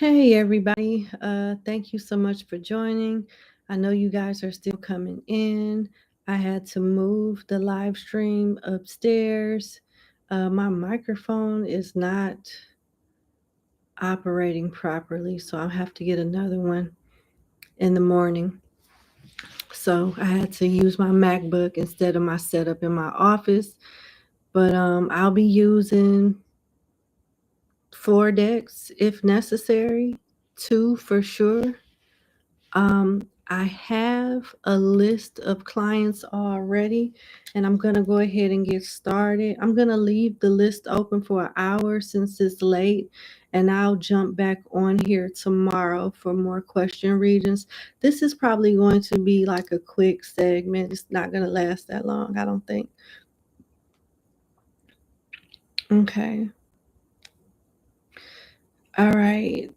Hey everybody, thank you so much for joining. I know you guys are still coming in. I had to move the live stream upstairs. My microphone is not operating properly, so I'll have to get another one in the morning. So I had to use my MacBook instead of my setup in my office. But I'll be using 4 decks if necessary, 2 for sure. I have a list of clients already, and I'm going to go ahead and get started. I'm going to leave the list open for an hour since it's late, and I'll jump back on here tomorrow for more question readings. This is probably going to be like a quick segment. It's not going to last that long, I don't think. Okay. All right.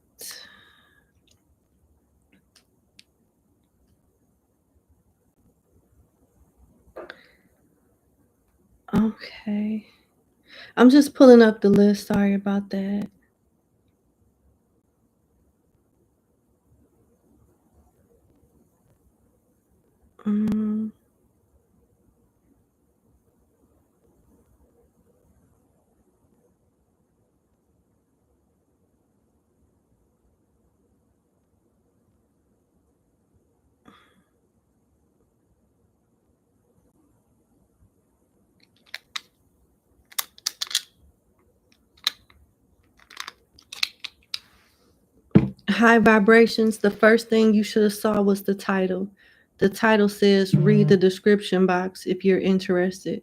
Okay. I'm just pulling up the list. Sorry about that. Um, High vibrations, the first thing you should have saw was the title. The title says read the description box if you're interested.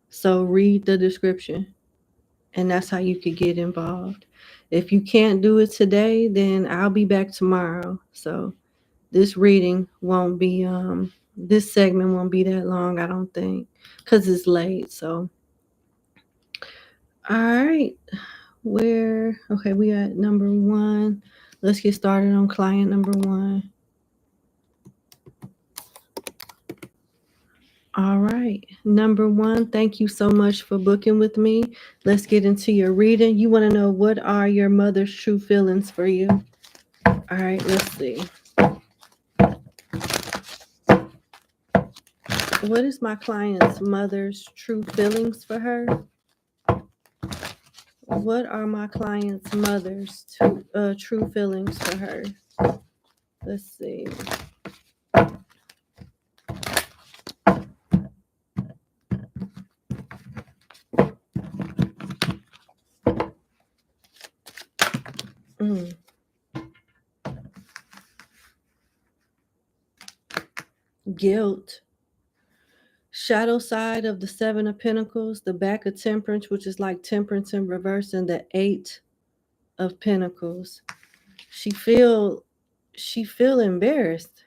So read the description, and that's how you could get involved. If you can't do it today, then I'll be back tomorrow. So this reading won't be this segment won't be that long, I don't think, because it's late. So all right. Okay, we at number 1. Let's get started on client number 1. All right. Number 1, thank you so much for booking with me. Let's get into your reading. You want to know, what are your mother's true feelings for you? All right, let's see. What is my client's mother's true feelings for her? What are my client's mother's true feelings for her? Let's see. Guilt. Shadow side of the 7 of Pentacles, the back of Temperance, which is like Temperance in reverse, and the 8 of Pentacles. She feel embarrassed.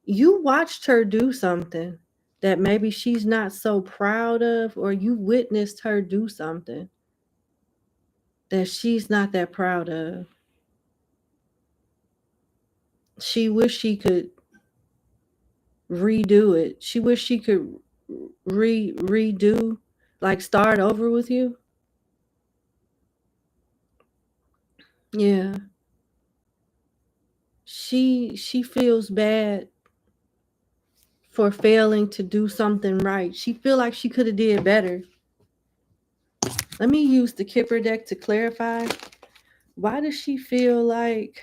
You watched her do something that maybe she's not so proud of, or you witnessed her do something that she's not that proud of. She wish she could redo it. She wish she could redo, like start over with you. Yeah. She feels bad for failing to do something right. She feel like she could have did better. Let me use the Kipper deck to clarify. Why does she feel like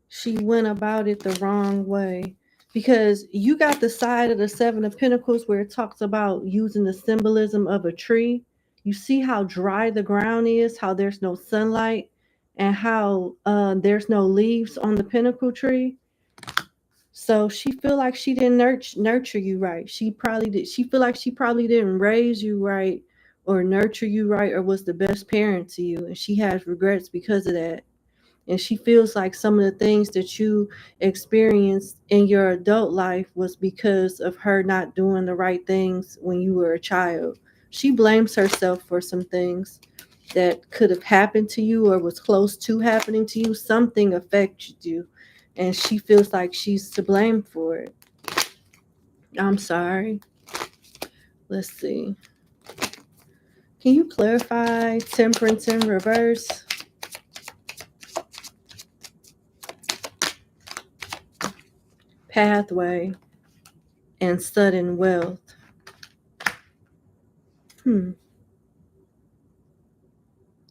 she went about it the wrong way? Because you got the side of the 7 of Pentacles where it talks about using the symbolism of a tree. You see how dry the ground is, how there's no sunlight, and how there's no leaves on the Pentacle tree. So she feel like she didn't nurture you right. She probably did. She feel like she probably didn't raise you right or nurture you right or was the best parent to you. And she has regrets because of that. And she feels like some of the things that you experienced in your adult life was because of her not doing the right things when you were a child. She blames herself for some things that could have happened to you or was close to happening to you. Something affected you, and she feels like she's to blame for it. I'm sorry. Let's see. Can you clarify Temperance in reverse? pathway and sudden wealth.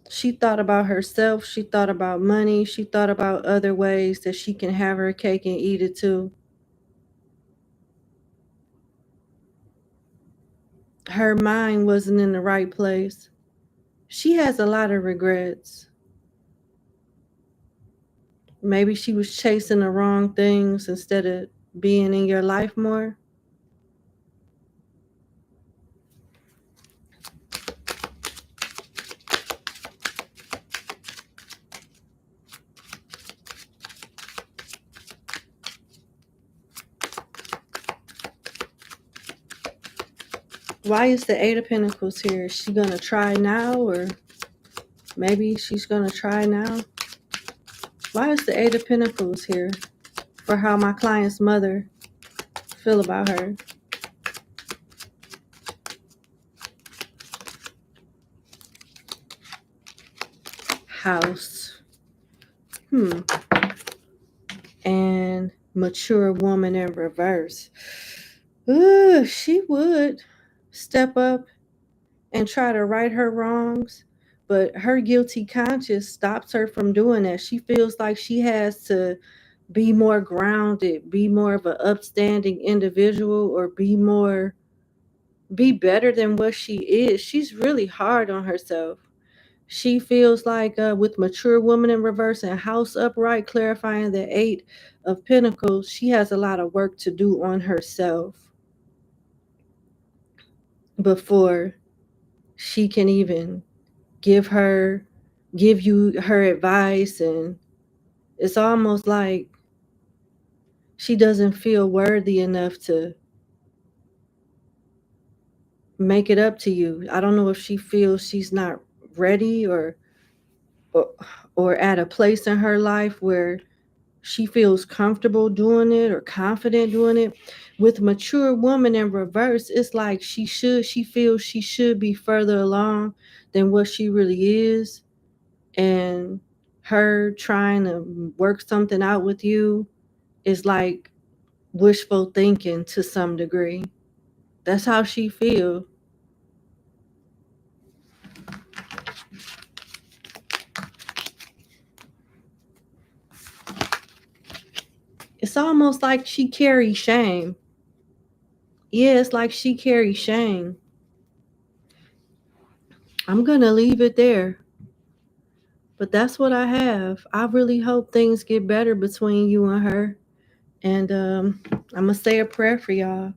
She thought about herself. She thought about money. She thought about other ways that she can have her cake and eat it too. Her mind wasn't in the right place. She has a lot of regrets. Maybe she was chasing the wrong things instead of being in your life more. Why is the Eight of Pentacles here? Is she going to try now, or maybe she's going to try now? Why is the Eight of Pentacles here for how my client's mother feel about her? House. And mature woman in reverse. Ooh, she would step up and try to right her wrongs, but her guilty conscience stops her from doing that. She feels like she has to be more grounded, be more of an upstanding individual, or be better than what she is. She's really hard on herself. She feels like with mature woman in reverse and house upright, clarifying the Eight of Pentacles, she has a lot of work to do on herself before she can even give you her advice. And it's almost like she doesn't feel worthy enough to make it up to you. I don't know if she feels she's not ready or at a place in her life where she feels comfortable doing it or confident doing it. With mature woman in reverse, it's like she feels she should be further along than what she really is. And her trying to work something out with you is like wishful thinking to some degree. That's how she feels. It's almost like she carries shame. Yeah, it's like she carries shame. I'm going to leave it there. But that's what I have. I really hope things get better between you and her. And I'm going to say a prayer for y'all.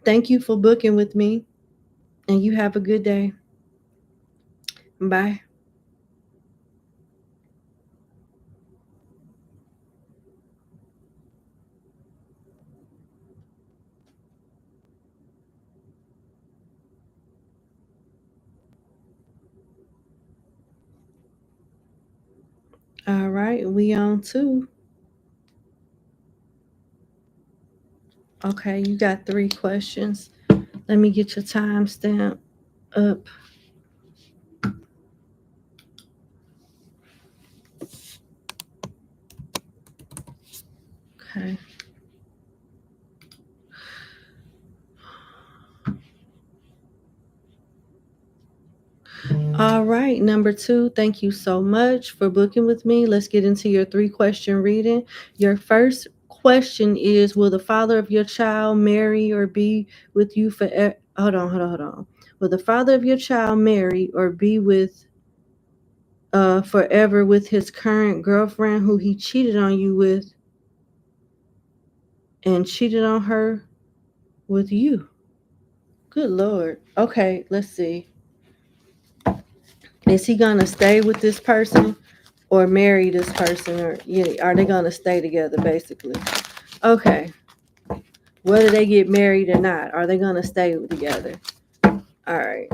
Thank you for booking with me. And you have a good day. Bye. All right, we on 2. Okay, you got 3 questions. Let me get your timestamp up. Okay. All right, number 2, thank you so much for booking with me. Let's get into your 3-question reading. Your first question is, will the father of your child marry or be with you forever? Hold on. Will the father of your child marry or be with forever with his current girlfriend who he cheated on you with and cheated on her with you? Good Lord. Okay, let's see. Is he gonna stay with this person or marry this person, or are they gonna stay together basically? Okay. Whether they get married or not, are they gonna stay together? All right.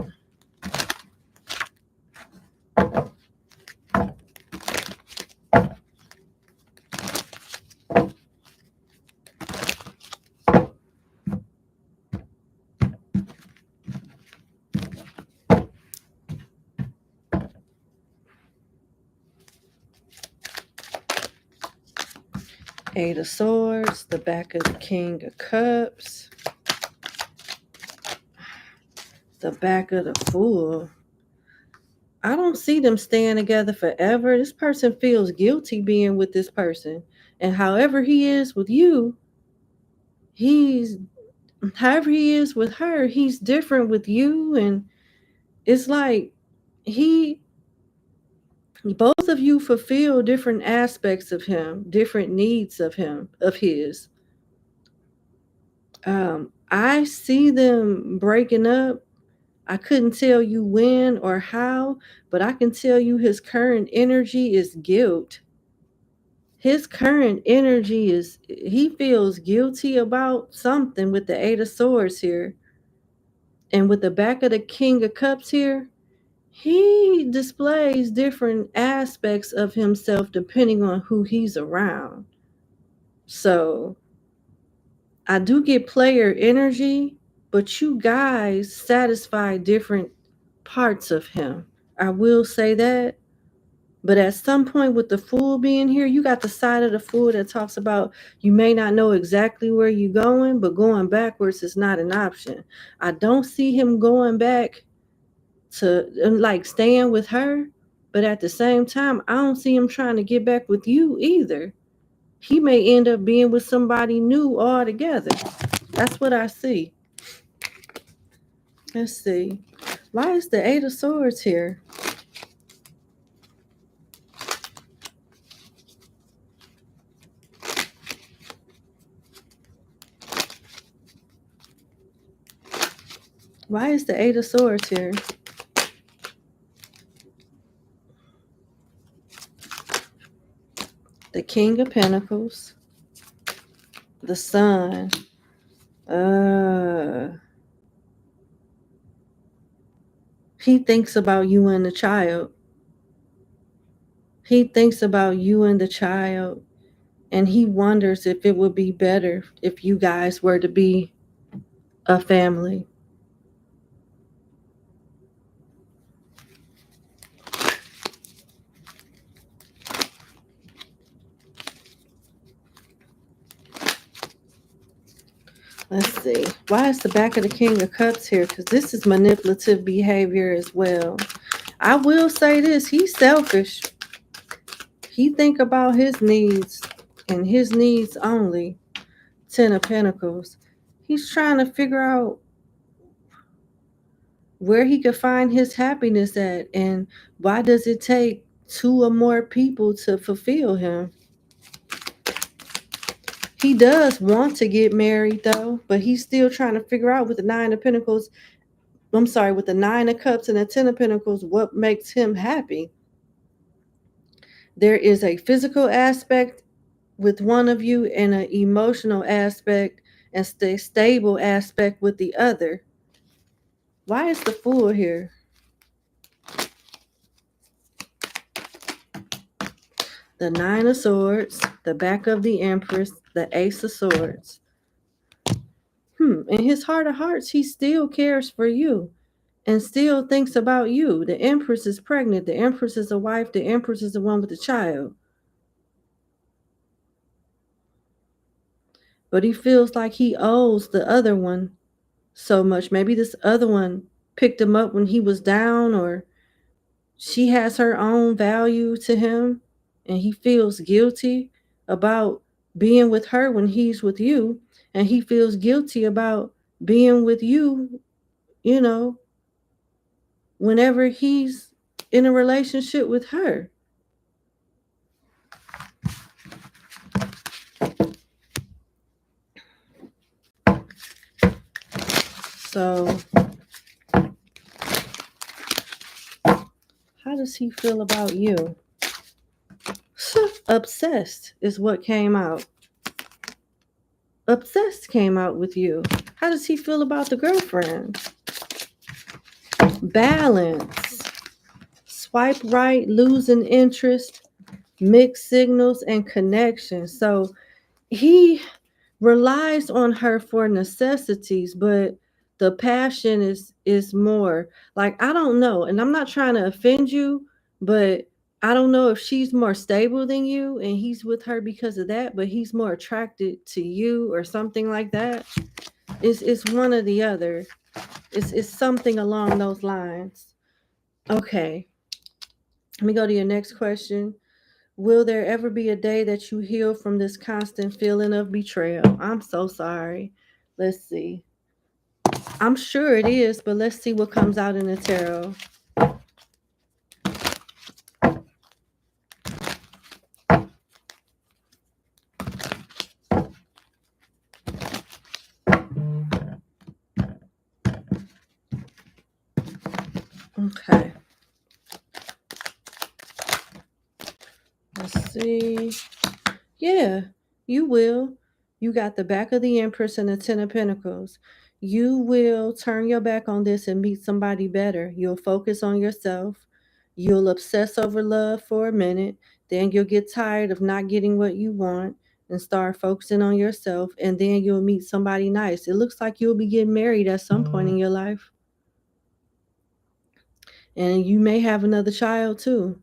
Eight of Swords, the back of the King of Cups, the back of the Fool. I don't see them staying together forever. This person feels guilty being with this person. And however he is with you, however he is with her, he's different with you. And it's like both of you fulfill different aspects of him, different needs of his. I see them breaking up. I couldn't tell you when or how, but I can tell you his current energy is guilt. His current energy is, he feels guilty about something with the Eight of Swords here. And with the back of the King of Cups here, he displays different aspects of himself depending on who he's around. So I do get player energy, but you guys satisfy different parts of him. I will say that. But at some point with the Fool being here, you got the side of the Fool that talks about you may not know exactly where you're going, but going backwards is not an option. I don't see him going back to like staying with her, but at the same time, I don't see him trying to get back with you either. He may end up being with somebody new altogether. That's what I see. Let's see. Why is the Eight of Swords here? Why is the Eight of Swords here? The King of Pentacles. The Sun. He thinks about you and the child. He thinks about you and the child. And he wonders if it would be better if you guys were to be a family. Let's see. Why is the back of the King of Cups here? Because this is manipulative behavior as well. I will say this. He's selfish. He think about his needs and his needs only. Ten of Pentacles. He's trying to figure out where he could find his happiness at, and why does it take two or more people to fulfill him? He does want to get married though, but he's still trying to figure out with the Nine of Pentacles, with the Nine of Cups and the Ten of Pentacles, what makes him happy. There is a physical aspect with one of you and an emotional aspect and stable aspect with the other. Why is the Fool here? The Nine of Swords, the back of the Empress, the Ace of Swords. In his heart of hearts, he still cares for you and still thinks about you. The Empress is pregnant. The Empress is a wife. The Empress is the one with the child. But he feels like he owes the other one so much. Maybe this other one picked him up when he was down, or she has her own value to him, and he feels guilty about being with her when he's with you, and he feels guilty about being with you, whenever he's in a relationship with her. So how does he feel about you? Obsessed is what came out. Obsessed came out with you. How does he feel about the girlfriend? Balance. Swipe right, losing interest, mixed signals, and connection. So he relies on her for necessities, but the passion is more like, I don't know, and I'm not trying to offend you, but I don't know if she's more stable than you and he's with her because of that, but he's more attracted to you or something like that. It's one or the other. It's something along those lines. Okay. Let me go to your next question. Will there ever be a day that you heal from this constant feeling of betrayal? I'm so sorry. Let's see. I'm sure it is, but let's see what comes out in the tarot. Okay. Let's see. Yeah, you will. You got the back of the Empress and the Ten of Pentacles. You will turn your back on this and meet somebody better. You'll focus on yourself. You'll obsess over love for a minute. Then you'll get tired of not getting what you want and start focusing on yourself. And then you'll meet somebody nice. It looks like you'll be getting married at some point in your life. And you may have another child too.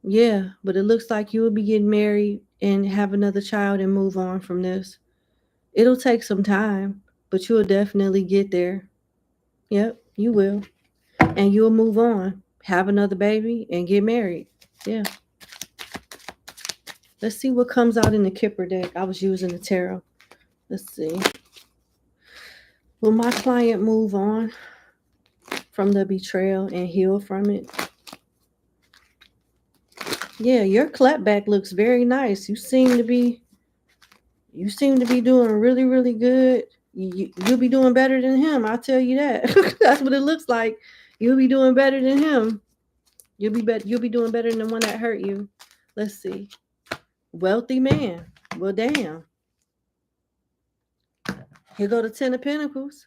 Yeah, but it looks like you'll be getting married and have another child and move on from this. It'll take some time, but you'll definitely get there. Yep, you will. And you'll move on, have another baby, and get married. Yeah. Let's see what comes out in the Kipper deck. I was using the tarot. Let's see. Will my client move on from the betrayal and heal from it? Yeah, your clapback looks very nice. You seem to be doing really, really good. You'll be doing better than him. I'll tell you that. That's what it looks like. You'll be doing better than him. You'll be doing better than the one that hurt you. Let's see. Wealthy man. Well, damn. Here go the Ten of Pentacles.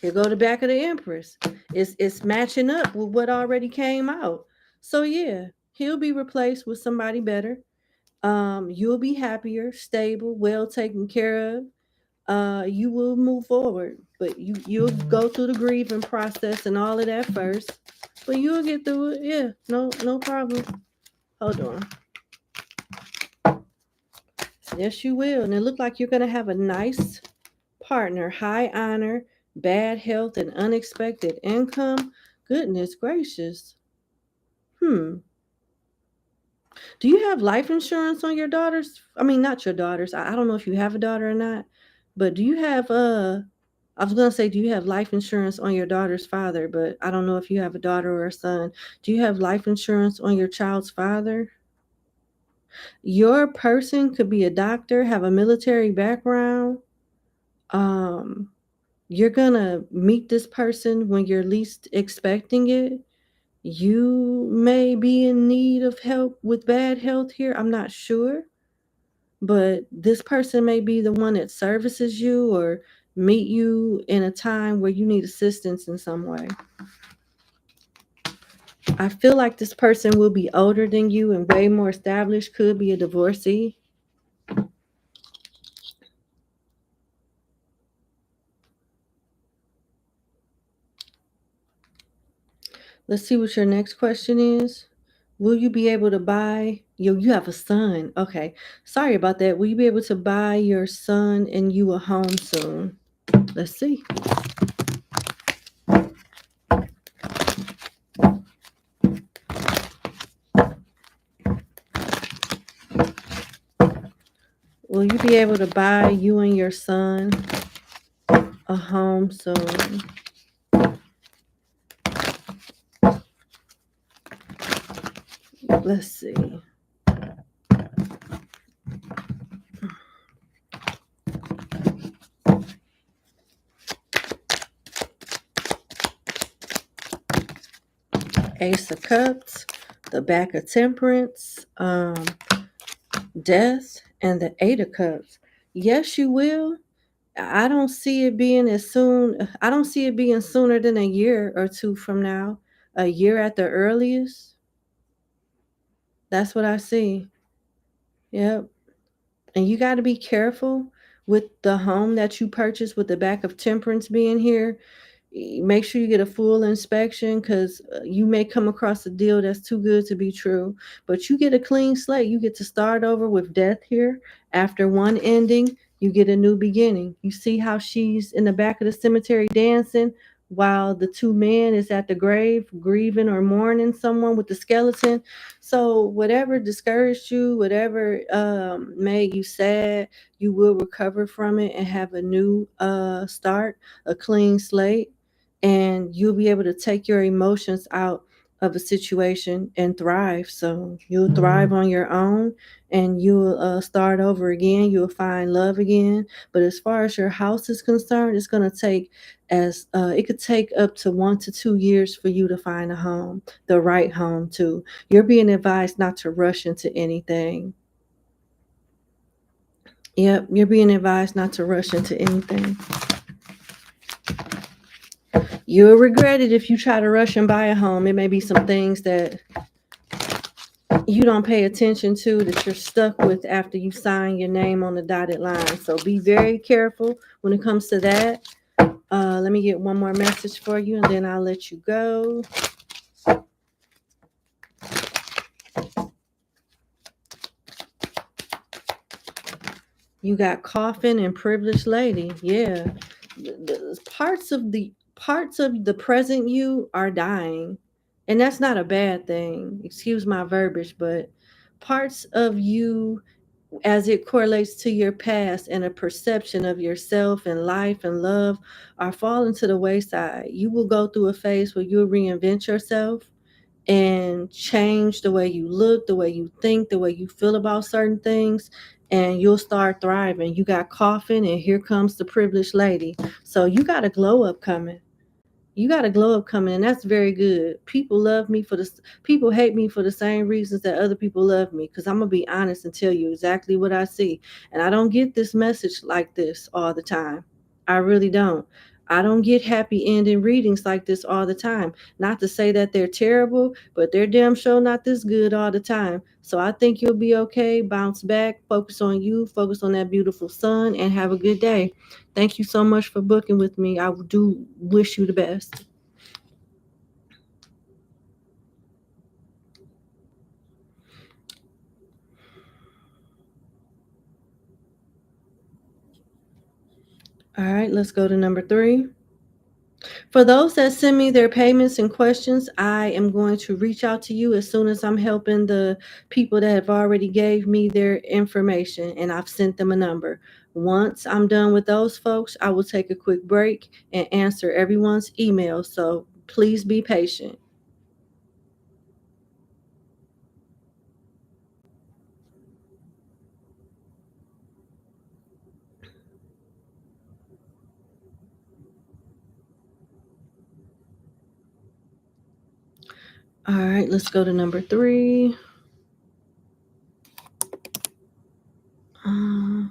Here go the back of the Empress. It's matching up with what already came out. So yeah, he'll be replaced with somebody better. You'll be happier, stable, well taken care of. You will move forward, but you'll go through the grieving process and all of that first, but you'll get through it. Yeah, no problem. Hold on. Yes, you will. And it looked like you're going to have a nice partner, high honor, bad health, and unexpected income. Goodness gracious. Do you have life insurance on your daughters? I mean, not your daughters. I don't know if you have a daughter or not, but do you have I was going to say, do you have life insurance on your daughter's father? But I don't know if you have a daughter or a son. Do you have life insurance on your child's father? Your person could be a doctor, have a military background. You're going to meet this person when you're least expecting it. You may be in need of help with bad health here. I'm not sure. But this person may be the one that services you or meet you in a time where you need assistance in some way. I feel like this person will be older than you and way more established, could be a divorcee. Let's see what your next question is. Will you be able to buy, you have a son. Okay. Sorry about that. Will you be able to buy your son and you a home soon? Let's see. Will you be able to buy you and your son a home soon? Let's see. Ace of Cups, the back of Temperance, Death, and the Eight of Cups. Yes, you will. I don't see it being as soon. I don't see it being sooner than a year or two from now. A year at the earliest. That's what I see. Yep. And you got to be careful with the home that you purchased with the back of Temperance being here. Make sure you get a full inspection, because you may come across a deal that's too good to be true. But you get a clean slate. You get to start over with death here. After one ending, you get a new beginning. You see how she's in the back of the cemetery dancing while the two men is at the grave grieving or mourning someone with the skeleton. So whatever discouraged you, whatever made you sad, you will recover from it and have a new start, a clean slate, and you'll be able to take your emotions out of a situation and thrive. So you'll thrive on your own, and you'll start over again. You'll find love again. But as far as your house is concerned, it's going to take it could take up to 1 to 2 years for you to find a home, the right home too. You're being advised not to rush into anything. Yep, you're being advised not to rush into anything. You'll regret it if you try to rush and buy a home. It may be some things that you don't pay attention to that you're stuck with after you sign your name on the dotted line. So be very careful when it comes to that. Let me get one more message for you, and then I'll let you go. You got coffin and privileged lady. Yeah. Parts of the present you are dying. And that's not a bad thing. Excuse my verbiage, but parts of you, as it correlates to your past and a perception of yourself and life and love, are falling to the wayside. You will go through a phase where you'll reinvent yourself and change the way you look, the way you think, the way you feel about certain things, and you'll start thriving. You got coffin, and here comes the privileged lady. So you got a glow up coming. You got a glow up coming, and that's very good. People love me for this. People hate me for the same reasons that other people love me, because I'm gonna be honest and tell you exactly what I see. And I don't get this message like this all the time. I really don't. I don't get happy ending readings like this all the time. Not to say that they're terrible, but they're damn sure not this good all the time. So I think you'll be okay. Bounce back, focus on you, focus on that beautiful sun, and have a good day. Thank you so much for booking with me. I do wish you the best. All right, let's go to number 3. For those that send me their payments and questions, I am going to reach out to you as soon as I'm helping the people that have already gave me their information and I've sent them a number. Once I'm done with those folks, I will take a quick break and answer everyone's email. So please be patient. All right, let's go to number 3. Uh,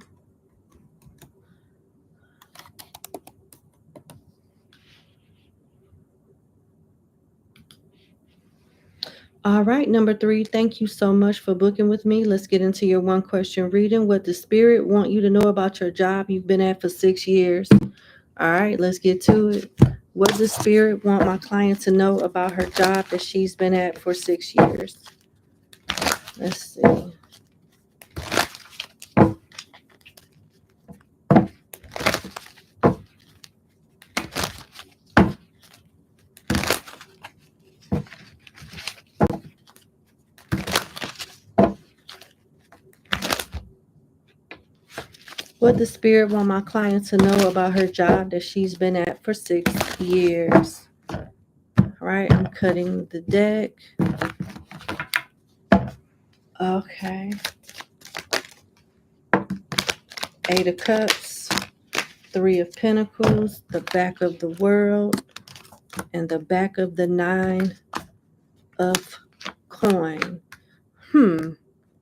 All right, number 3, thank you so much for booking with me. Let's get into your one question reading. What does Spirit want you to know about your job you've been at for 6 years? All right, let's get to it. What does Spirit want my client to know about her job that she's been at for 6 years? Let's see. What does Spirit want my client to know about her job that she's been at for 6 years? All right, I'm cutting the deck. Okay. 8 of Cups, 3 of Pentacles, the back of the World, and the back of the 9 of Coin.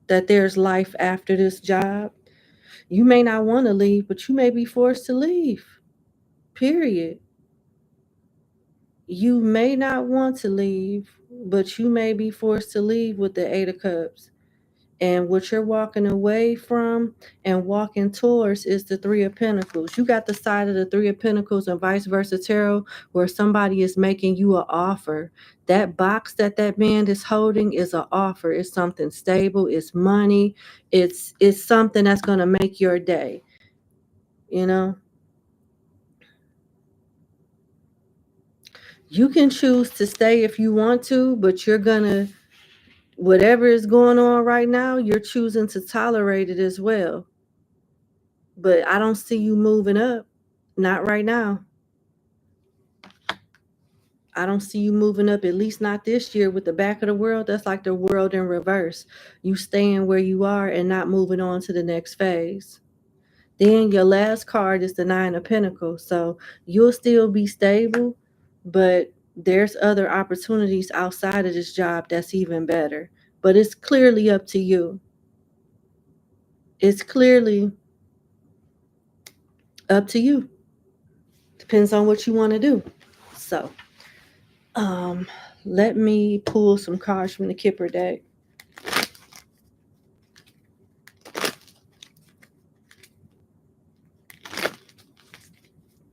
That there's life after this job. You may not want to leave, but you may be forced to leave. Period. You may not want to leave, but you may be forced to leave with the 8 of Cups. And what you're walking away from and walking towards is the Three of Pentacles. You got the side of the Three of Pentacles and vice versa tarot where somebody is making you an offer. That box that man is holding is an offer. It's something stable. It's money. It's something that's going to make your day. You know? You can choose to stay if you want to, but you're going to, whatever is going on right now, you're choosing to tolerate it as well. But I don't see you moving up. Not right now. I don't see you moving up, at least not this year with the back of the world. That's like the world in reverse. You staying where you are and not moving on to the next phase. Then your last card is the Nine of Pentacles. So you'll still be stable, but there's other opportunities outside of this job that's even better. But it's clearly up to you. It's clearly up to you. Depends on what you want to do. So, let me pull some cards from the Kipper deck.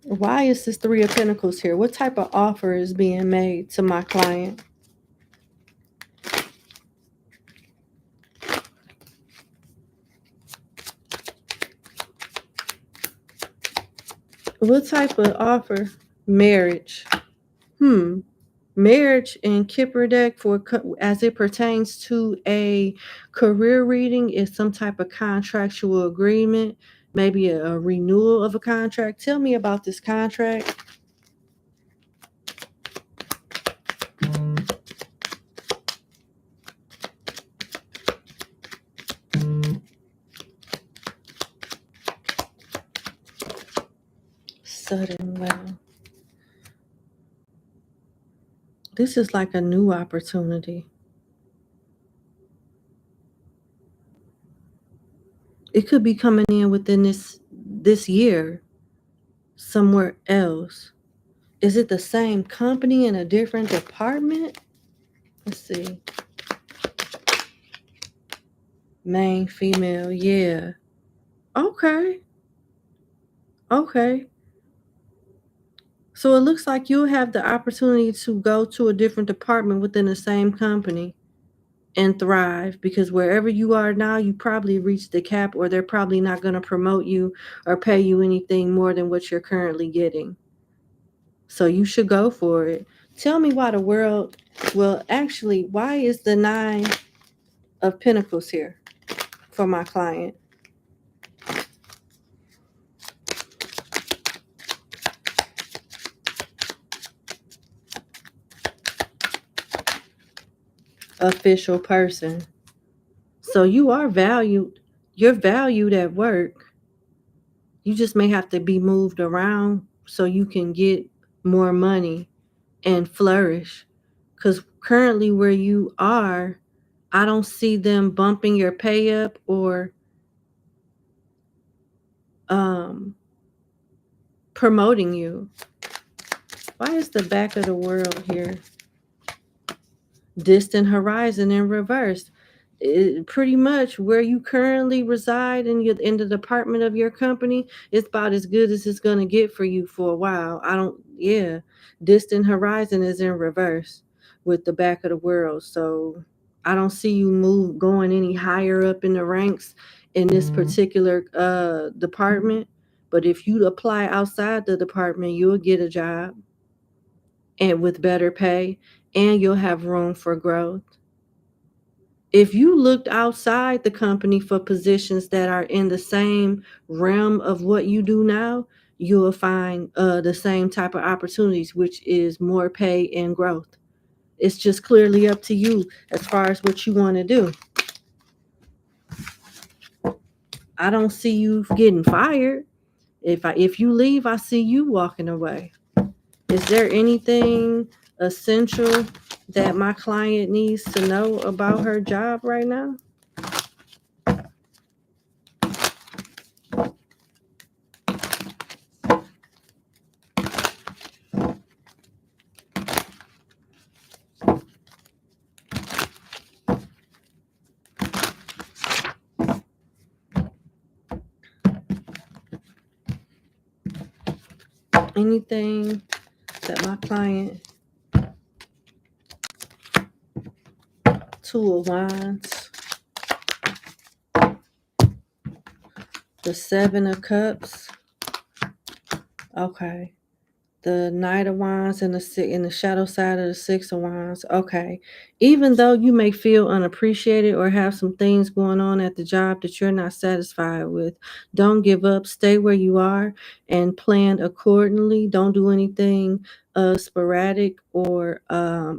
Why is this Three of Pentacles here? What type of offer is being made to my client? What type of offer? Marriage. Marriage in Kipper deck for as it pertains to a career reading is some type of contractual agreement, maybe a renewal of a contract. Tell me about this contract. Sudden wealth. This is like a new opportunity. It could be coming in within this year somewhere else. Is it the same company in a different department? Let's see. Main female, yeah. Okay. Okay. So it looks like you'll have the opportunity to go to a different department within the same company and thrive, because wherever you are now, you probably reached the cap, or they're probably not going to promote you or pay you anything more than what you're currently getting. So you should go for it. Tell me why the world, well, actually, why is the Nine of Pentacles here for my client? Official person. So you are valued. You're valued at work. You just may have to be moved around so you can get more money and flourish. Because currently where you are, I don't see them bumping your pay up or promoting you. Why is the back of the world here? Distant horizon in reverse. Pretty much where you currently reside in the department of your company, it's about as good as it's going to get for you for a while. Distant horizon is in reverse with the back of the world. So I don't see you going any higher up in the ranks in this particular department. But if you apply outside the department, you'll get a job and with better pay, and you'll have room for growth. If you looked outside the company for positions that are in the same realm of what you do now, you will find the same type of opportunities, which is more pay and growth. It's just clearly up to you as far as what you want to do. I don't see you getting fired. If you leave, I see you walking away. Is there anything essential that my client needs to know about her job right now? anything that my client, Two of Wands, the Seven of Cups, okay, the Knight of Wands and the shadow side of the Six of Wands. Okay. Even though you may feel unappreciated or have some things going on at the job that you're not satisfied with, don't give up. Stay where you are and plan accordingly. Don't do anything sporadic or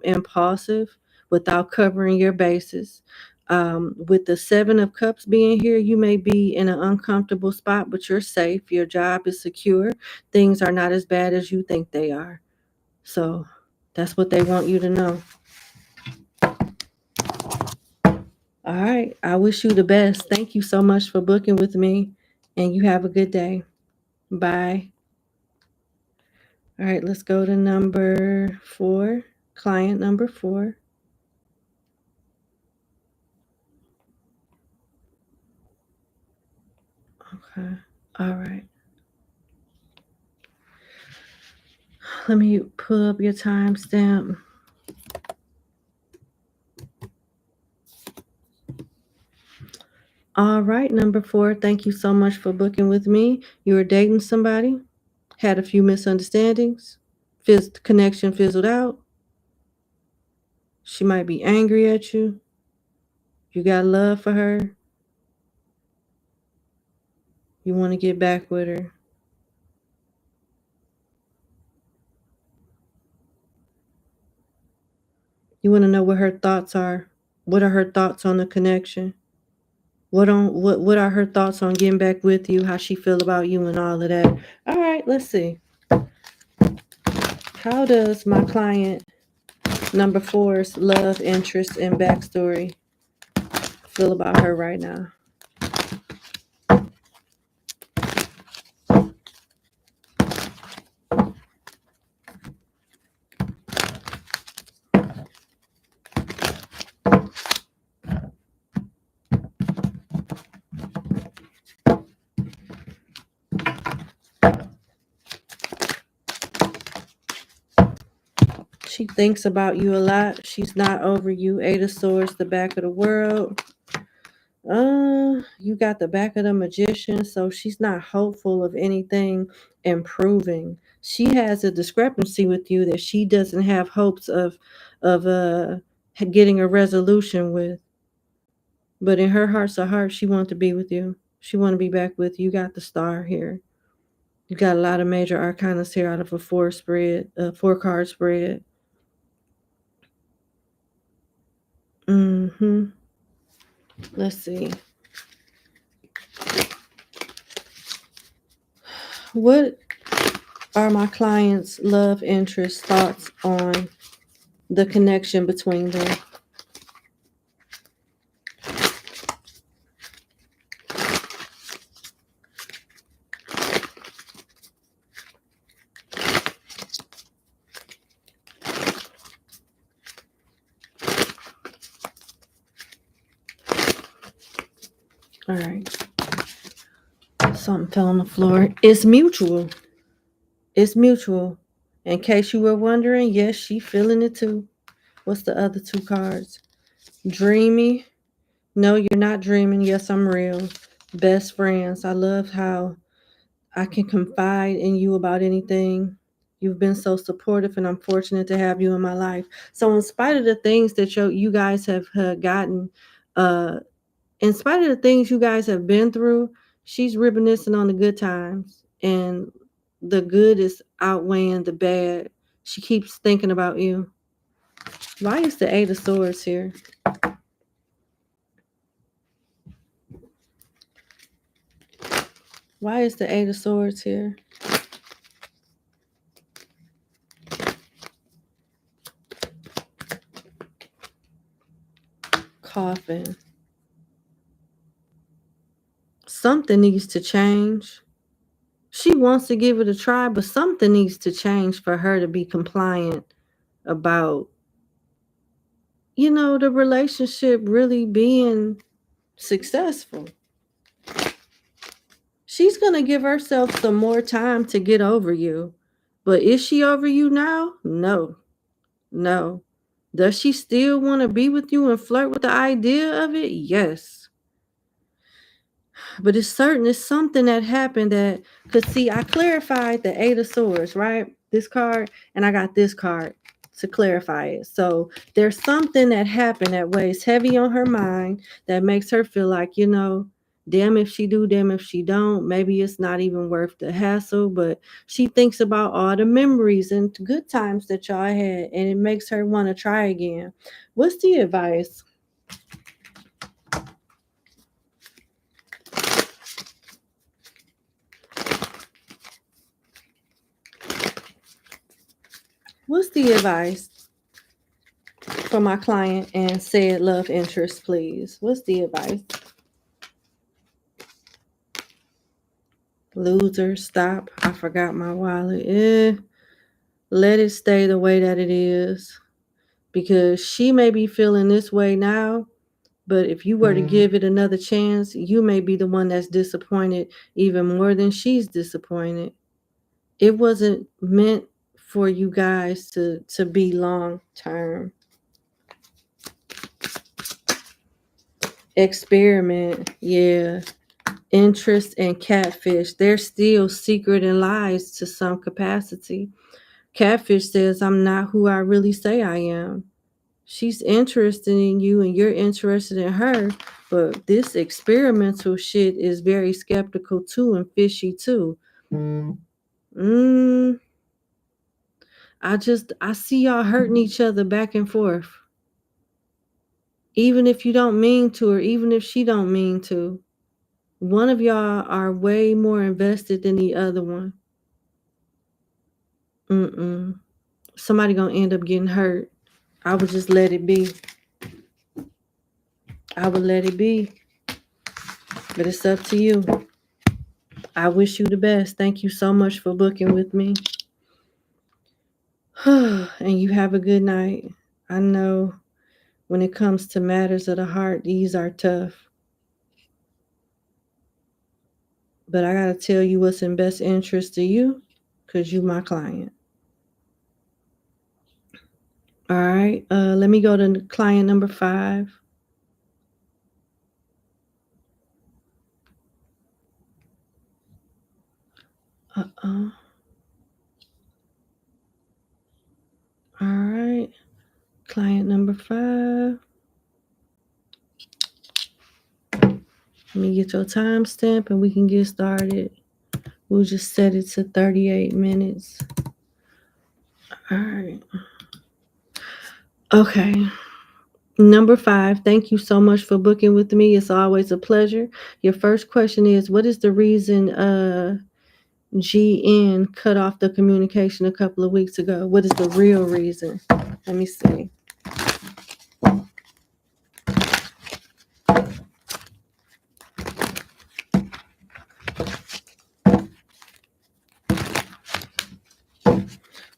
impulsive without covering your bases. With the Seven of Cups being here, you may be in an uncomfortable spot, but you're safe. Your job is secure. Things are not as bad as you think they are. So that's what they want you to know. All right. I wish you the best. Thank you so much for booking with me, and you have a good day. Bye. All right. Let's go to number 4, client number 4. Okay. All right. Let me pull up your timestamp. All right, number 4, thank you so much for booking with me. You were dating somebody, had a few misunderstandings, connection fizzled out. She might be angry at you. You got love for her. You want to get back with her. You want to know what her thoughts are. What are her thoughts on the connection? What are her thoughts on getting back with you? How she feel about you and all of that. All right, let's see. How does my client number 4's love, interest, and backstory feel about her right now? She thinks about you a lot. She's not over you. 8 of Swords, the back of the world. You got the back of the Magician, so she's not hopeful of anything improving. She has a discrepancy with you that she doesn't have hopes of getting a resolution with. But in her heart's of heart, she wants to be with you. She want to be back with you. You got the Star here. You got a lot of major arcanas here out of a 4-card spread. Let's see. What are my clients' love, interest, thoughts on the connection between them? All right. Something fell on the floor. It's mutual. It's mutual. In case you were wondering, yes, she feeling it too. What's the other 2 cards? Dreamy. No, you're not dreaming. Yes, I'm real. Best friends. I love how I can confide in you about anything. You've been so supportive, and I'm fortunate to have you in my life. So in spite of the things that you guys have gotten, in spite of the things you guys have been through, she's reminiscing on the good times, and the good is outweighing the bad. She keeps thinking about you. Why is the 8 of Swords here? Why is the 8 of Swords here? Coffin. Something needs to change. She wants to give it a try, but something needs to change for her to be compliant about, the relationship really being successful. She's going to give herself some more time to get over you. But is she over you now? No. No. Does she still want to be with you and flirt with the idea of it? Yes. But it's certain it's something that happened that, because see, I clarified the Eight of Swords, right? This card, and I got this card to clarify it. So there's something that happened that weighs heavy on her mind that makes her feel like, damn if she do, damn if she don't. Maybe it's not even worth the hassle, but she thinks about all the memories and good times that y'all had, and it makes her want to try again. What's the advice? What's the advice for my client and said love interest, please? What's the advice? Loser, stop. I forgot my wallet. Let it stay the way that it is. Because she may be feeling this way now, but if you were to give it another chance, you may be the one that's disappointed even more than she's disappointed. It wasn't meant for you guys to be long term. Experiment, yeah. Interest and catfish, they're still secret and lies to some capacity. Catfish says, I'm not who I really say I am. She's interested in you and you're interested in her, but this experimental shit is very skeptical too and fishy too. I see y'all hurting each other back and forth. Even if you don't mean to, or even if she don't mean to. One of y'all are way more invested than the other one. Somebody gonna end up getting hurt. I would just let it be. I would let it be. But it's up to you. I wish you the best. Thank you so much for booking with me. And you have a good night. I know when it comes to matters of the heart, these are tough. But I gotta tell you what's in best interest of you, because you my client. All right. Let me go to client number 5. All right. Client number 5. Let me get your timestamp and we can get started. We'll just set it to 38 minutes. All right. Okay. Number 5, thank you so much for booking with me. It's always a pleasure. Your first question is, what is the reason GN cut off the communication a couple of weeks ago? What is the real reason? Let me see.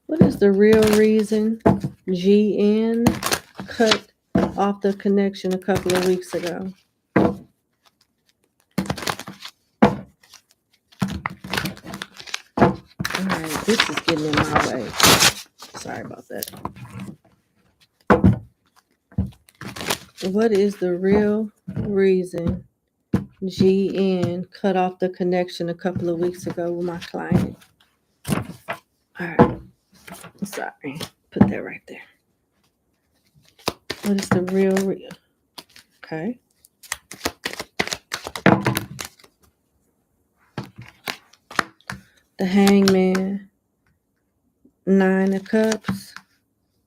What is the real reason GN cut off the connection a couple of weeks ago? All right, this is getting in my way. Sorry about that. What is the real reason GN cut off the connection a couple of weeks ago with my client? All right. Sorry. Put that right there. What is the real? Okay. The Hangman. 9 of Cups.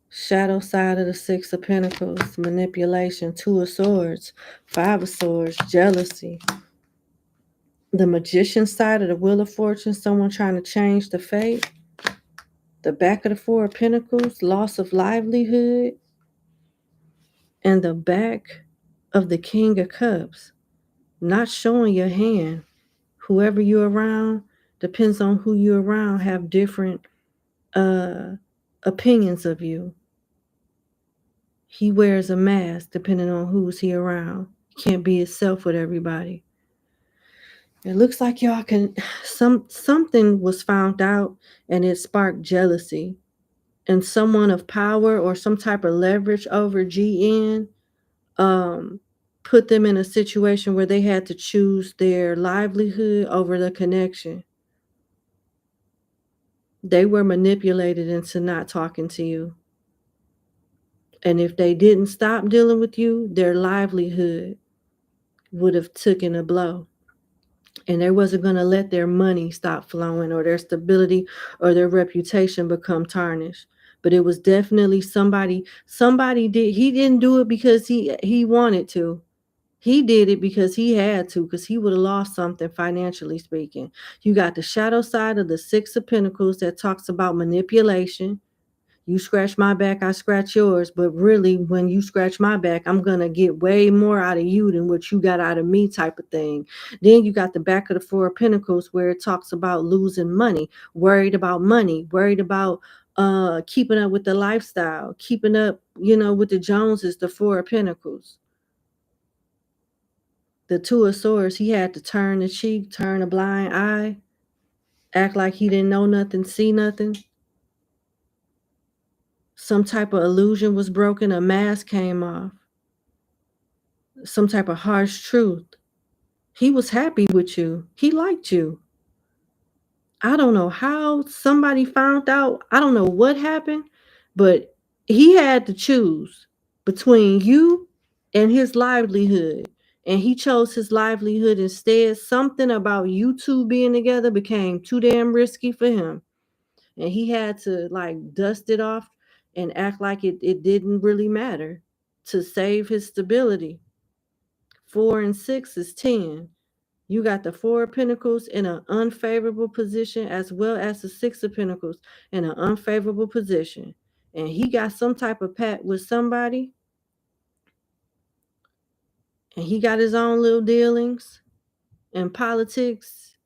Shadow side of the 6 of Pentacles. Manipulation. 2 of Swords. 5 of Swords. Jealousy. The Magician side of the Wheel of Fortune. Someone trying to change the fate. The back of the 4 of Pentacles. Loss of livelihood. And the back of the King of Cups. Not showing your hand. Whoever you're around, depends on who you're around, have different opinions of you. He wears a mask depending on who's he around. He can't be himself with everybody. It looks like y'all can something was found out and it sparked jealousy. And someone of power or some type of leverage over GN put them in a situation where they had to choose their livelihood over the connection. They were manipulated into not talking to you. And if they didn't stop dealing with you, their livelihood would have taken a blow. And they wasn't going to let their money stop flowing or their stability or their reputation become tarnished. But it was definitely somebody he didn't do it because he wanted to. He did it because he had to, because he would have lost something financially speaking. You got the shadow side of the Six of Pentacles that talks about manipulation. You scratch my back, I scratch yours. But really, when you scratch my back, I'm going to get way more out of you than what you got out of me type of thing. Then you got the back of the Four of Pentacles where it talks about losing money, worried about money, worried about keeping up with the lifestyle, keeping up, with the Joneses, the Four of Pentacles. The Two of Swords, he had to turn the cheek, turn a blind eye, act like he didn't know nothing, see nothing. Some type of illusion was broken, a mask came off. Some type of harsh truth. He was happy with you. He liked you. I don't know how somebody found out. I don't know what happened, but he had to choose between you and his livelihood. And he chose his livelihood instead. Something about you two being together became too damn risky for him. And he had to dust it off and act like it didn't really matter to save his stability. 4 and 6 is 10. You got the Four of Pentacles in an unfavorable position, as well as the Six of Pentacles in an unfavorable position. And he got some type of pact with somebody. And he got his own little dealings and politics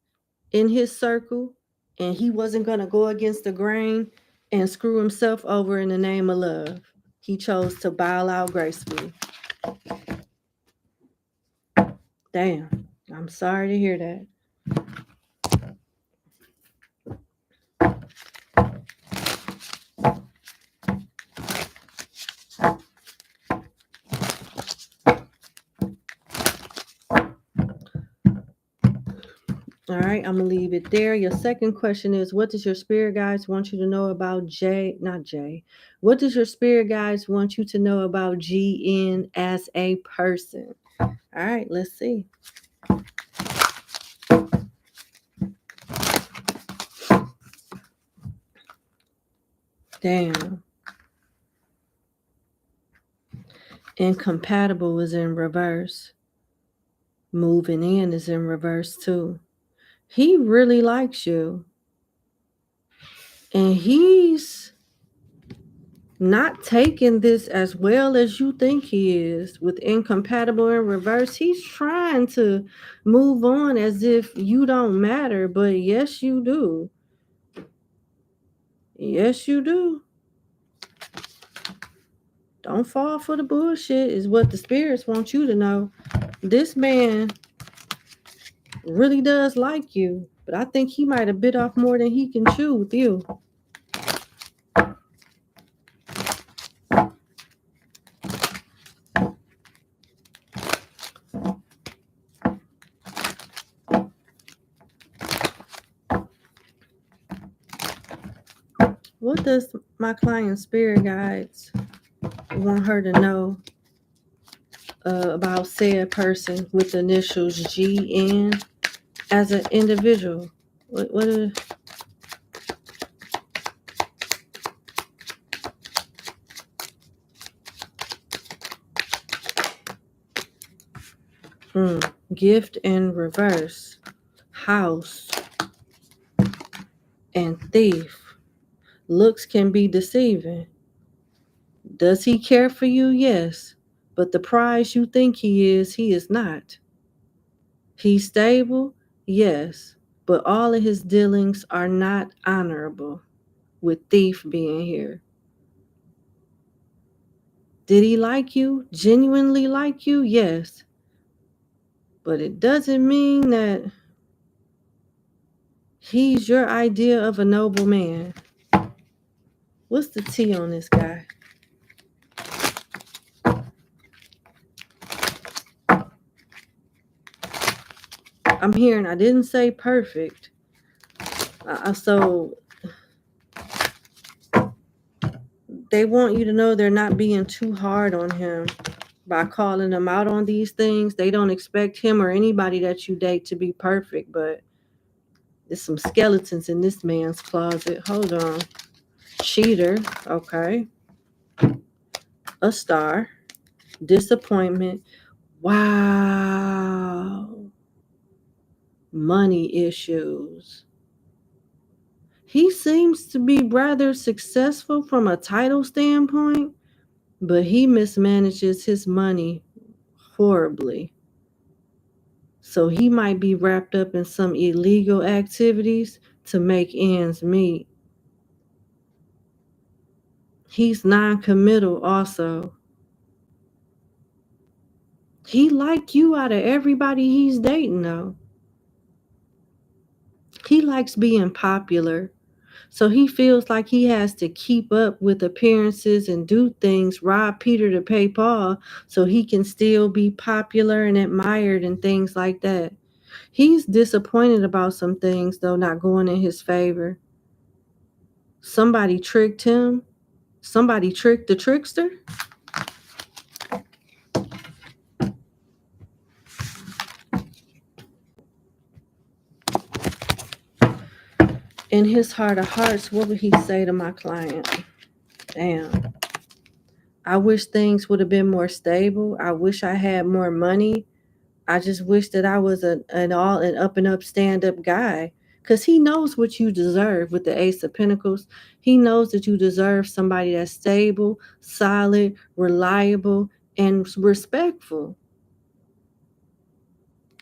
in his circle. And he wasn't going to go against the grain and screw himself over in the name of love. He chose to bow out gracefully. Damn. I'm sorry to hear that. All right, I'm going to leave it there. Your second question is, what does your spirit guides want you to know about what does your spirit guides want you to know about GN as a person? All right, let's see. Damn. Incompatible is in reverse. Moving in is in reverse too. He really likes you. And he's not taking this as well as you think he is. With incompatible in reverse, he's trying to move on as if you don't matter, but yes, you do. Yes, you do. Don't fall for the bullshit is what the spirits want you to know. This man really does like you, but I think he might have bit off more than he can chew with you. What does my client's spirit guides want her to know about said person with the initials GN as an individual? What is... Gift in reverse, house, and thief. Looks can be deceiving. Does he care for you? Yes. But the prize you think he is not. He's stable? Yes. But all of his dealings are not honorable, with thief being here. Did he like you? Genuinely like you? Yes. But it doesn't mean that He's your idea of a noble man. What's the T on this guy? I'm hearing, I didn't say perfect. So they want you to know they're not being too hard on him by calling him out on these things. They don't expect him or anybody that you date to be perfect, but there's some skeletons in this man's closet. Hold on. Cheater. Okay. A star. Disappointment. Wow. Money issues. He seems to be rather successful from a title standpoint, but he mismanages his money horribly. So he might be wrapped up in some illegal activities to make ends meet. He's non-committal also. He like you out of everybody he's dating though. He likes being popular. So he feels like he has to keep up with appearances and do things, rob Peter to pay Paul, so he can still be popular and admired and things like that. He's disappointed about some things, though, not going in his favor. Somebody tricked him. Somebody tricked the trickster. In his heart of hearts, what would he say to my client? Damn. I wish things would have been more stable. I wish I had more money. I just wish that I was an up and up stand-up guy. Because he knows what you deserve with the Ace of Pentacles. He knows that you deserve somebody that's stable, solid, reliable, and respectful.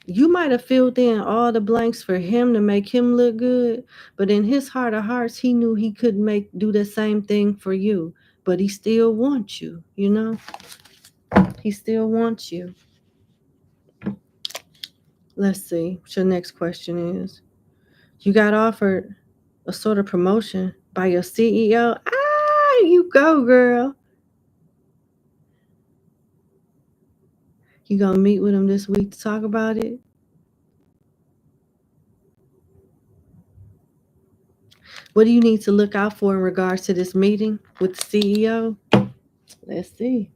You might have filled in all the blanks for him to make him look good, but in his heart of hearts, he knew he couldn't do the same thing for you. But he still wants you, you know? He still wants you. Let's see what your next question is. You got offered a sort of promotion by your CEO. Ah, you go, girl. You gonna meet with him this week to talk about it? What do you need to look out for in regards to this meeting with the CEO? Let's see.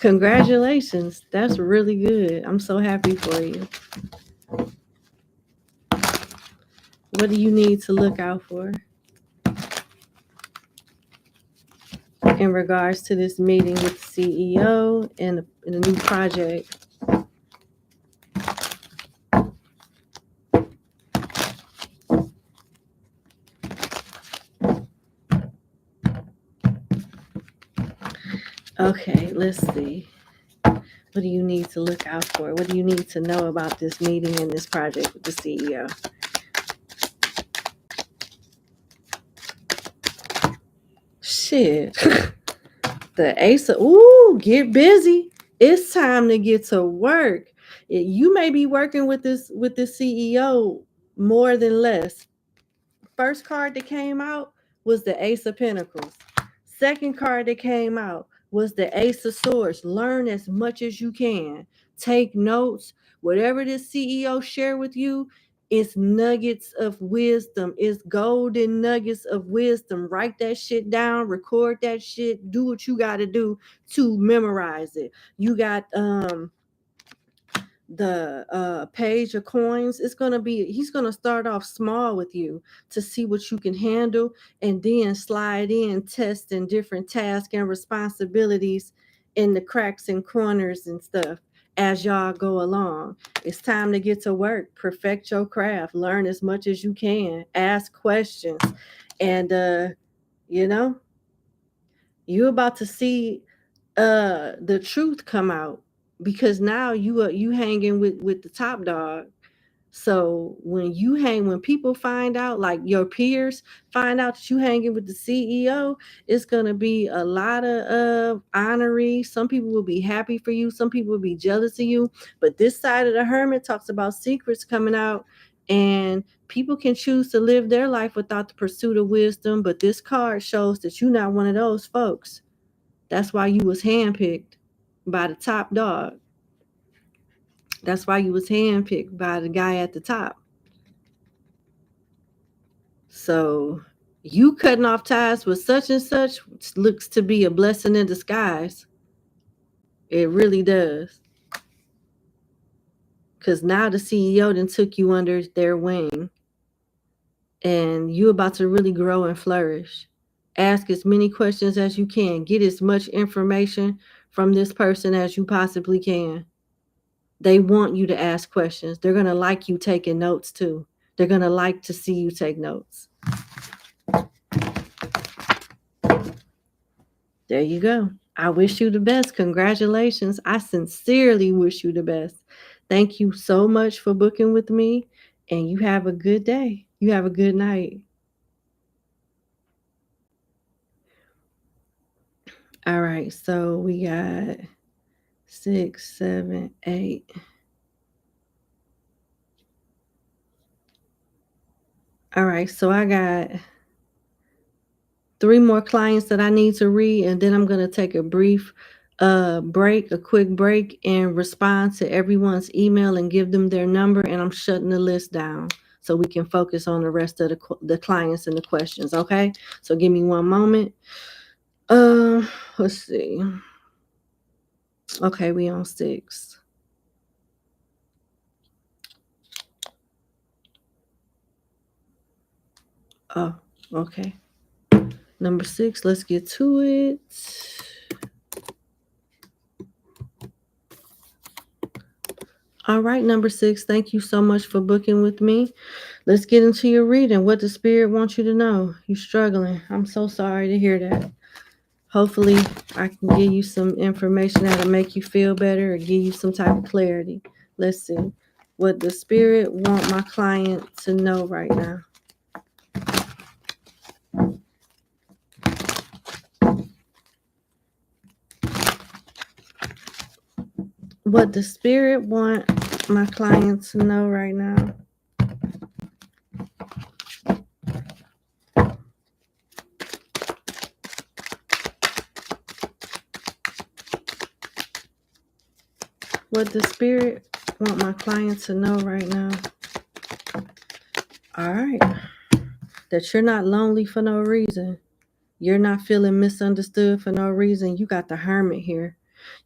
Congratulations. That's really good. I'm so happy for you. What do you need to look out for in regards to this meeting with the CEO and the new project? Okay, let's see. What do you need to look out for? What do you need to know about this meeting and this project with the CEO? Shit. The Ace of, ooh, get busy. It's time to get to work. You may be working with this CEO more than less. First card that came out was the Ace of Pentacles. Second card that came out was the Ace of Swords. Learn as much as you can. Take notes. Whatever this CEO share with you, it's nuggets of wisdom. It's golden nuggets of wisdom. Write that shit down. Record that shit. Do what you got to do to memorize it. You got the page of coins. He's gonna start off small with you to see what you can handle, and then slide in testing different tasks and responsibilities in the cracks and corners and stuff as y'all go along. It's time to get to work. Perfect your craft. Learn as much as you can. Ask questions. And you know, you're about to see the truth come out, because now you hanging with the top dog. So when people find out, like your peers find out that you hanging with the CEO, it's gonna be a lot of honoring. Some people will be happy for you, some people will be jealous of you. But this side of the Hermit talks about secrets coming out, and people can choose to live their life without the pursuit of wisdom. But this card shows that you're not one of those folks. That's why you was handpicked by the top dog. That's why you was handpicked by the guy at the top. So you cutting off ties with such and such looks to be a blessing in disguise. It really does. Because now the CEO then took you under their wing. And you about to really grow and flourish. Ask as many questions as you can. Get as much information from this person as you possibly can. They want you to ask questions. They're going to like you taking notes too. They're going to like to see you take notes. There you go. I wish you the best. Congratulations. I sincerely wish you the best. Thank you so much for booking with me, and you have a good day. You have a good night. All right, so we got 6, 7, 8. All right, so I got 3 more clients that I need to read, and then I'm going to take a brief quick break, and respond to everyone's email and give them their number, and I'm shutting the list down so we can focus on the rest of the clients and the questions, okay? So give me one moment. Let's see. Okay, we on 6. Oh, okay. Number 6, let's get to it. All right, number 6, thank you so much for booking with me. Let's get into your reading. What the Spirit wants you to know. You're struggling. I'm so sorry to hear that. Hopefully, I can give you some information that'll make you feel better or give you some type of clarity. Let's see. What the Spirit want my client to know right now. What the Spirit want my client to know right now. What the Spirit want my client to know right now. All right. That you're not lonely for no reason. You're not feeling misunderstood for no reason. You got the Hermit here.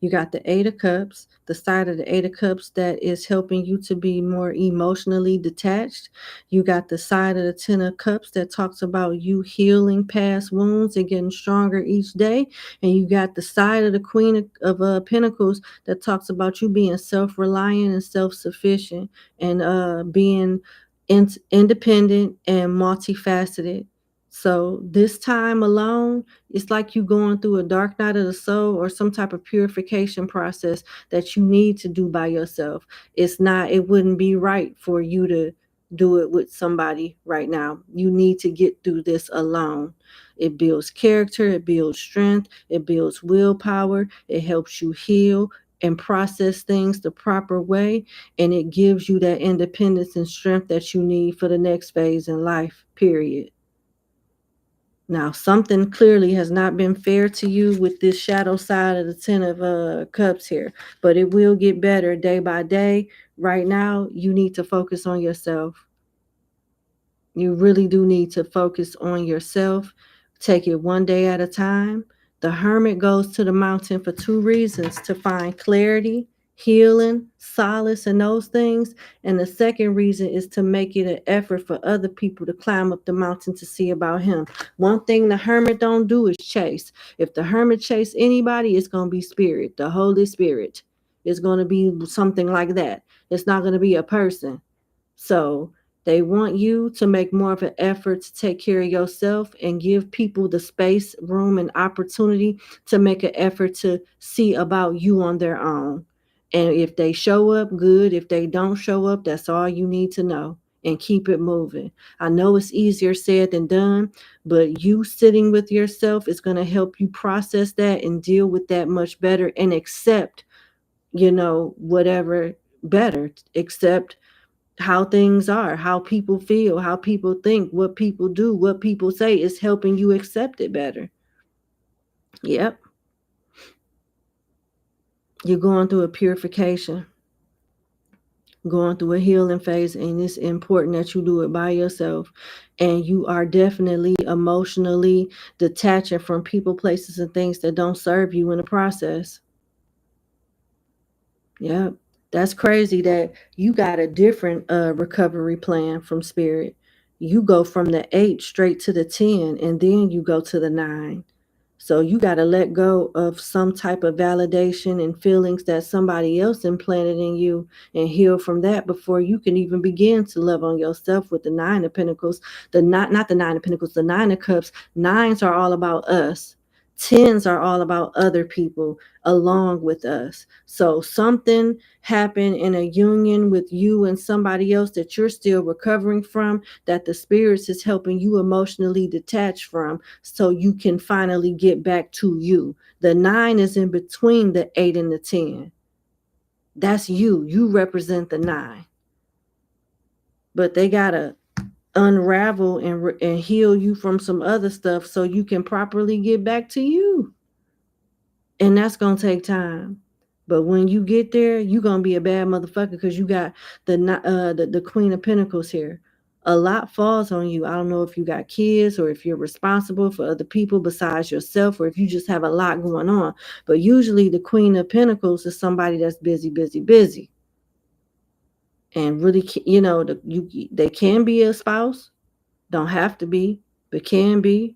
You got the 8 of Cups, the side of the 8 of Cups that is helping you to be more emotionally detached. You got the side of the 10 of Cups that talks about you healing past wounds and getting stronger each day. And you got the side of the Queen of Pentacles that talks about you being self-reliant and self-sufficient and being independent and multifaceted. So this time alone, it's like you going through a dark night of the soul or some type of purification process that you need to do by yourself. It wouldn't be right for you to do it with somebody right now. You need to get through this alone. It builds character, it builds strength, it builds willpower, it helps you heal and process things the proper way, and it gives you that independence and strength that you need for the next phase in life, period. Now, something clearly has not been fair to you with this shadow side of the 10 of Cups here, but it will get better day by day. Right now, you need to focus on yourself. You really do need to focus on yourself. Take it one day at a time. The Hermit goes to the mountain for 2 reasons: to find clarity, healing, solace, and those things. And the second reason is to make it an effort for other people to climb up the mountain to see about him. One thing the Hermit don't do is chase. If the Hermit chase anybody, it's going to be spirit, the Holy Spirit. It's going to be something like that. It's not going to be a person. So they want you to make more of an effort to take care of yourself and give people the space, room, and opportunity to make an effort to see about you on their own. And if they show up, good. If they don't show up, that's all you need to know. And keep it moving. I know it's easier said than done, but you sitting with yourself is going to help you process that and deal with that much better and accept, whatever better. Accept how things are, how people feel, how people think, what people do, what people say is helping you accept it better. Yep. You're going through a purification, going through a healing phase, and it's important that you do it by yourself. And you are definitely emotionally detaching from people, places, and things that don't serve you in the process. Yep. That's crazy that you got a different recovery plan from spirit. You go from the 8 straight to the 10, and then you go to the 9. So you got to let go of some type of validation and feelings that somebody else implanted in you and heal from that before you can even begin to love on yourself with the 9 of Pentacles. Not the 9 of Pentacles, the 9 of Cups. 9s are all about us. 10s are all about other people along with us. So something happened in a union with you and somebody else that you're still recovering from, that the spirits is helping you emotionally detach from, so you can finally get back to you. The 9 is in between the 8 and the 10. That's you. You represent the 9. But they got to unravel and heal you from some other stuff so you can properly get back to you. And that's going to take time. But when you get there, you're going to be a bad motherfucker because you got the Queen of Pentacles here. A lot falls on you. I don't know if you got kids or if you're responsible for other people besides yourself, or if you just have a lot going on. But usually the Queen of Pentacles is somebody that's busy, busy, busy. And really, they can be a spouse. Don't have to be, but can be.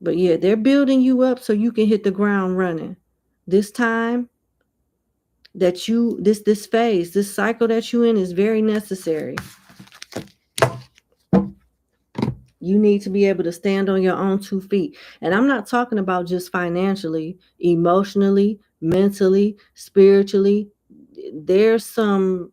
But yeah, they're building you up so you can hit the ground running. This time that this phase, this cycle that you're in is very necessary. You need to be able to stand on your own 2 feet. And I'm not talking about just financially, emotionally, mentally, spiritually. There's some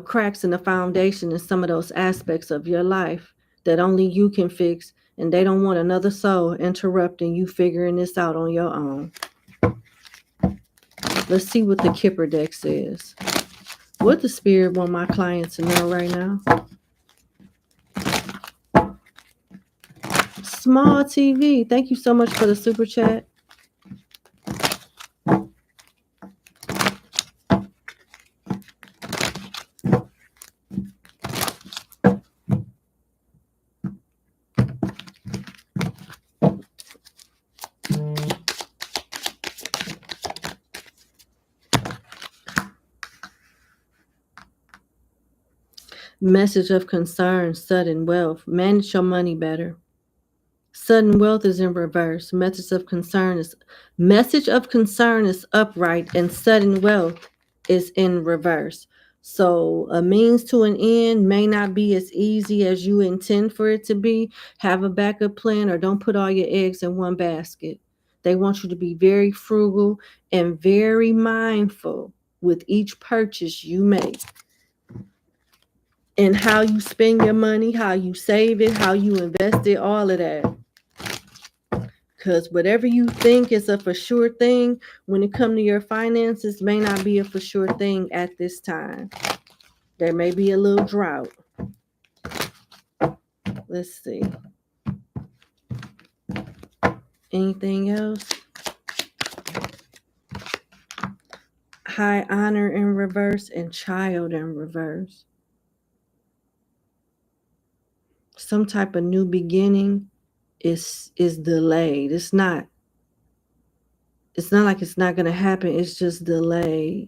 cracks in the foundation in some of those aspects of your life that only you can fix, and they don't want another soul interrupting you figuring this out on your own. Let's see what the Kipper deck says. What the spirit want my clients to know right now? Small TV. Thank you so much for the super chat. Message of concern, sudden wealth. Manage your money better. Sudden wealth is in reverse. Message of concern is upright, and sudden wealth is in reverse. So a means to an end may not be as easy as you intend for it to be. Have a backup plan, or don't put all your eggs in one basket. They want you to be very frugal and very mindful with each purchase you make. And how you spend your money, how you save it, how you invest it, all of that. Because whatever you think is a for sure thing, when it comes to your finances, may not be a for sure thing at this time. There may be a little drought. Let's see. Anything else? High honor in reverse and child in reverse. Some type of new beginning is delayed. It's not like it's not going to happen. It's just delayed.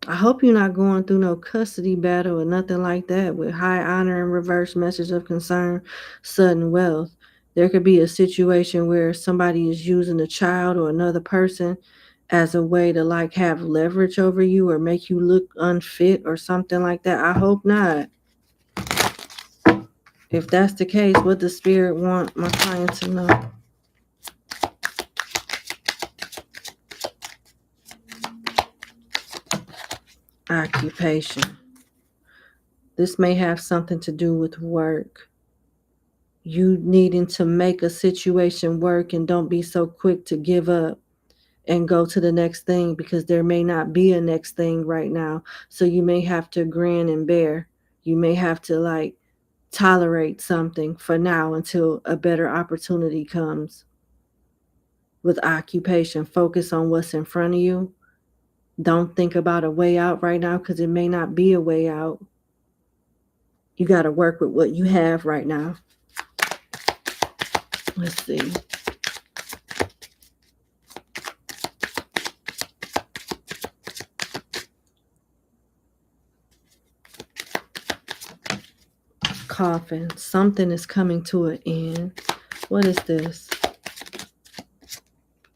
I hope you're not going through no custody battle or nothing like that with high honor and reverse, message of concern, sudden wealth. There could be a situation where somebody is using a child or another person as a way to like have leverage over you or make you look unfit or something like that. I hope not. If that's the case, what does Spirit want my client to know? Occupation. This may have something to do with work. You needing to make a situation work, and don't be so quick to give up and go to the next thing, because there may not be a next thing right now. So you may have to grin and bear. You may have to like tolerate something for now until a better opportunity comes. With occupation, focus on what's in front of you. Don't think about a way out right now, because it may not be a way out. You got to work with what you have right now. Let's see. Coffin. Something is coming to an end. What is this?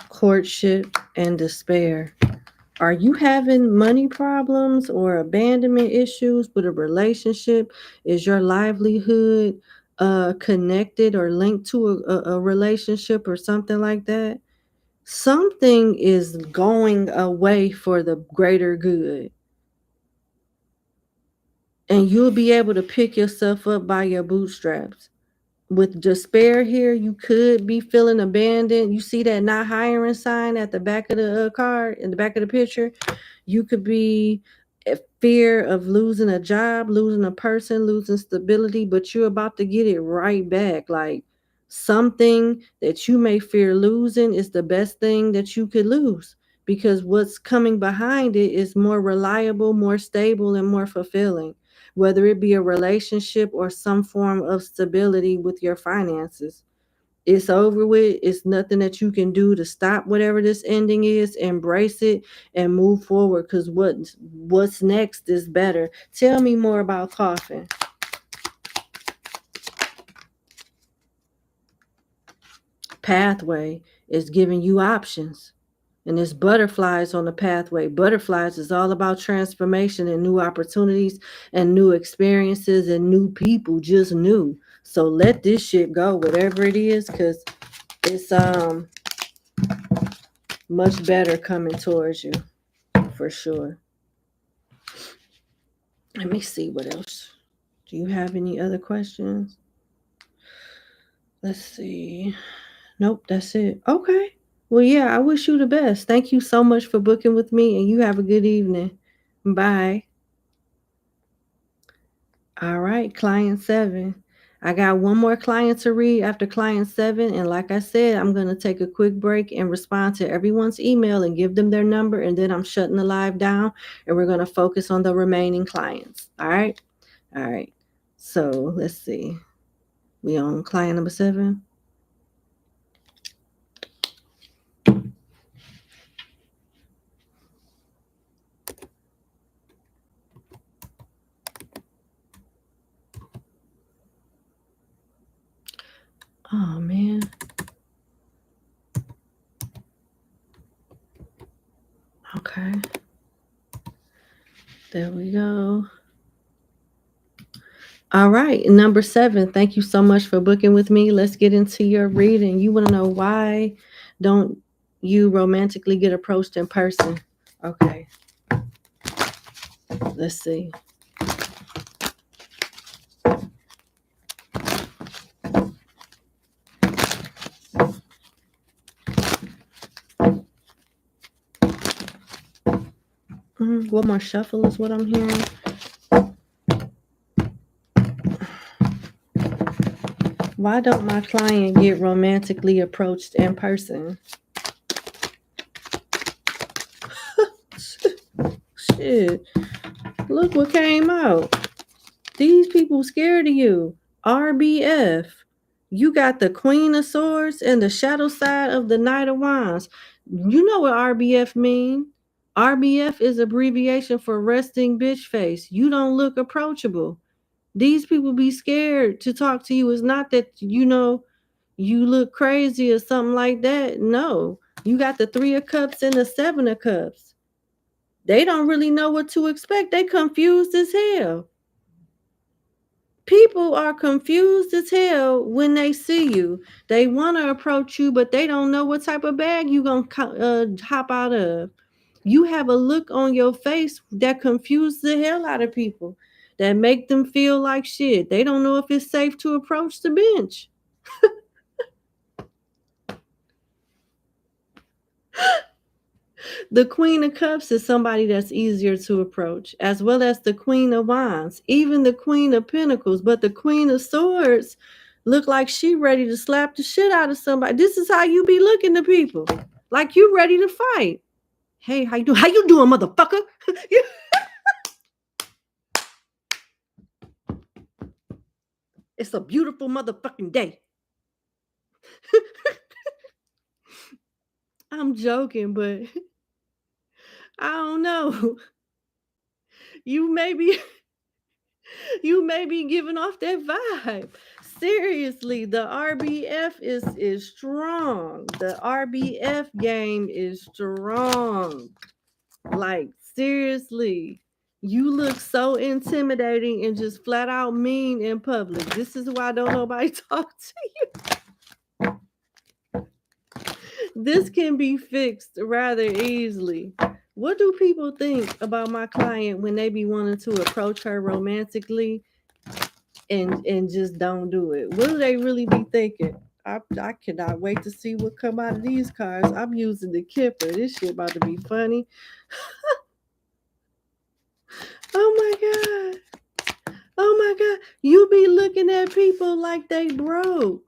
Courtship and despair. Are you having money problems or abandonment issues with a relationship? Is your livelihood connected or linked to a relationship or something like that? Something is going away for the greater good. And you'll be able to pick yourself up by your bootstraps. With despair here, you could be feeling abandoned. You see that not hiring sign at the back of the card, in the back of the picture? You could be a fear of losing a job, losing a person, losing stability, but you're about to get it right back. Like something that you may fear losing is the best thing that you could lose, because what's coming behind it is more reliable, more stable, and more fulfilling, whether it be a relationship or some form of stability with your finances. It's over with. It's nothing that you can do to stop whatever this ending is. Embrace it and move forward, because what's next is better. Tell me more about Coffin. Pathway is giving you options. And there's butterflies on the pathway. Butterflies is all about transformation and new opportunities and new experiences and new people, just new. So let this shit go, whatever it is, because it's much better coming towards you, for sure. Let me see what else. Do you have any other questions? Let's see. Nope, that's it. Okay. Well, yeah, I wish you the best. Thank you so much for booking with me, and you have a good evening. Bye. All right, client 7. I got one more client to read after client 7. And like I said, I'm going to take a quick break and respond to everyone's email and give them their number. And then I'm shutting the live down, and we're going to focus on the remaining clients. All right. All right. So let's see. We on client number 7. Oh, man. Okay. There we go. All right. Number 7. Thank you so much for booking with me. Let's get into your reading. You want to know why don't you romantically get approached in person? Okay. Let's see. One more shuffle is what I'm hearing. Why don't my client get romantically approached in person? Shit. Look what came out. These people scared of you. RBF. You got the Queen of Swords and the shadow side of the Knight of Wands. You know what RBF mean? RBF is abbreviation for resting bitch face. You don't look approachable. These people be scared to talk to you. It's not that, you look crazy or something like that. No. You got the 3 of Cups and the 7 of Cups. They don't really know what to expect. They confused as hell. People are confused as hell when they see you. They want to approach you, but they don't know what type of bag you gonna hop out of. You have a look on your face that confuses the hell out of people, that make them feel like shit. They don't know if it's safe to approach the bench. The Queen of Cups is somebody that's easier to approach, as well as the Queen of Wands, even the Queen of Pentacles. But the Queen of Swords look like she ready to slap the shit out of somebody. This is how you be looking to people, like you ready to fight. Hey, how you doing? How you doing, motherfucker? It's a beautiful motherfucking day. I'm joking, but I don't know. You may be giving off that vibe. Seriously, the RBF is strong. The RBF game is strong. Like, seriously. You look so intimidating and just flat out mean in public. This is why don't nobody talk to you. This can be fixed rather easily. What do people think about my client when they be wanting to approach her romantically and just don't do it? What do they really be thinking? I cannot wait to see what come out of these cards. I'm using the Kipper. This shit about to be funny. Oh my God. Oh my God. You be looking at people like they broke.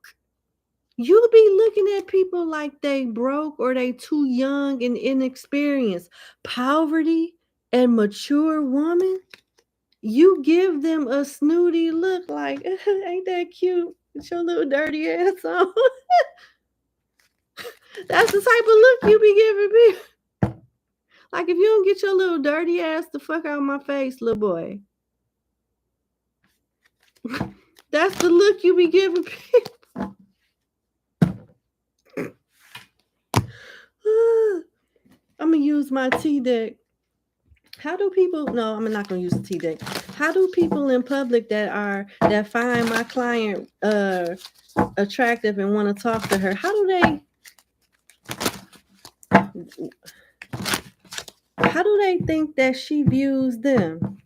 You be looking at people like they broke or they too young and inexperienced. Poverty and mature woman, you give them a snooty look like, ain't that cute? With your little dirty ass on. That's the type of look you be giving me. Like, if you don't get your little dirty ass the fuck out of my face, little boy. That's the look you be giving people. I'm going to use my T deck. How do people, no, I'm not going to use the T deck. How do people in public that find my client attractive and want to talk to her, how do they think that she views them?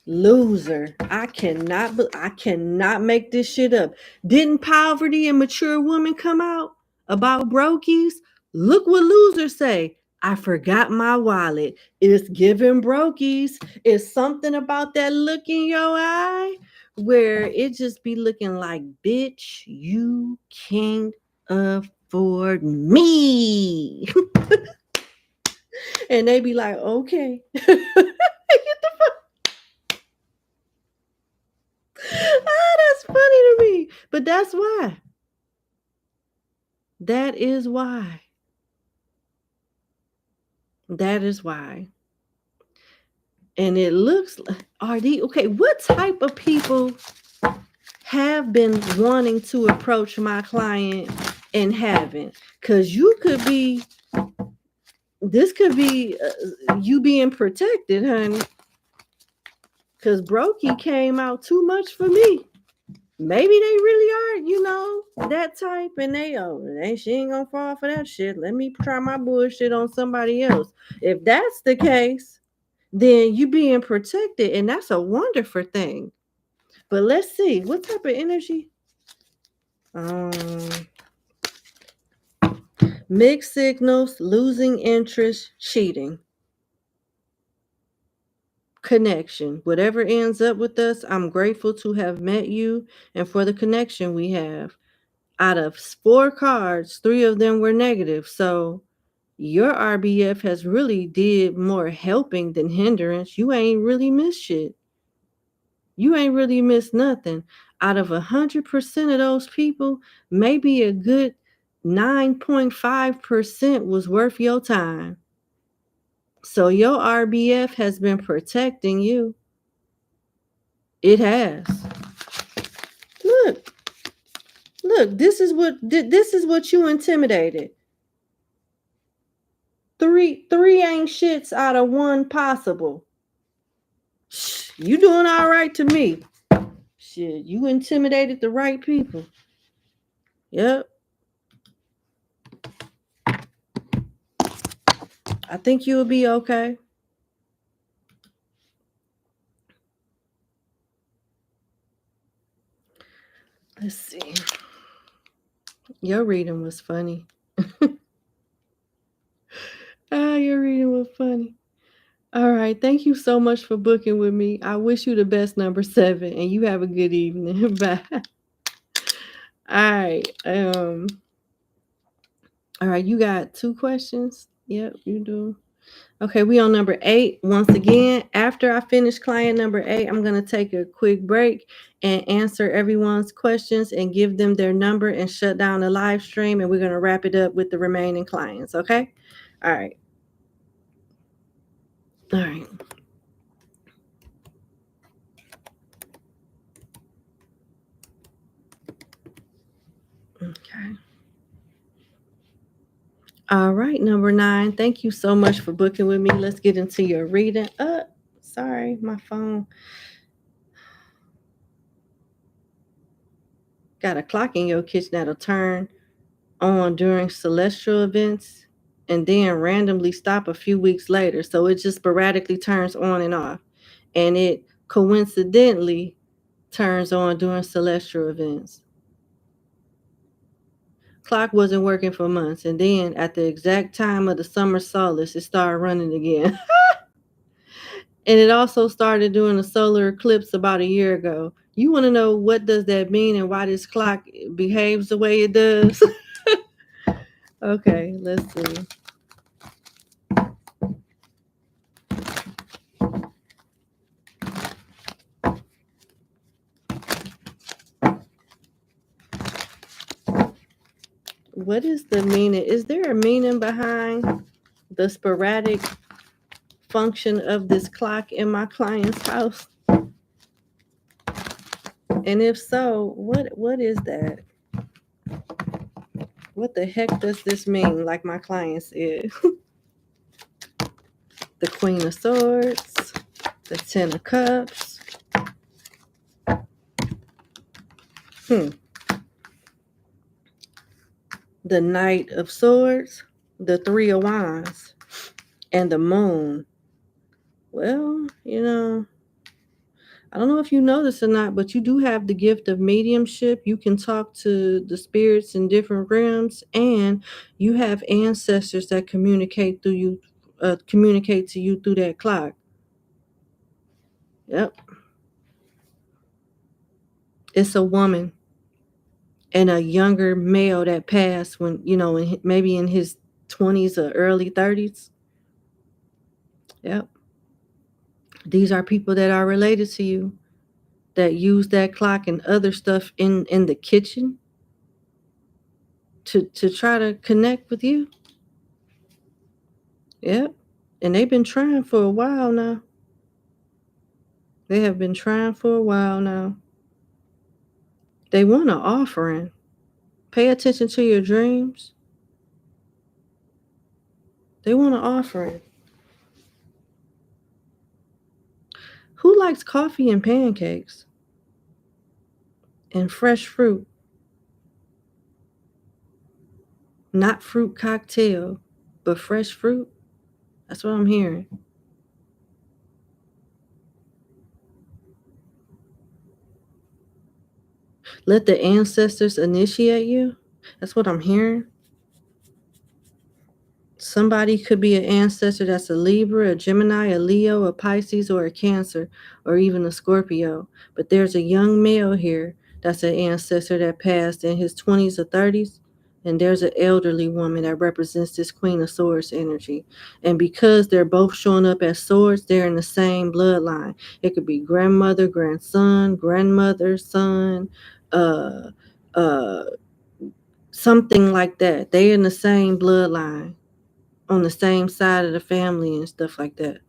Loser. I cannot make this shit up. Didn't Poverty and Mature Woman come out about brokies? Look what losers say. I forgot my wallet. It's giving brokies. It's something about that look in your eye where it just be looking like, bitch, you can't afford me. And they be like, okay. Get the fuck. That's funny to me. But that's why. That is why. That is why. And it looks like, okay, what type of people have been wanting to approach my client and haven't? Because this could be you being protected, honey. Because Brokey came out too much for me. Maybe they really are, that type, and she ain't gonna fall for that shit. Let me try my bullshit on somebody else. If that's the case, then you being protected, and that's a wonderful thing. But let's see, what type of energy? Mixed signals, losing interest, cheating. Connection. Whatever ends up with us, I'm grateful to have met you and for the connection we have. Out of 4 cards, 3 of them were negative. So your RBF has really did more helping than hindrance. You ain't really missed shit. You ain't really missed nothing. Out of 100% of those people, maybe a good 9.5% was worth your time. So your RBF has been protecting you. It has. Look, this is what you intimidated. 3 Three ain't shits out of one possible. You doing all right to me. Shit, you intimidated the right people. Yep. I think you'll be okay. Let's see. Your reading was funny. Your reading was funny. All right. Thank you so much for booking with me. I wish you the best, number 7, and you have a good evening. Bye. All right. All right. You got 2 questions? Yep, you do. Okay, we on number 8. Once again, after I finish client number 8, I'm going to take a quick break and answer everyone's questions and give them their number and shut down the live stream. And we're going to wrap it up with the remaining clients. Okay. All right. All right. Okay. All right, number 9. Thank you so much for booking with me. Let's get into your reading. Sorry, my phone. Got a clock in your kitchen that'll turn on during celestial events and then randomly stop a few weeks later. So it just sporadically turns on and off. And it coincidentally turns on during celestial events. Clock wasn't working for months. And then at the exact time of the summer solstice, it started running again. And it also started during a solar eclipse about a year ago. You want to know what does that mean and why this clock behaves the way it does? Okay, let's see. What is the meaning? Is there a meaning behind the sporadic function of this clock in my client's house? And if so, what is that? What the heck does this mean? Like my client said. The Queen of Swords, the 10 of Cups. The Knight of Swords, the 3 of Wands, and the Moon. Well, I don't know if you know this or not, but you do have the gift of mediumship. You can talk to the spirits in different realms, and you have ancestors that communicate to you through that clock. Yep. It's a woman and a younger male that passed when, maybe in his 20s or early 30s. Yep. These are people that are related to you that use that clock and other stuff in the kitchen to try to connect with you. Yep. And they've been trying for a while now. They have been trying for a while now. They want an offering. Pay attention to your dreams. They want an offering. Who likes coffee and pancakes? And fresh fruit? Not fruit cocktail, but fresh fruit? That's what I'm hearing. Let the ancestors initiate you? That's what I'm hearing. Somebody could be an ancestor that's a Libra, a Gemini, a Leo, a Pisces, or a Cancer, or even a Scorpio. But there's a young male here that's an ancestor that passed in his 20s or 30s. And there's an elderly woman that represents this Queen of Swords energy. And because they're both showing up as swords, they're in the same bloodline. It could be grandmother, grandson, grandmother, son, something like that. They're in the same bloodline, on the same side of the family and stuff like that.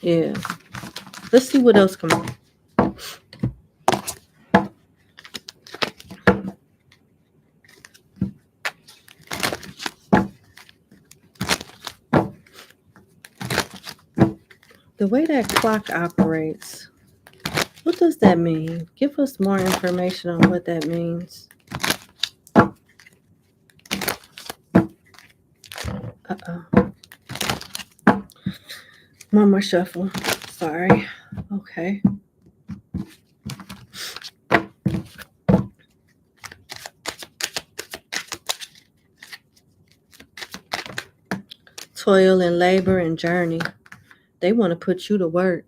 Yeah. Let's see what else comes up. The way that clock operates, what does that mean? Give us more information on what that means. Uh-oh. One more shuffle. Sorry. Okay. Toil and labor and journey. They want to put you to work.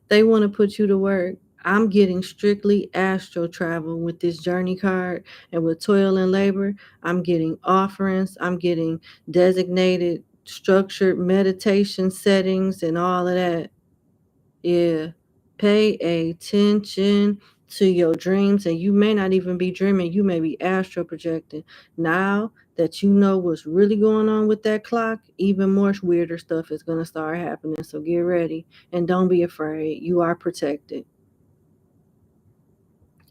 They want to put you to work. I'm getting strictly astral travel with this journey card, and with toil and labor, I'm getting offerings, I'm getting designated structured meditation settings and all of that. Yeah. Pay attention to your dreams, and you may not even be dreaming, you may be astral projecting. Now that you know what's really going on with that clock, even more weirder stuff is going to start happening. So get ready and don't be afraid. You are protected.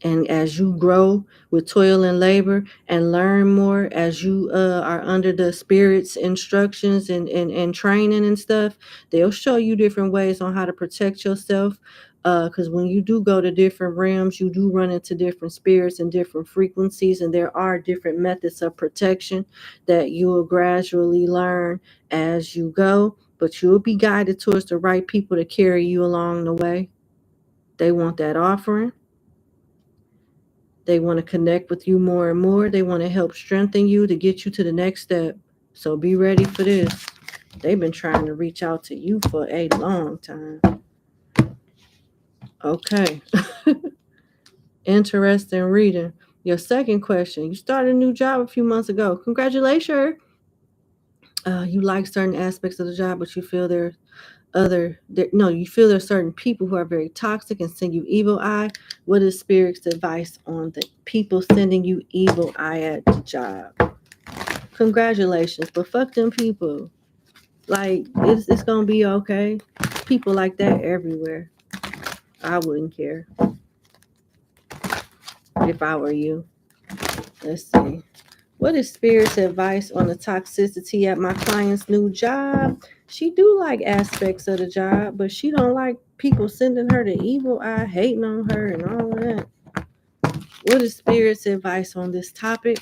And as you grow with toil and labor and learn more, as you are under the spirit's instructions and training and stuff, they'll show you different ways on how to protect yourself. Because when you do go to different realms, you do run into different spirits and different frequencies, and there are different methods of protection that you will gradually learn as you go. But you'll be guided towards the right people to carry you along the way. They want that offering. They want to connect with you more and more. They want to help strengthen you to get you to the next step. So be ready for this. They've been trying to reach out to you for a long time. Okay. Interesting reading. Your second question. You started a new job a few months ago. Congratulations. You like certain aspects of the job, but you feel you feel there's certain people who are very toxic and send you evil eye. What is spirit's advice on the people sending you evil eye at the job? Congratulations, but fuck them people. Like, it's gonna be okay. People like that everywhere. I wouldn't care if I were you. Let's see. What is spirit's advice on the toxicity at my client's new job? She do like aspects of the job, but she don't like people sending her the evil eye, hating on her and all of that. What is spirit's advice on this topic?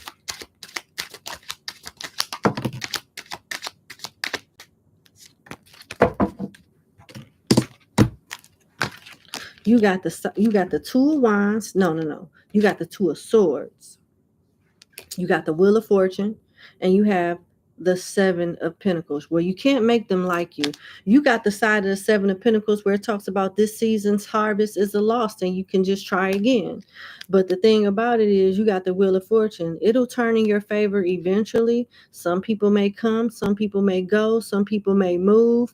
You got the Two of Wands. No. You got the Two of Swords. You got the Wheel of Fortune, and you have the Seven of Pentacles. Well, you can't make them like you. You got the side of the Seven of Pentacles where it talks about this season's harvest is a loss and you can just try again. But the thing about it is you got the Wheel of Fortune. It'll turn in your favor eventually. Some people may come, some people may go, some people may move.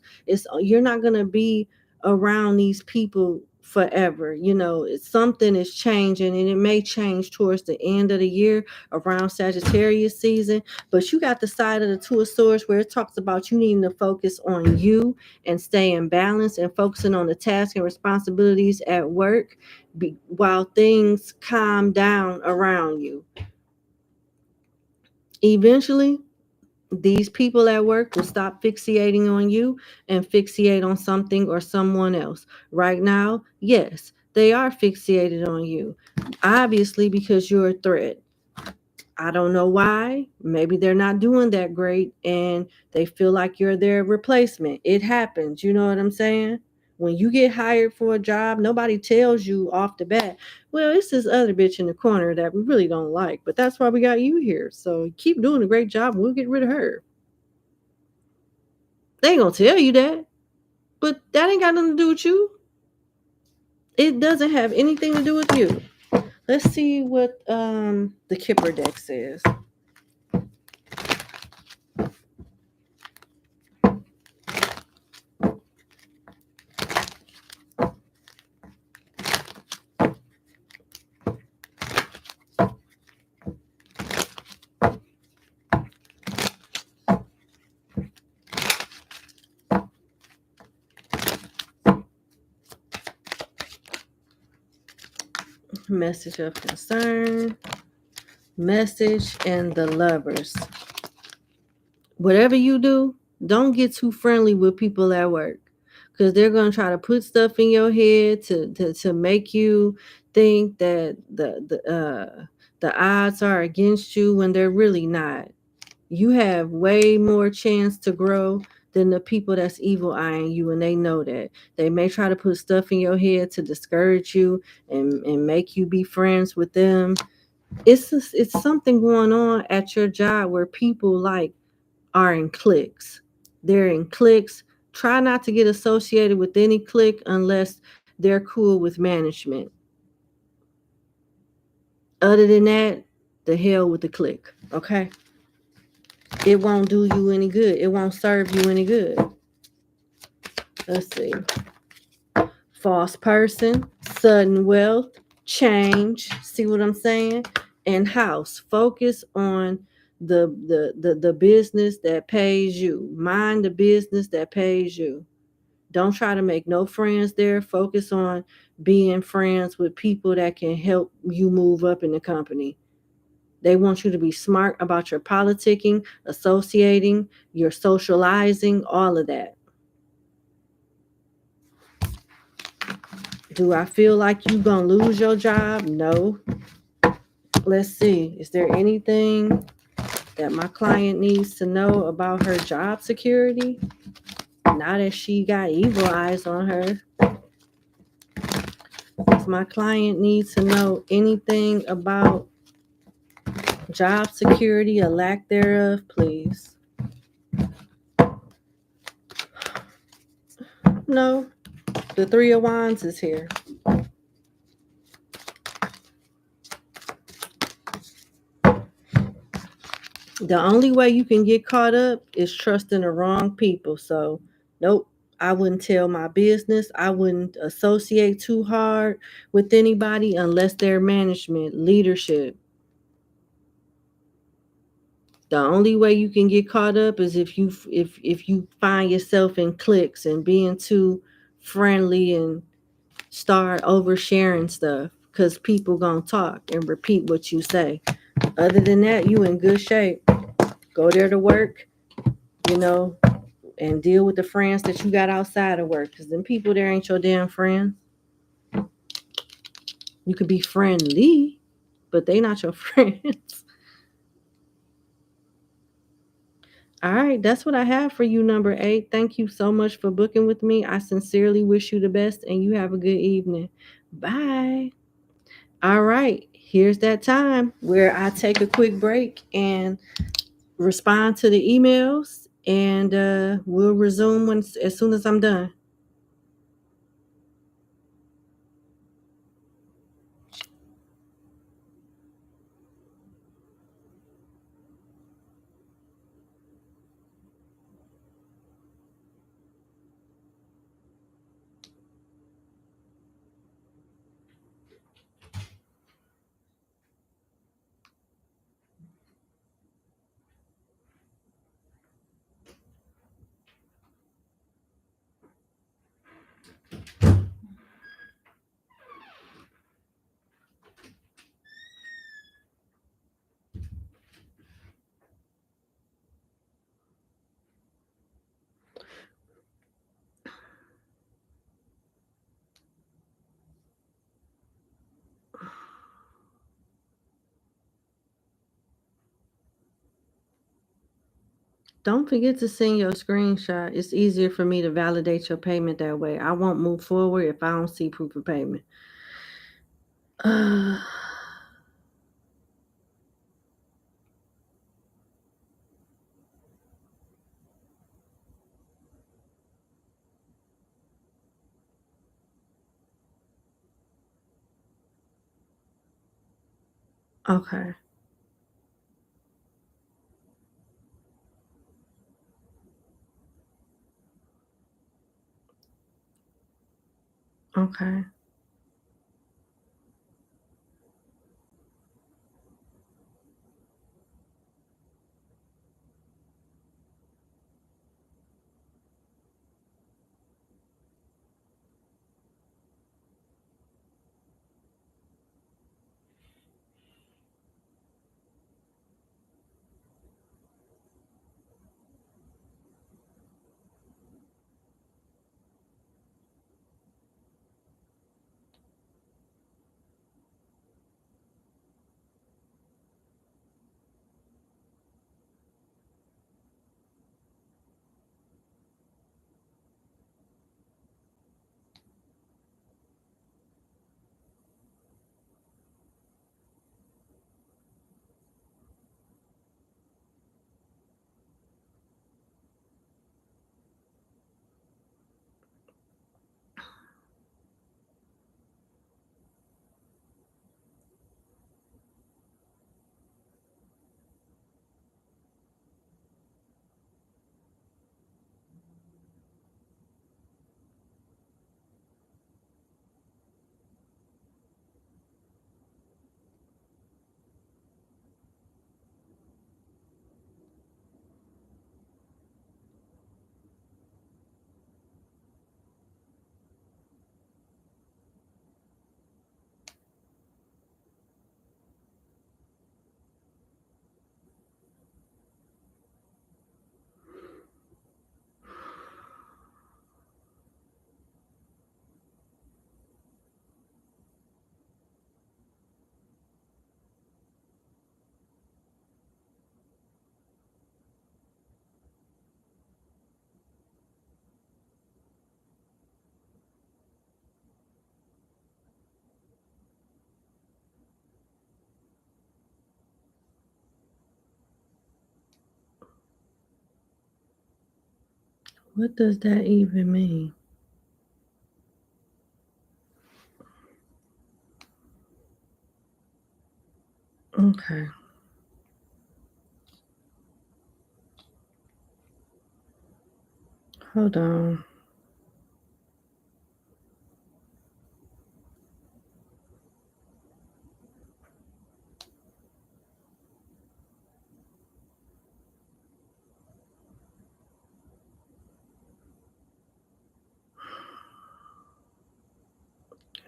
You're not going to be around these people forever. Something is changing, and it may change towards the end of the year around Sagittarius season. But you got the side of the Two of Swords where it talks about you needing to focus on you and staying balanced and focusing on the tasks and responsibilities at work while things calm down around you. Eventually, these people at work will stop fixating on you and fixate on something or someone else. Right now, yes, they are fixated on you, obviously, because you're a threat. I don't know why. Maybe they're not doing that great and they feel like you're their replacement. It happens. You know what I'm saying? When you get hired for a job, nobody tells you off the bat, well, it's this other bitch in the corner that we really don't like, but that's why we got you here. So keep doing a great job and we'll get rid of her. They ain't gonna tell you that, but that ain't got nothing to do with you. It doesn't have anything to do with you. Let's see what the Kipper deck says. Message of concern, message, and the Lovers. Whatever you do, Don't get too friendly with people at work, because they're going to try to put stuff in your head to make you think that the odds are against you when they're really not. You have way more chance to grow than the people that's evil eyeing you, and they know that. They may try to put stuff in your head to discourage you and make you be friends with them. It's something going on at your job where people like are in cliques. They're in cliques. Try not to get associated with any clique unless they're cool with management. Other than that, the hell with the clique. Okay? It won't do you any good. It won't serve you any good. Let's see. False person, sudden wealth, change. See what I'm saying? And house. Focus on the business that pays you. Mind the business that pays you. Don't try to make no friends there. Focus on being friends with people that can help you move up in the company. They want you to be smart about your politicking, associating, your socializing, all of that. Do I feel like you're going to lose your job? No. Let's see. Is there anything that my client needs to know about her job security? Now that she got evil eyes on her. Does my client need to know anything about job security or lack thereof, please? No. The Three of Wands is here. The only way you can get caught up is trusting the wrong people. So, nope, I wouldn't tell my business. I wouldn't associate too hard with anybody unless they're management, leadership. The only way you can get caught up is if you find yourself in cliques and being too friendly and start oversharing stuff, because people gonna talk and repeat what you say. Other than that, you in good shape. Go there to work, you know, and deal with the friends that you got outside of work, because them people there ain't your damn friends. You could be friendly, but they not your friends. All right, that's what I have for you, number 8. Thank you so much for booking with me. I sincerely wish you the best, and you have a good evening. Bye. All right, here's that time where I take a quick break and respond to the emails, and we'll resume as soon as I'm done. Don't forget to send your screenshot. It's easier for me to validate your payment that way. I won't move forward if I don't see proof of payment. Okay. Okay. What does that even mean? Okay. Hold on.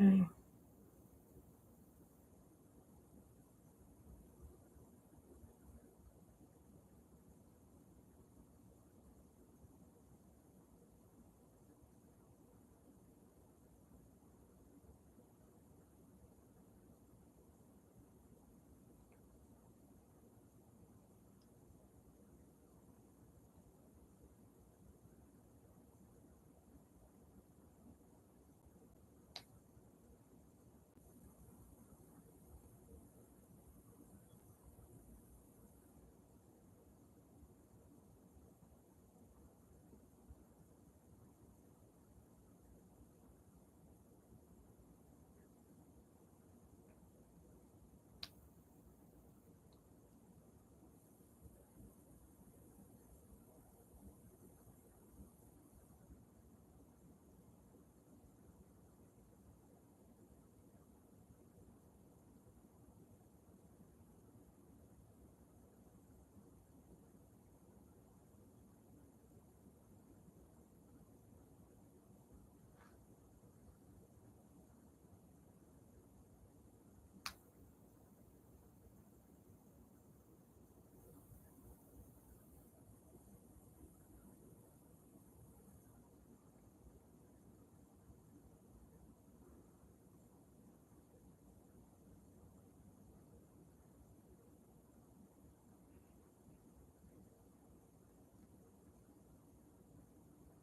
Okay.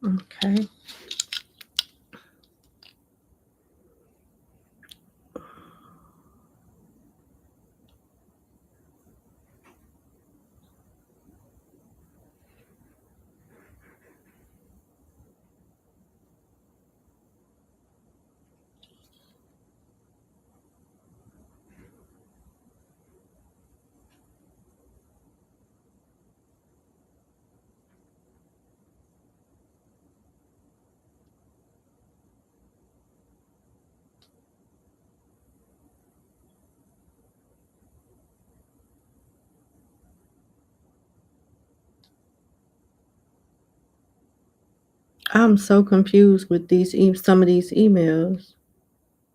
Okay. I'm so confused with some of these emails.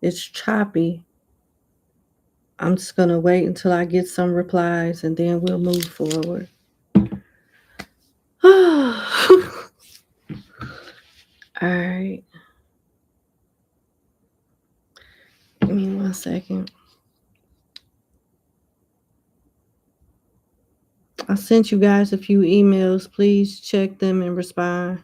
It's choppy. I'm just gonna wait until I get some replies and then we'll move forward. All right. Give me 1 second. I sent you guys a few emails. Please check them and respond.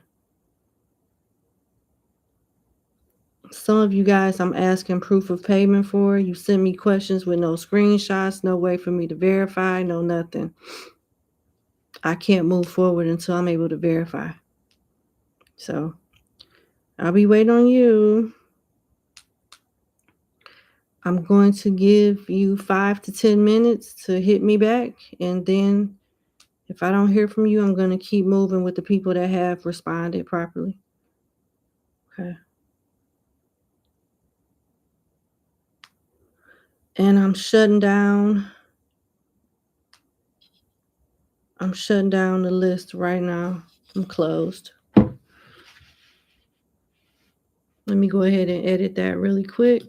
Some of you guys I'm asking proof of payment for. You send me questions with no screenshots, no way for me to verify, no nothing. I can't move forward until I'm able to verify. So I'll be waiting on you. I'm going to give you 5 to 10 minutes to hit me back. And then if I don't hear from you, I'm going to keep moving with the people that have responded properly. Okay. And I'm shutting down the list right now. I'm closed. Let me go ahead and edit that really quick.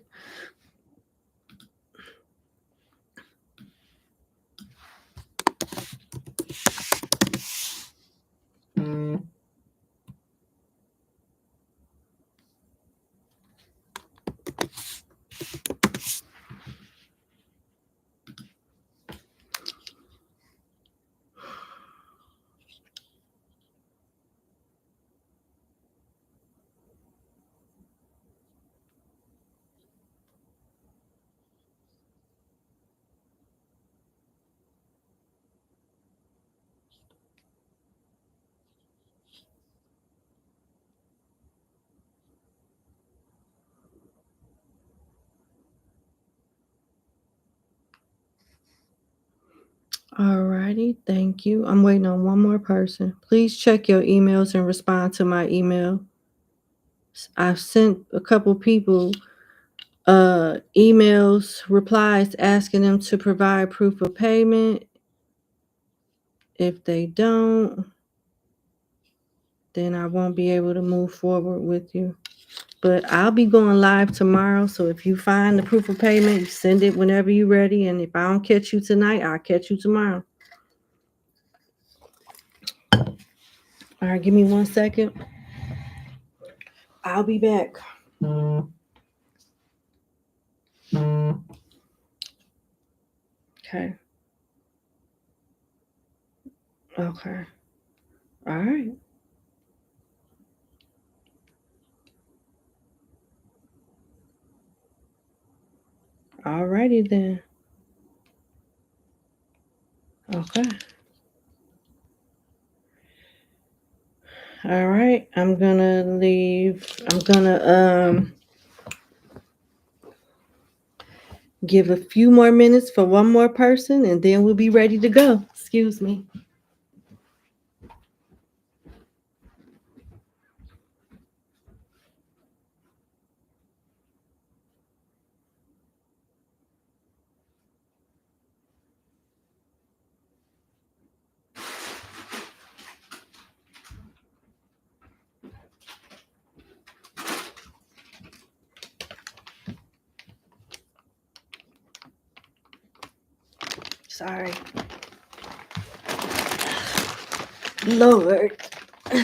Alrighty, thank you. I'm waiting on one more person. Please check your emails and respond to my email. I've sent a couple people emails, replies asking them to provide proof of payment. If they don't, then I won't be able to move forward with you. But I'll be going live tomorrow. So if you find the proof of payment, you send it whenever you're ready. And if I don't catch you tonight, I'll catch you tomorrow. All right, give me 1 second. I'll be back. Okay. Okay. All right. All righty then. Okay. All right. I'm gonna leave. I'm gonna give a few more minutes for one more person, and then we'll be ready to go. Excuse me. Sorry. Lord. Okay.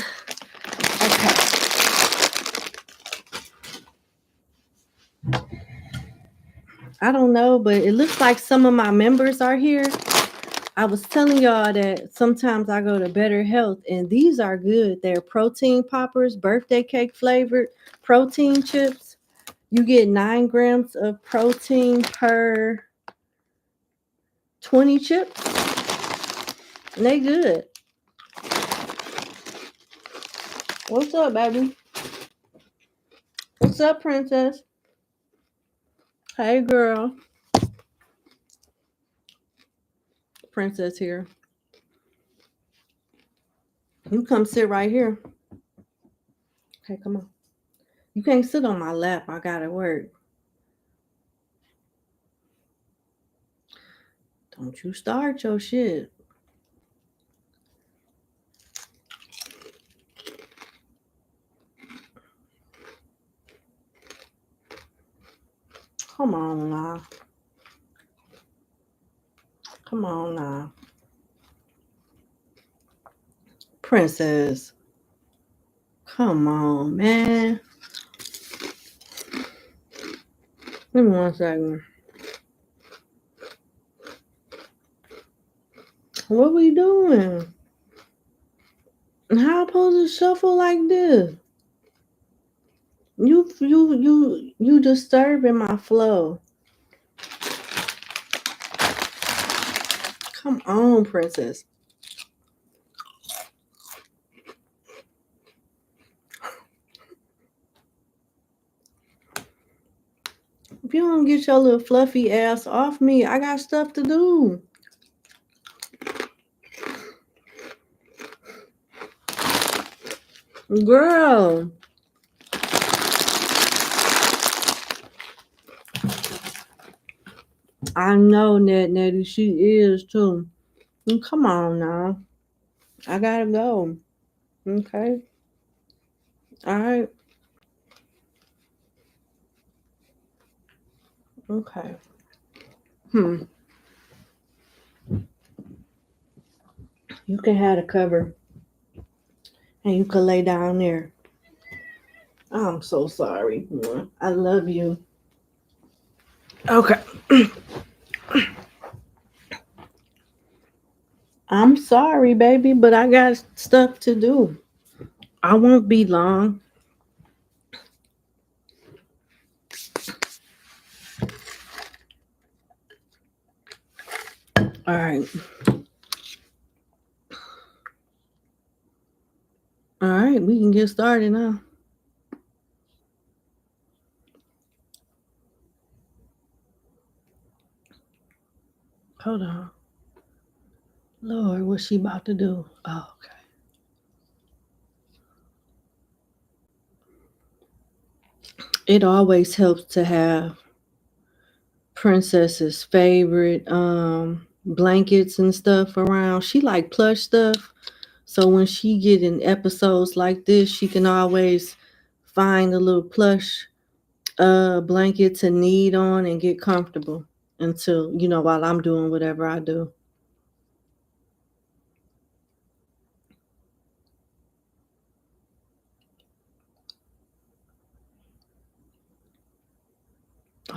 I don't know, but it looks like some of my members are here. I was telling y'all that sometimes I go to Better Health, and these are good. They're protein poppers, birthday cake flavored protein chips. You get 9 grams of protein per 20 chips. And they good. What's up, baby? What's up, princess? Hey, girl. Princess here. You come sit right here. Okay, come on. You can't sit on my lap. I gotta work. Don't you start your shit. Come on now. Come on now. Princess. Come on, man. Give me 1 second. What we doing? How I supposed to shuffle like this? You disturbing my flow. Come on, princess. If you don't get your little fluffy ass off me, I got stuff to do. Girl. I know Nettie, she is too. Come on now. I gotta go. Okay. All right. Okay. You can have the cover. And you can lay down there. I'm so sorry. I love you. Okay. I'm sorry, baby, but I got stuff to do. I won't be long. All right. All right, we can get started now. Hold on. Lord, what's she about to do? Oh, okay. It always helps to have Princess's favorite blankets and stuff around. She like plush stuff. So when she get in episodes like this, she can always find a little plush blanket to knead on and get comfortable until, while I'm doing whatever I do.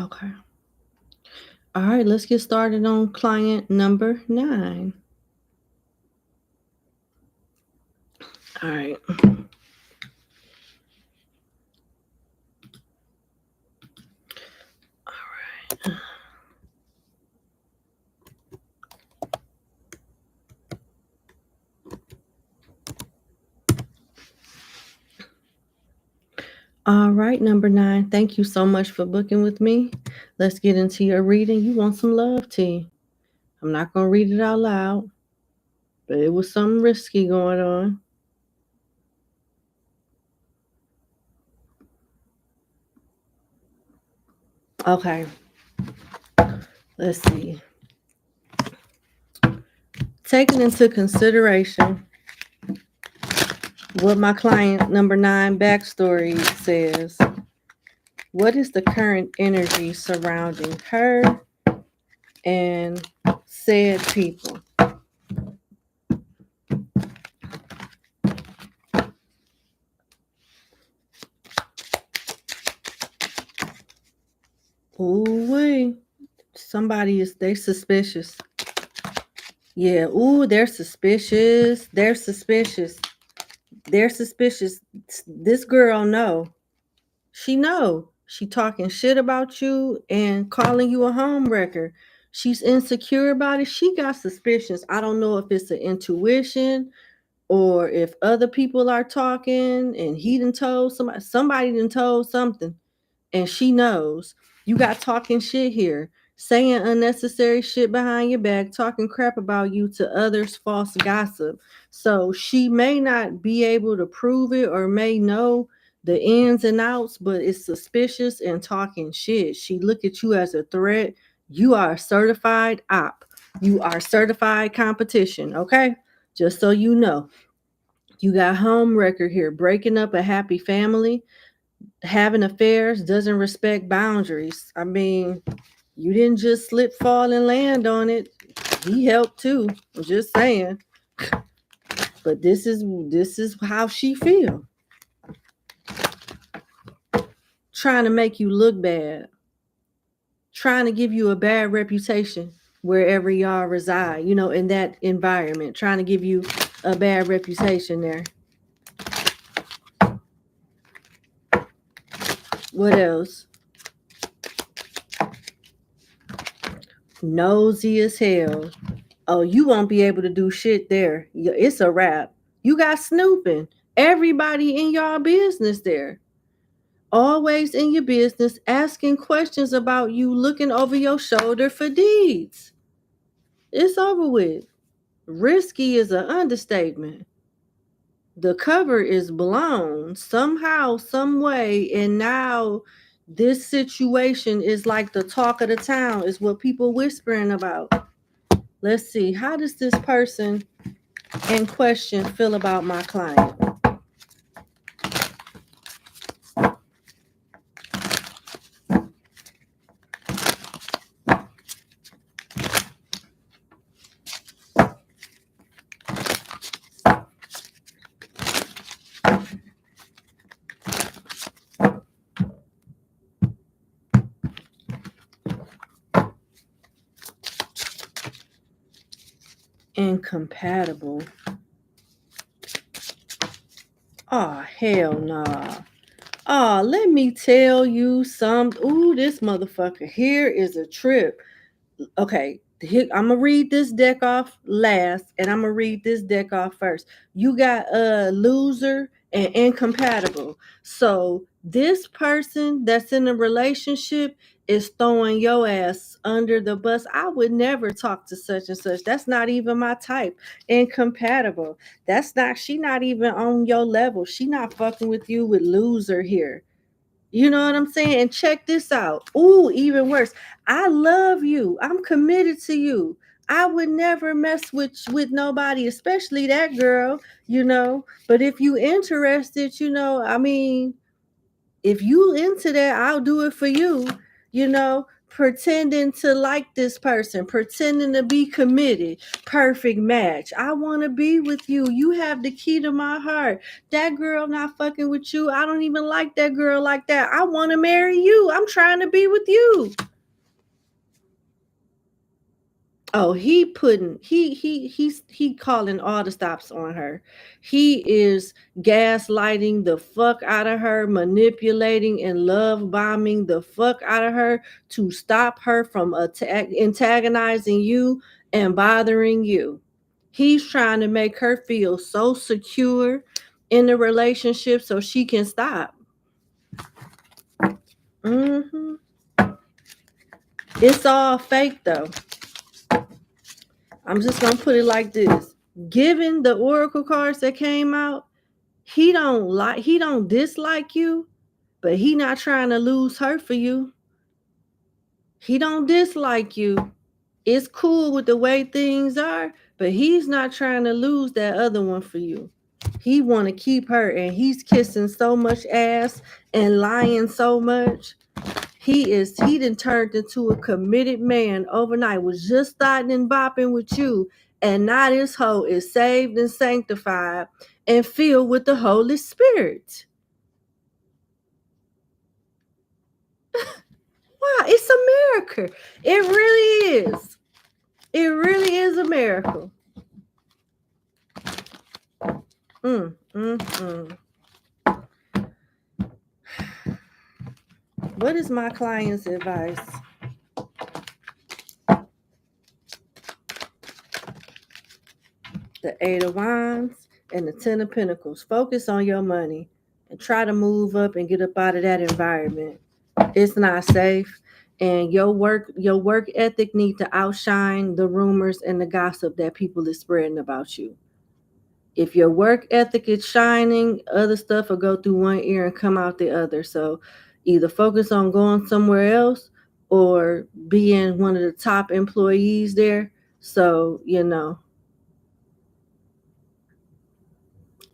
Okay. All right, let's get started on client number 9. All right. All right. All right, number 9. Thank you so much for booking with me. Let's get into your reading. You want some love tea. I'm not going to read it out loud, but it was something risky going on. Okay. Let's see. Taking into consideration what my client number 9 backstory says, what is the current energy surrounding her and said people? Ooh-wee. They suspicious. Yeah, they're suspicious. They're suspicious. They're suspicious. This girl know. She know. She talking shit about you and calling you a home wrecker. She's insecure about it. She got suspicions. I don't know if it's an intuition or if other people are talking and he done told somebody done told something. And she knows. You got talking shit here, saying unnecessary shit behind your back, talking crap about you to others, false gossip. So she may not be able to prove it or may know the ins and outs, but it's suspicious and talking shit. She look at you as a threat. You are a certified op. You are certified competition, okay? Just so you know. You got home wrecker here, breaking up a happy family, having affairs, doesn't respect boundaries. I mean, you didn't just slip, fall, and land on it. He helped too. I'm just saying. But this is how she feel. Trying to make you look bad. Trying to give you a bad reputation wherever y'all reside, in that environment. Trying to give you a bad reputation there. What else? Nosy as hell. Oh, you won't be able to do shit there. It's a wrap. You got snooping. Everybody in y'all business there. Always in your business, asking questions about you, looking over your shoulder for deeds. It's over with. Risky is an understatement. The cover is blown somehow, some way, and now this situation is like the talk of the town, is what people whispering about. Let's see. How does this person in question feel about my client? Incompatible. Oh, hell nah. Oh, let me tell you something. Ooh, this motherfucker here is a trip. Okay, I'm gonna read this deck off last, and I'm gonna read this deck off first. You got a loser and incompatible. So this person that's in a relationship is throwing your ass under the bus. I would never talk to such and such. That's not even my type. Incompatible. She not even on your level. She not fucking with you with loser here. You know what I'm saying? And check this out. Ooh, even worse. I love you. I'm committed to you. I would never mess with nobody, especially that girl, you know. But if you interested, you know, I mean, if you into that, I'll do it for you, you know, pretending to like this person, pretending to be committed. Perfect match. I want to be with you. You have the key to my heart. That girl not fucking with you. I don't even like that girl like that. I want to marry you. I'm trying to be with you. Oh, he calling all the stops on her. He is gaslighting the fuck out of her, manipulating and love bombing the fuck out of her to stop her from antagonizing you and bothering you. He's trying to make her feel so secure in the relationship so she can stop. It's all fake though. I'm just gonna put it like this. Given the oracle cards that came out, he don't dislike you, but he not trying to lose her for you. He don't dislike you. It's cool with the way things are, but he's not trying to lose that other one for you. He want to keep her, and he's kissing so much ass and lying so much. He done turned into a committed man overnight. Was just starting and bopping with you, and now this hoe is saved and sanctified and filled with the Holy Spirit. Wow, it's a miracle. It really is. It really is a miracle. What is my client's advice? The Eight of Wands and the Ten of Pentacles. Focus on your money and try to move up and get up out of that environment. It's not safe. And your work ethic need to outshine the rumors and the gossip that people is spreading about you. If your work ethic is shining, other stuff will go through one ear and come out the other. So either focus on going somewhere else or being one of the top employees there. So, you know,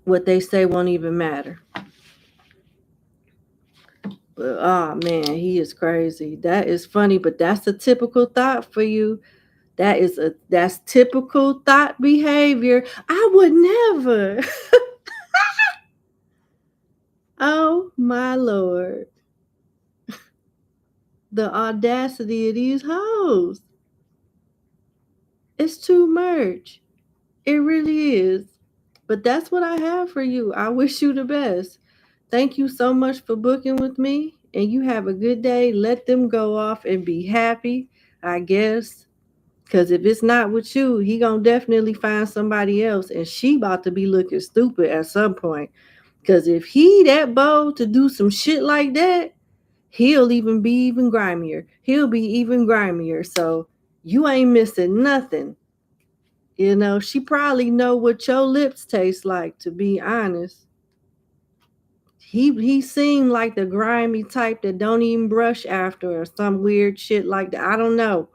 what they say won't even matter. But oh man, he is crazy. That is funny, but that's a typical thought for you. That's typical thought behavior. I would never. Oh my Lord. The audacity of these hoes. It's too much. It really is. But that's what I have for you. I wish you the best. Thank you so much for booking with me. And you have a good day. Let them go off and be happy, I guess. Because if it's not with you, he gonna definitely find somebody else. And she about to be looking stupid at some point. Because if he that bold to do some shit like that, he'll even be even grimier. He'll be even grimier. So you ain't missing nothing. You know, she probably know what your lips taste like, to be honest. He seemed like the grimy type that don't even brush after or some weird shit like that. I don't know.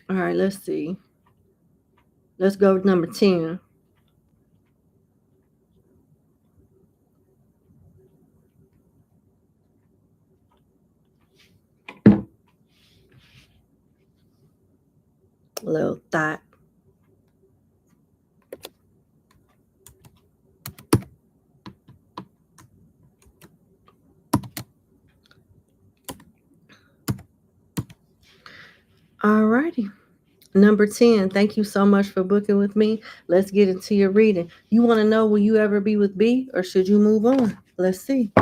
All right, let's see. Let's go with number 10. A little thought. All righty. Number 10, thank you so much for booking with me. Let's get into your reading. You want to know, will you ever be with B or should you move on? Let's see.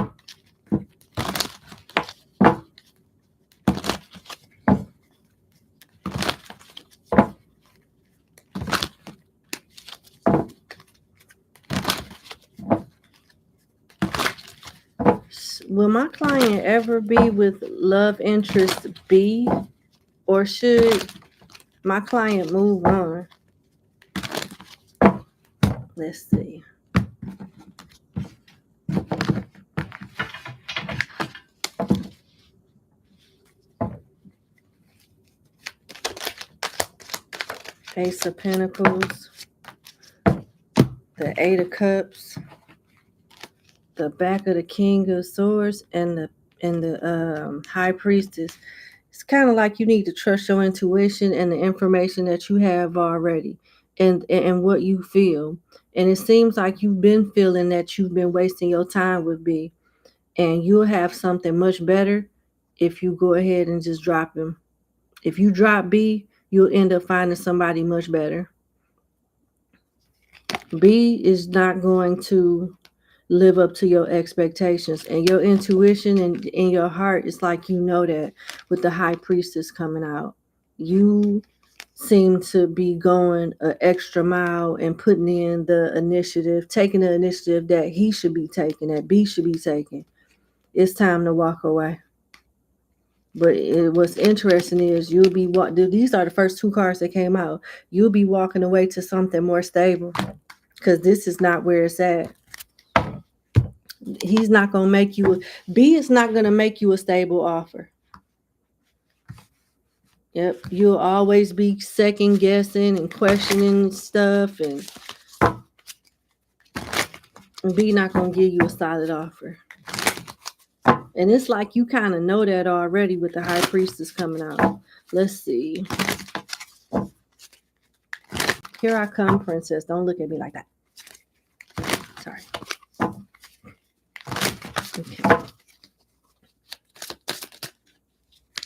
Will my client ever be with love interest B, or should my client move on? Let's see. Ace of Pentacles, the Eight of Cups, the back of the King of Swords, and the High Priestess. It's kind of like you need to trust your intuition and the information that you have already, and what you feel. And it seems like you've been feeling that you've been wasting your time with B, and you'll have something much better if you go ahead and just drop him. If you drop B, you'll end up finding somebody much better. B is not going to live up to your expectations, and your intuition and in your heart, it's like you know that with the High Priestess coming out. You seem to be going an extra mile and putting in the initiative, taking the initiative that he should be taking, that B should be taking. It's time to walk away. But what's interesting is you'll be these are the first two cards that came out. You'll be walking away to something more stable, because this is not where it's at. He's not going to make you, B is not going to make you a stable offer. Yep, you'll always be second guessing and questioning stuff, and B not going to give you a solid offer. And it's like you kind of know that already with the High Priestess coming out. Let's see. Here I come, Princess. Don't look at me like that. Sorry. Okay.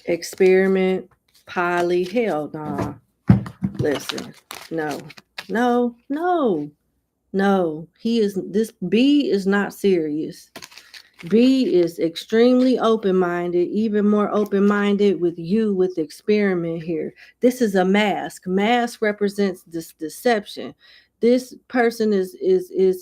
Experiment, poly, hell nah. Listen, no. This B is not serious. B is extremely open-minded, even more open-minded with you with experiment here. This is a mask. Mask represents this deception. This person is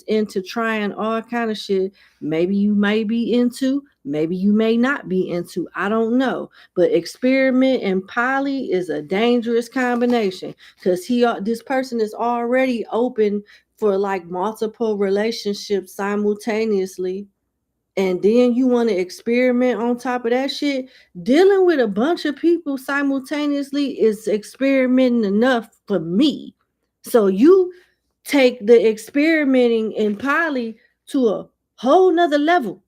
into trying all kind of shit. Maybe you may be into, maybe you may not be into. I don't know. But experiment and poly is a dangerous combination, because this person is already open for like multiple relationships simultaneously. And then you want to experiment on top of that shit. Dealing with a bunch of people simultaneously is experimenting enough for me. So you take the experimenting in poly to a whole nother level.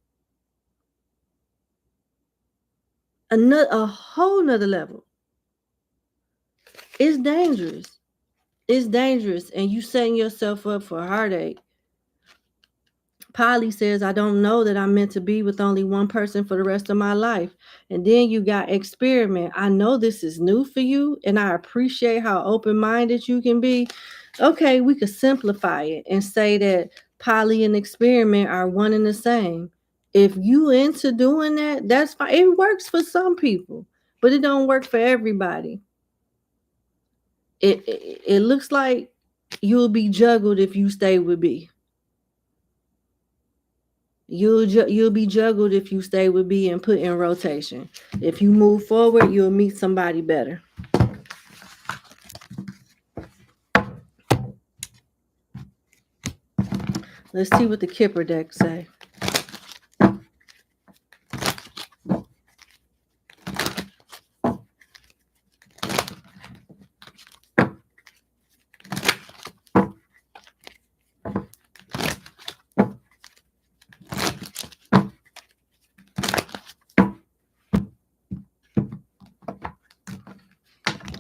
A whole nother level. It's dangerous. It's dangerous. And you setting yourself up for a heartache. Polly says, I don't know that I'm meant to be with only one person for the rest of my life. And then you got experiment. I know this is new for you, and I appreciate how open-minded you can be. Okay, we could simplify it and say that poly and experiment are one and the same. If you into doing that, that's fine. It works for some people, but it don't work for everybody. It looks like you'll be juggled if you stay with B. You'll be juggled if you stay with B and put in rotation. If you move forward, you'll meet somebody better. Let's see what the Kipper deck say.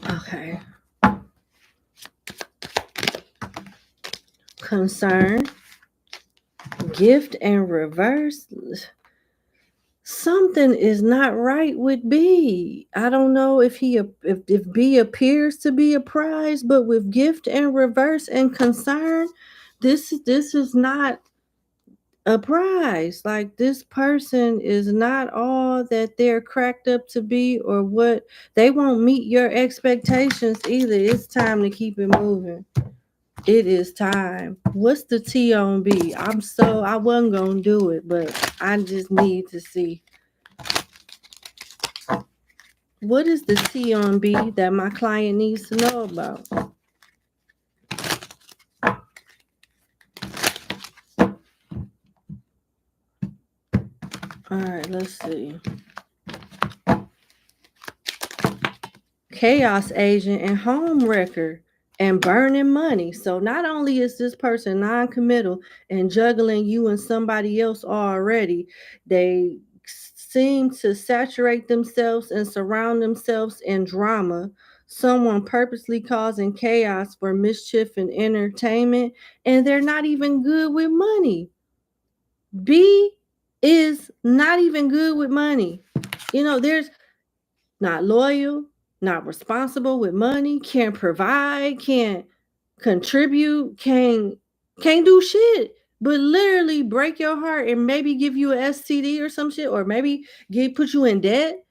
Okay. Concern, gift, and reverse. Something is not right with B. I don't know if B appears to be a prize, but with gift and reverse and concern, this is not a prize. Like, this person is not all that they're cracked up to be, or what. They won't meet your expectations either. It's time to keep it moving. It is time. What's the T on B? I wasn't going to do it, but I just need to see. What is the T on B that my client needs to know about? All right, let's see. Chaos agent and home wrecker and burning money. So not only is this person non-committal and juggling you and somebody else already, they seem to saturate themselves and surround themselves in drama. Someone purposely causing chaos for mischief and entertainment, and they're not even good with money. B is not even good with money. There's not loyal, not responsible with money, can't provide, can't contribute, can't do shit, but literally break your heart and maybe give you a STD or some shit, or maybe put you in debt.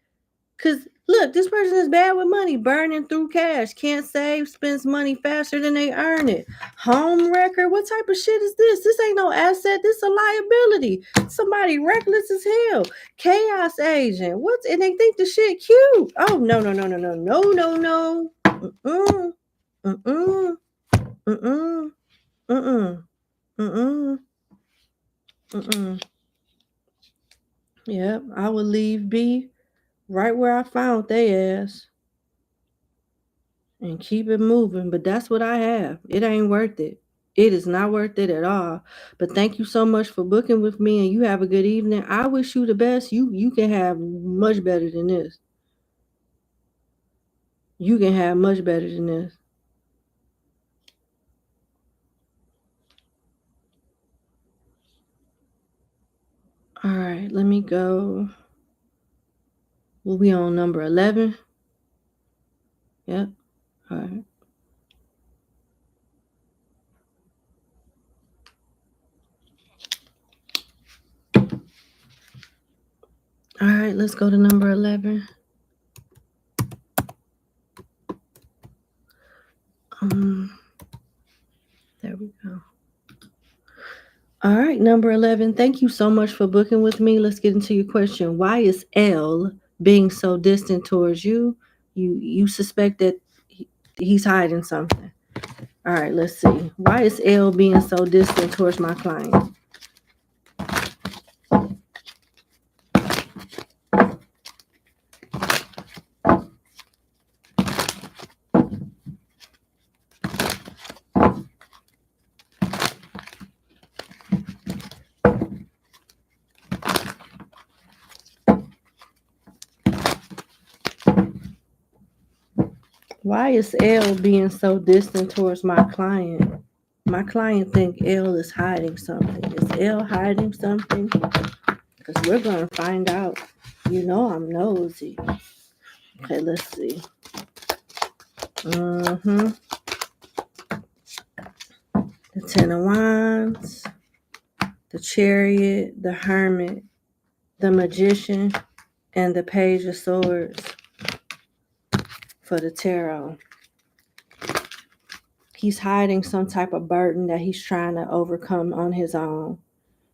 Cause look, this person is bad with money, burning through cash, can't save, spends money faster than they earn it. Home wrecker, what type of shit is this? This ain't no asset, this a liability. Somebody reckless as hell. Chaos agent, and they think the shit cute. Oh no. Mm-mm. Mm-mm. Mm-mm. Mm-mm. Mm-mm. Mm-mm. Yep, I would leave B right where I found they ass and keep it moving. But that's what I have. It ain't worth it. It is not worth it at all. But thank you so much for booking with me, and you have a good evening. I wish you the best. You can have much better than this. You can have much better than this. All right, let me go. We'll be on number 11. Yep. All right. All right, let's go to number 11. There we go. All right, number 11. Thank you so much for booking with me. Let's get into your question. Why is L being so distant towards you? You suspect that he's hiding something. All right, let's see. Why is L being so distant towards my client? Why is L being so distant towards my client? My client think L is hiding something. Is L hiding something? Because we're going to find out. I'm nosy. Okay, let's see. The Ten of Wands, the Chariot, the Hermit, the Magician, and the Page of Swords for the Tarot. He's hiding some type of burden that he's trying to overcome on his own.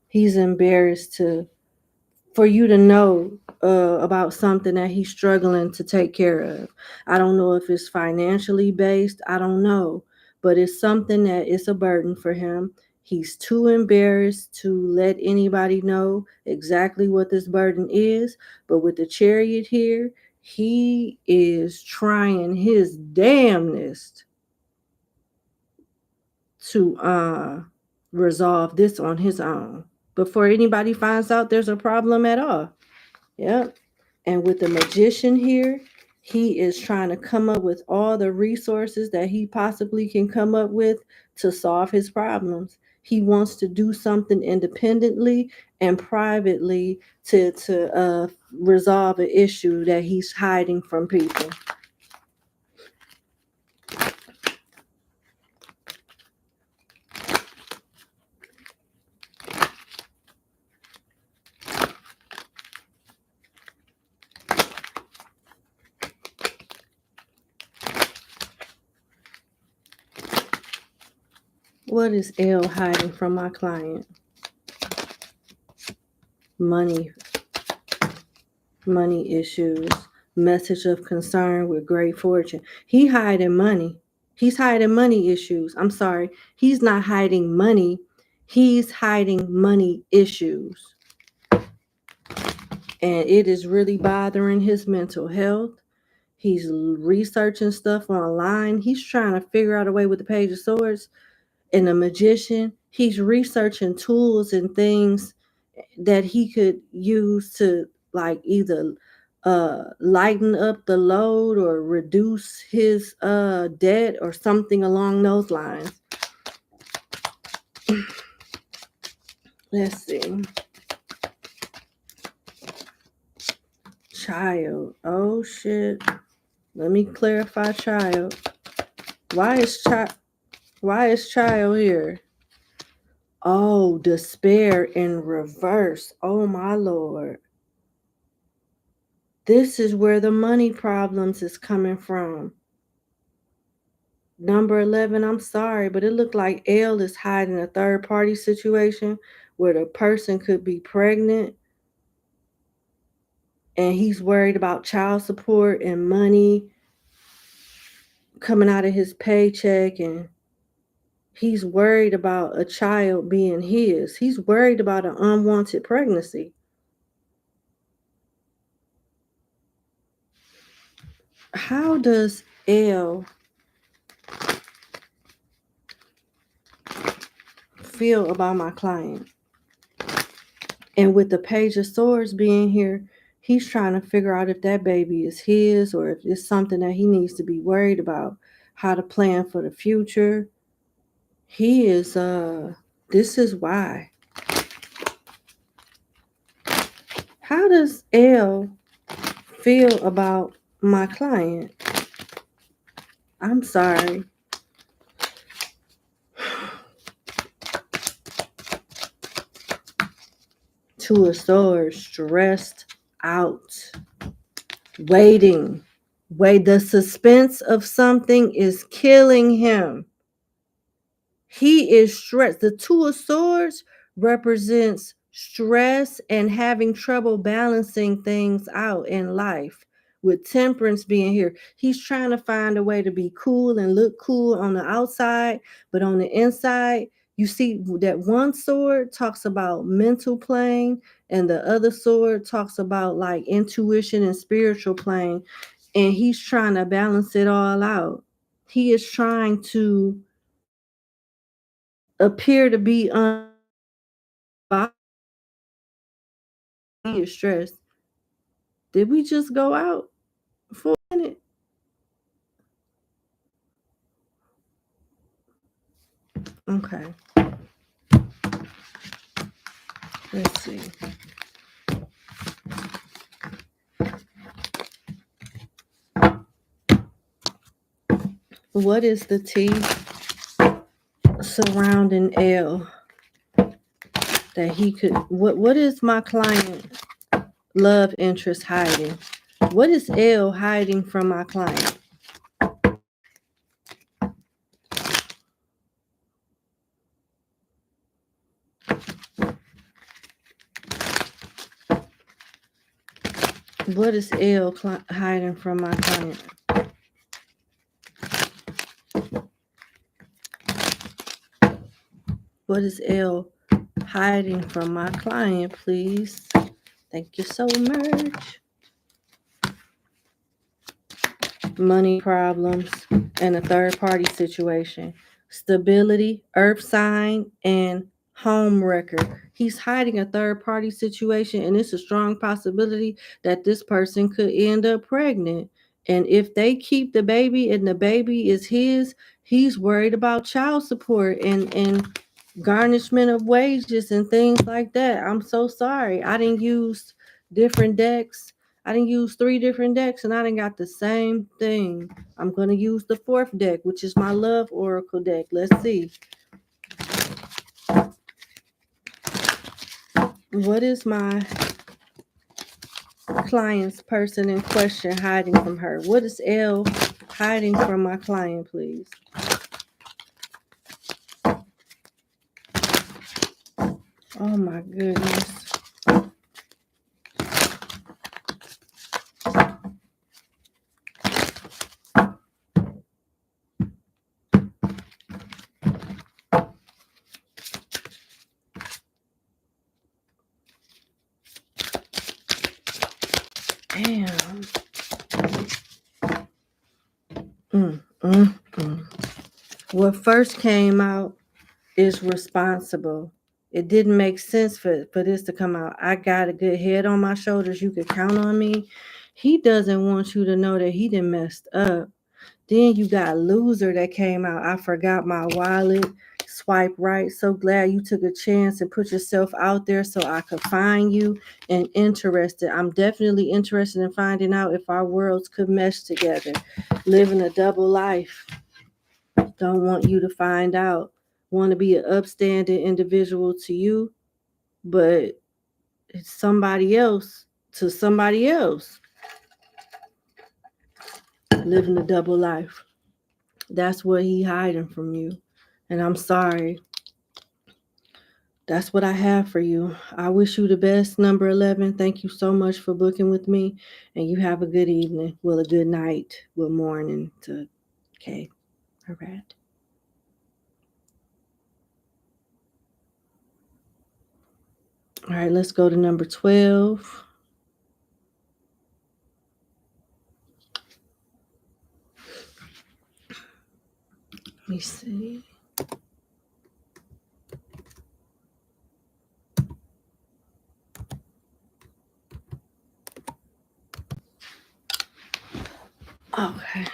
He's embarrassed for you to know about something that he's struggling to take care of. I don't know if it's financially based. I don't know. But it's something that is a burden for him. He's too embarrassed to let anybody know exactly what this burden is. But with the Chariot here, he is trying his damnedest to resolve this on his own before anybody finds out there's a problem at all. Yep. And with the Magician here, he is trying to come up with all the resources that he possibly can come up with to solve his problems. He wants to do something independently and privately to resolve an issue that he's hiding from people. What is L hiding from my client? Money issues. Message of concern with great fortune. He hiding money. He's hiding money issues. I'm sorry. He's not hiding money. He's hiding money issues. And it is really bothering his mental health. He's researching stuff online. He's trying to figure out a way with the Page of Swords and the Magician. He's researching tools and things that he could use to like either lighten up the load or reduce his debt or something along those lines. Let's see. Child. Oh shit. Let me clarify child. Why is child here? Oh, despair in reverse. Oh my Lord. This is where the money problems is coming from. Number 11, I'm sorry, but it looked like L is hiding a third party situation where the person could be pregnant and he's worried about child support and money coming out of his paycheck, and he's worried about a child being his. He's worried about an unwanted pregnancy. How does L feel about my client? And with the Page of Swords being here, he's trying to figure out if that baby is his or if it's something that he needs to be worried about, how to plan for the future. He is, this is why. How does L feel about my client? I'm sorry. Two of Swords, stressed out, waiting. The suspense of something is killing him. He is stressed. The Two of Swords represents stress and having trouble balancing things out in life. With Temperance being here, he's trying to find a way to be cool and look cool on the outside, but on the inside, you see that one sword talks about mental plane and the other sword talks about like intuition and spiritual plane, and he's trying to balance it all out. He is trying to appear to be he is stressed. Did we just go out for a minute? Okay. Let's see. What is the T surrounding L that he could, what is my client love interest hiding? What is L hiding from my client? What is L hiding from my client? What is L hiding from my client, please? Thank you so much. Money problems and a third party situation. Stability, earth sign, and home record. He's hiding a third party situation, and it's a strong possibility that this person could end up pregnant. And if they keep the baby and the baby is his, he's worried about child support and garnishment of wages and things like that. I'm so sorry. I didn't use different decks. I didn't use 3 different decks and I didn't got the same thing. I'm going to use the 4th deck, which is my love oracle deck. Let's see. What is my client's person in question hiding from her? What is L hiding from my client, please? Oh my goodness. Damn. What first came out is responsible. It didn't make sense for this to come out. I got a good head on my shoulders. You could count on me. He doesn't want you to know that he done messed up. Then you got loser that came out. I forgot my wallet. Swipe right. So glad you took a chance and put yourself out there so I could find you and interested. I'm definitely interested in finding out if our worlds could mesh together. Living a double life. Don't want you to find out. Want to be an upstanding individual to you, but it's somebody else to somebody else. Living a double life. That's what he hiding from you. And I'm sorry. That's what I have for you. I wish you the best, number 11. Thank you so much for booking with me. And you have a good evening. Well, a good night. Well, morning to okay. All right. All right, let's go to number 12. Let me see. Okay.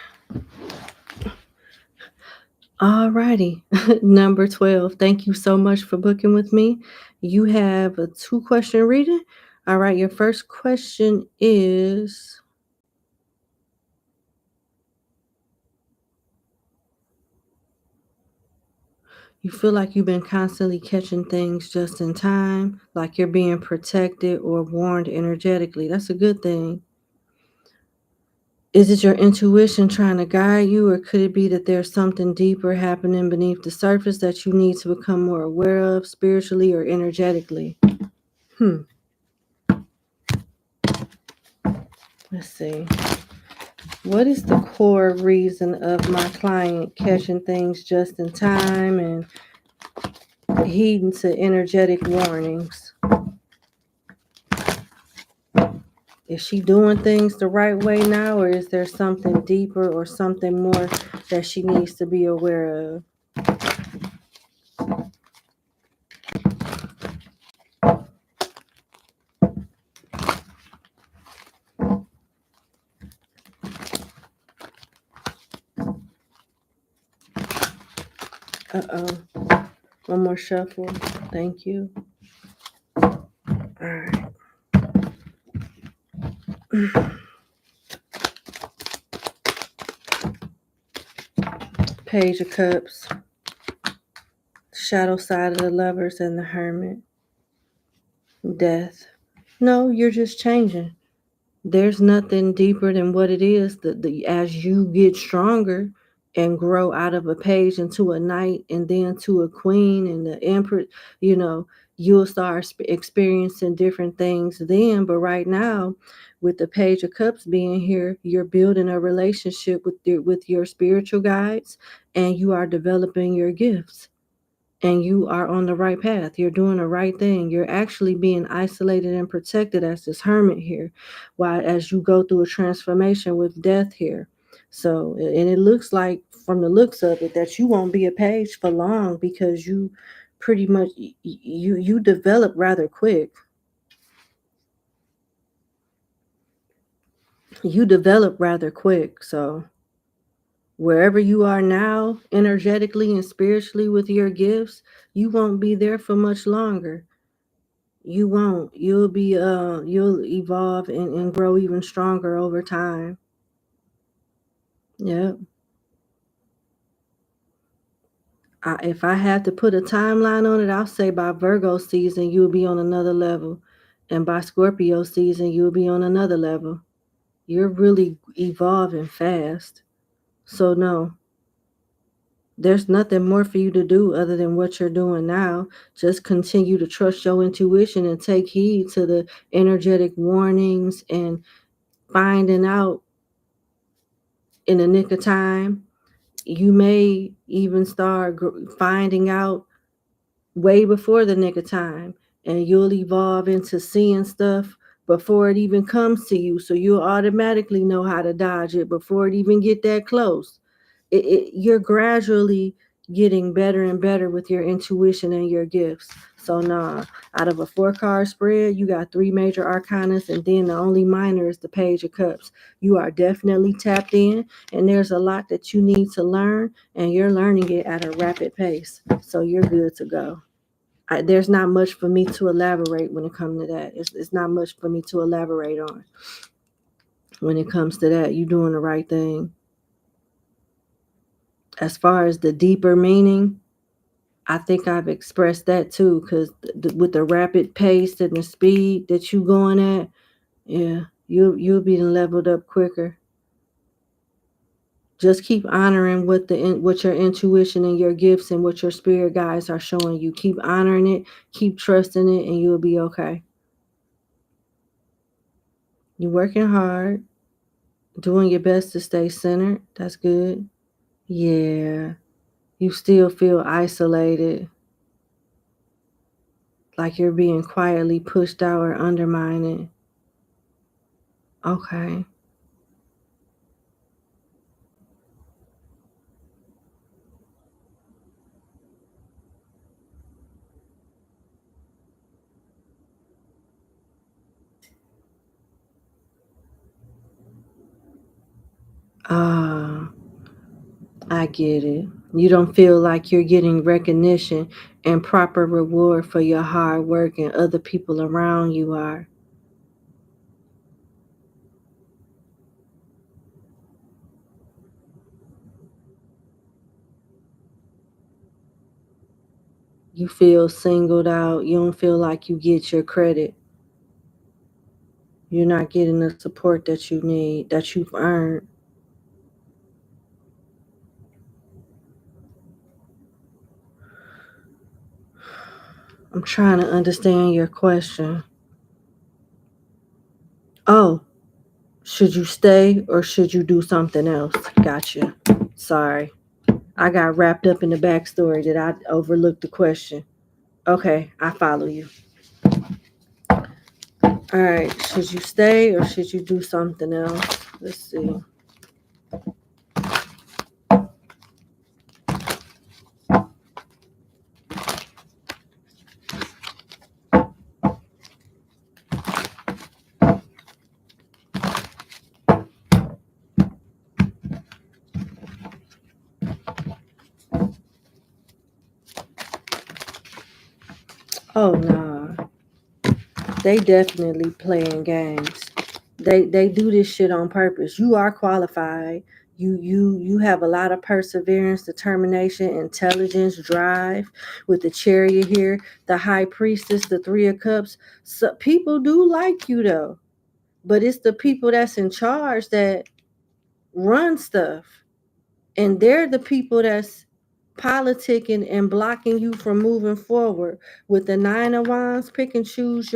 All righty. Number 12. Thank you so much for booking with me. You have a 2-question reading. All right. Your first question is, you feel like you've been constantly catching things just in time, like you're being protected or warned energetically. That's a good thing. Is it your intuition trying to guide you, or could it be that there's something deeper happening beneath the surface that you need to become more aware of spiritually or energetically? Let's see. What is the core reason of my client catching things just in time and heeding to energetic warnings? Is she doing things the right way now, or is there something deeper or something more that she needs to be aware of? Uh-oh. One more shuffle. Thank you. All right. Page of Cups. Shadow side of the Lovers and the Hermit. Death. No, you're just changing. There's nothing deeper than what it is. As you get stronger and grow out of a page into a knight and then to a queen and the emperor, you'll start experiencing different things then. But right now, with the Page of Cups being here, you're building a relationship with your spiritual guides, and you are developing your gifts. And you are on the right path. You're doing the right thing. You're actually being isolated and protected as this hermit here, while as you go through a transformation with death here. So, and it looks like from the looks of it that you won't be a page for long, because you pretty much you develop rather quick. You develop rather quick. So wherever you are now, energetically and spiritually with your gifts, you won't be there for much longer. You won't. You'll evolve and grow even stronger over time. Yeah. If I had to put a timeline on it, I'll say by Virgo season, you'll be on another level. And by Scorpio season, you'll be on another level. You're really evolving fast. So no. There's nothing more for you to do other than what you're doing now. Just continue to trust your intuition and take heed to the energetic warnings and finding out in the nick of time. You may even start finding out way before the nick of time, and you'll evolve into seeing stuff before it even comes to you. So you'll automatically know how to dodge it before it even get that close. You're gradually getting better and better with your intuition and your gifts. So nah, out of a 4-card spread, you got 3 major arcanas, and then the only minor is the Page of Cups. You are definitely tapped in, and there's a lot that you need to learn, and you're learning it at a rapid pace. So you're good to go. There's not much for me to elaborate when it comes to that. It's not much for me to elaborate on. When it comes to that, you're doing the right thing. As far as the deeper meaning, I think I've expressed that too, because with the rapid pace and the speed that you going at, yeah, you'll be leveled up quicker. Just keep honoring what your intuition and your gifts and what your spirit guides are showing you. Keep honoring it, keep trusting it, and you'll be okay. You're working hard, doing your best to stay centered. That's good. Yeah, you still feel isolated, like you're being quietly pushed out or undermined. Okay. Ah, I get it. You don't feel like you're getting recognition and proper reward for your hard work, and other people around you are. You feel singled out. You don't feel like you get your credit. You're not getting the support that you need, that you've earned. I'm trying to understand your question. Oh, should you stay or should you do something else? Gotcha. Sorry. I got wrapped up in the backstory that I overlooked the question. Okay, I follow you. All right, should you stay or should you do something else? Let's see. Oh no, they definitely playing games. They do this shit on purpose. You are qualified. You have a lot of perseverance, determination, intelligence, drive. With the Chariot here, the High Priestess, the 3 of Cups. So people do like you though, but it's the people that's in charge that run stuff, and they're the people that's politicking and blocking you from moving forward. With the 9 of Wands, pick and choose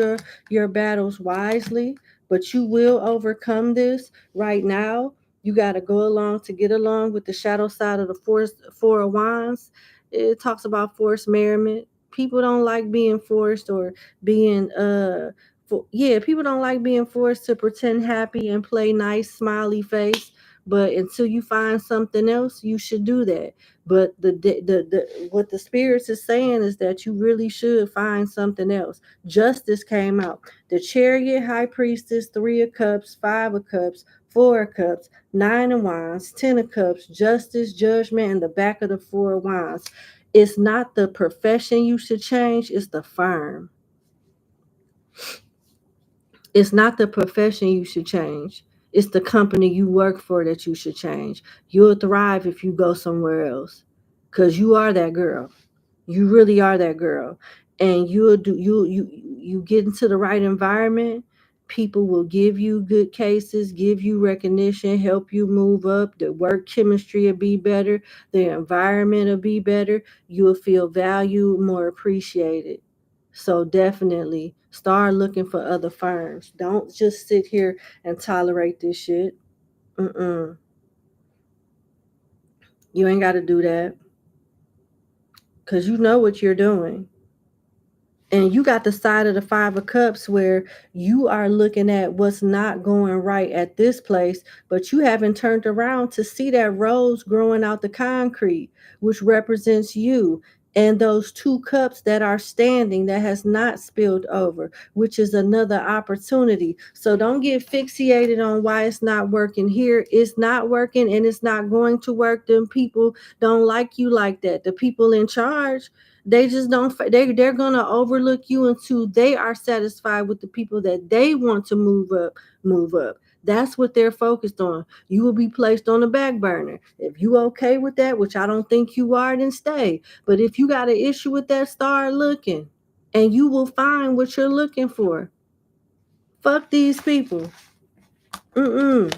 your battles wisely, but you will overcome this. Right now you got to go along to get along with the shadow side of the 4 of Wands. It talks about forced merriment. People don't like being forced or being people don't like being forced to pretend happy and play nice smiley face. But until you find something else, you should do that. But the what the spirits is saying is that you really should find something else. Justice came out. The Chariot, High Priestess, 3 of Cups, 5 of Cups, 4 of Cups, 9 of Wands, 10 of Cups, Justice, Judgment, and the back of the 4 of Wands. It's not the profession you should change, it's the firm. It's not the profession you should change. It's the company you work for that you should change. You'll thrive if you go somewhere else, because you are that girl. You really are that girl. And you get into the right environment. People will give you good cases, give you recognition, help you move up. The work chemistry will be better. The environment will be better. You will feel valued, more appreciated. So definitely start looking for other firms. Don't just sit here and tolerate this shit. You ain't got to do that, because you know what you're doing. And you got the side of the Five of Cups where you are looking at what's not going right at this place, but you haven't turned around to see that rose growing out the concrete, which represents you. And those two cups that are standing that has not spilled over, which is another opportunity. So don't get fixated on why it's not working here. It's not working and it's not going to work. Them people don't like you like that. The people in charge, they just don't, they're going to overlook you until they are satisfied with the people that they want to move up. That's what they're focused on. You will be placed on the back burner. If you okay with that, which I don't think you are, then stay. But if you got an issue with that, start looking and you will find what you're looking for. Fuck these people. Mm-mm.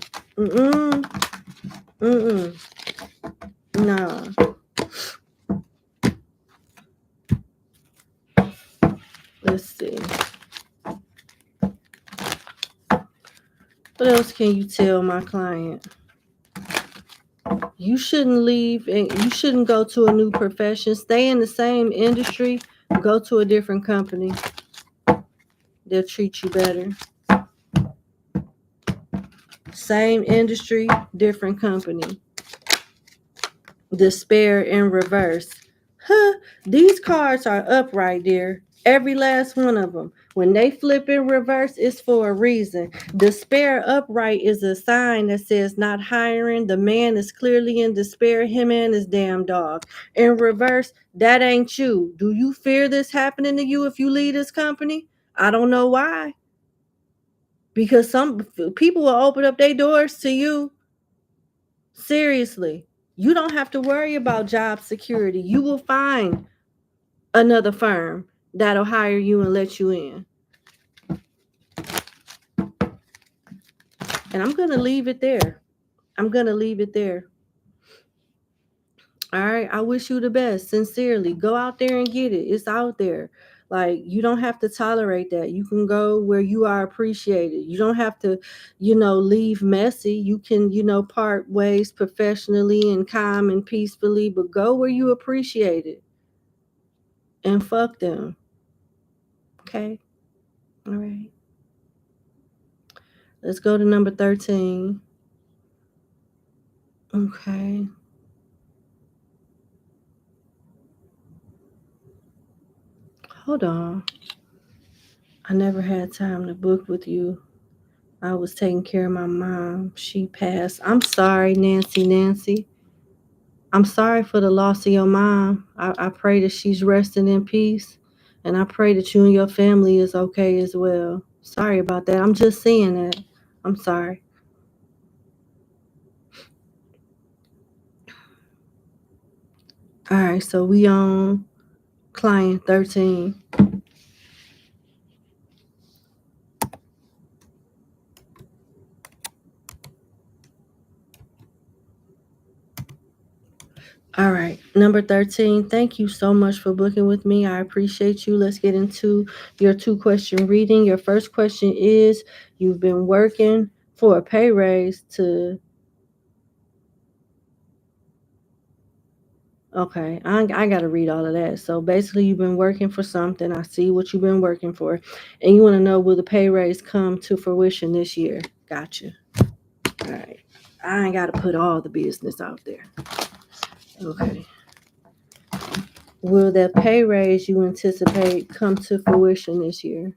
Nah. Let's see. What else can you tell my client? You shouldn't leave and you shouldn't go to a new profession. Stay in the same industry. Go to a different company. They'll treat you better. Same industry, different company. Despair in reverse. Huh, these cards are upright, dear. Every last one of them. When they flip in reverse, it's for a reason. Despair upright is a sign that says not hiring. The man is clearly in despair. Him and his damn dog. In reverse, that ain't you. Do you fear this happening to you if you leave this company? I don't know why. Because some people will open up their doors to you. Seriously. You don't have to worry about job security. You will find another firm that'll hire you and let you in. And I'm going to leave it there. I'm going to leave it there. All right. I wish you the best. Sincerely. Go out there and get it. It's out there. Like, you don't have to tolerate that. You can go where you are appreciated. You don't have to, leave messy. You can, part ways professionally and calm and peacefully, but go where you appreciate it. And fuck them. Okay. All right. Let's go to number 13. Okay. Hold on. I never had time to book with you. I was taking care of my mom. She passed. I'm sorry, Nancy. I'm sorry for the loss of your mom. I pray that she's resting in peace. And I pray that you and your family is okay as well. Sorry about that. I'm just seeing that. I'm sorry. All right, so we on client 13. All right, number 13. Thank you so much for booking with me. I appreciate you. Let's get into your 2-question reading. Your first question is, you've been working for a pay raise to... Okay, I got to read all of that. So basically, you've been working for something. I see what you've been working for. And you want to know, will the pay raise come to fruition this year? Gotcha. All right. I ain't got to put all the business out there. Okay. Will that pay raise you anticipate come to fruition this year?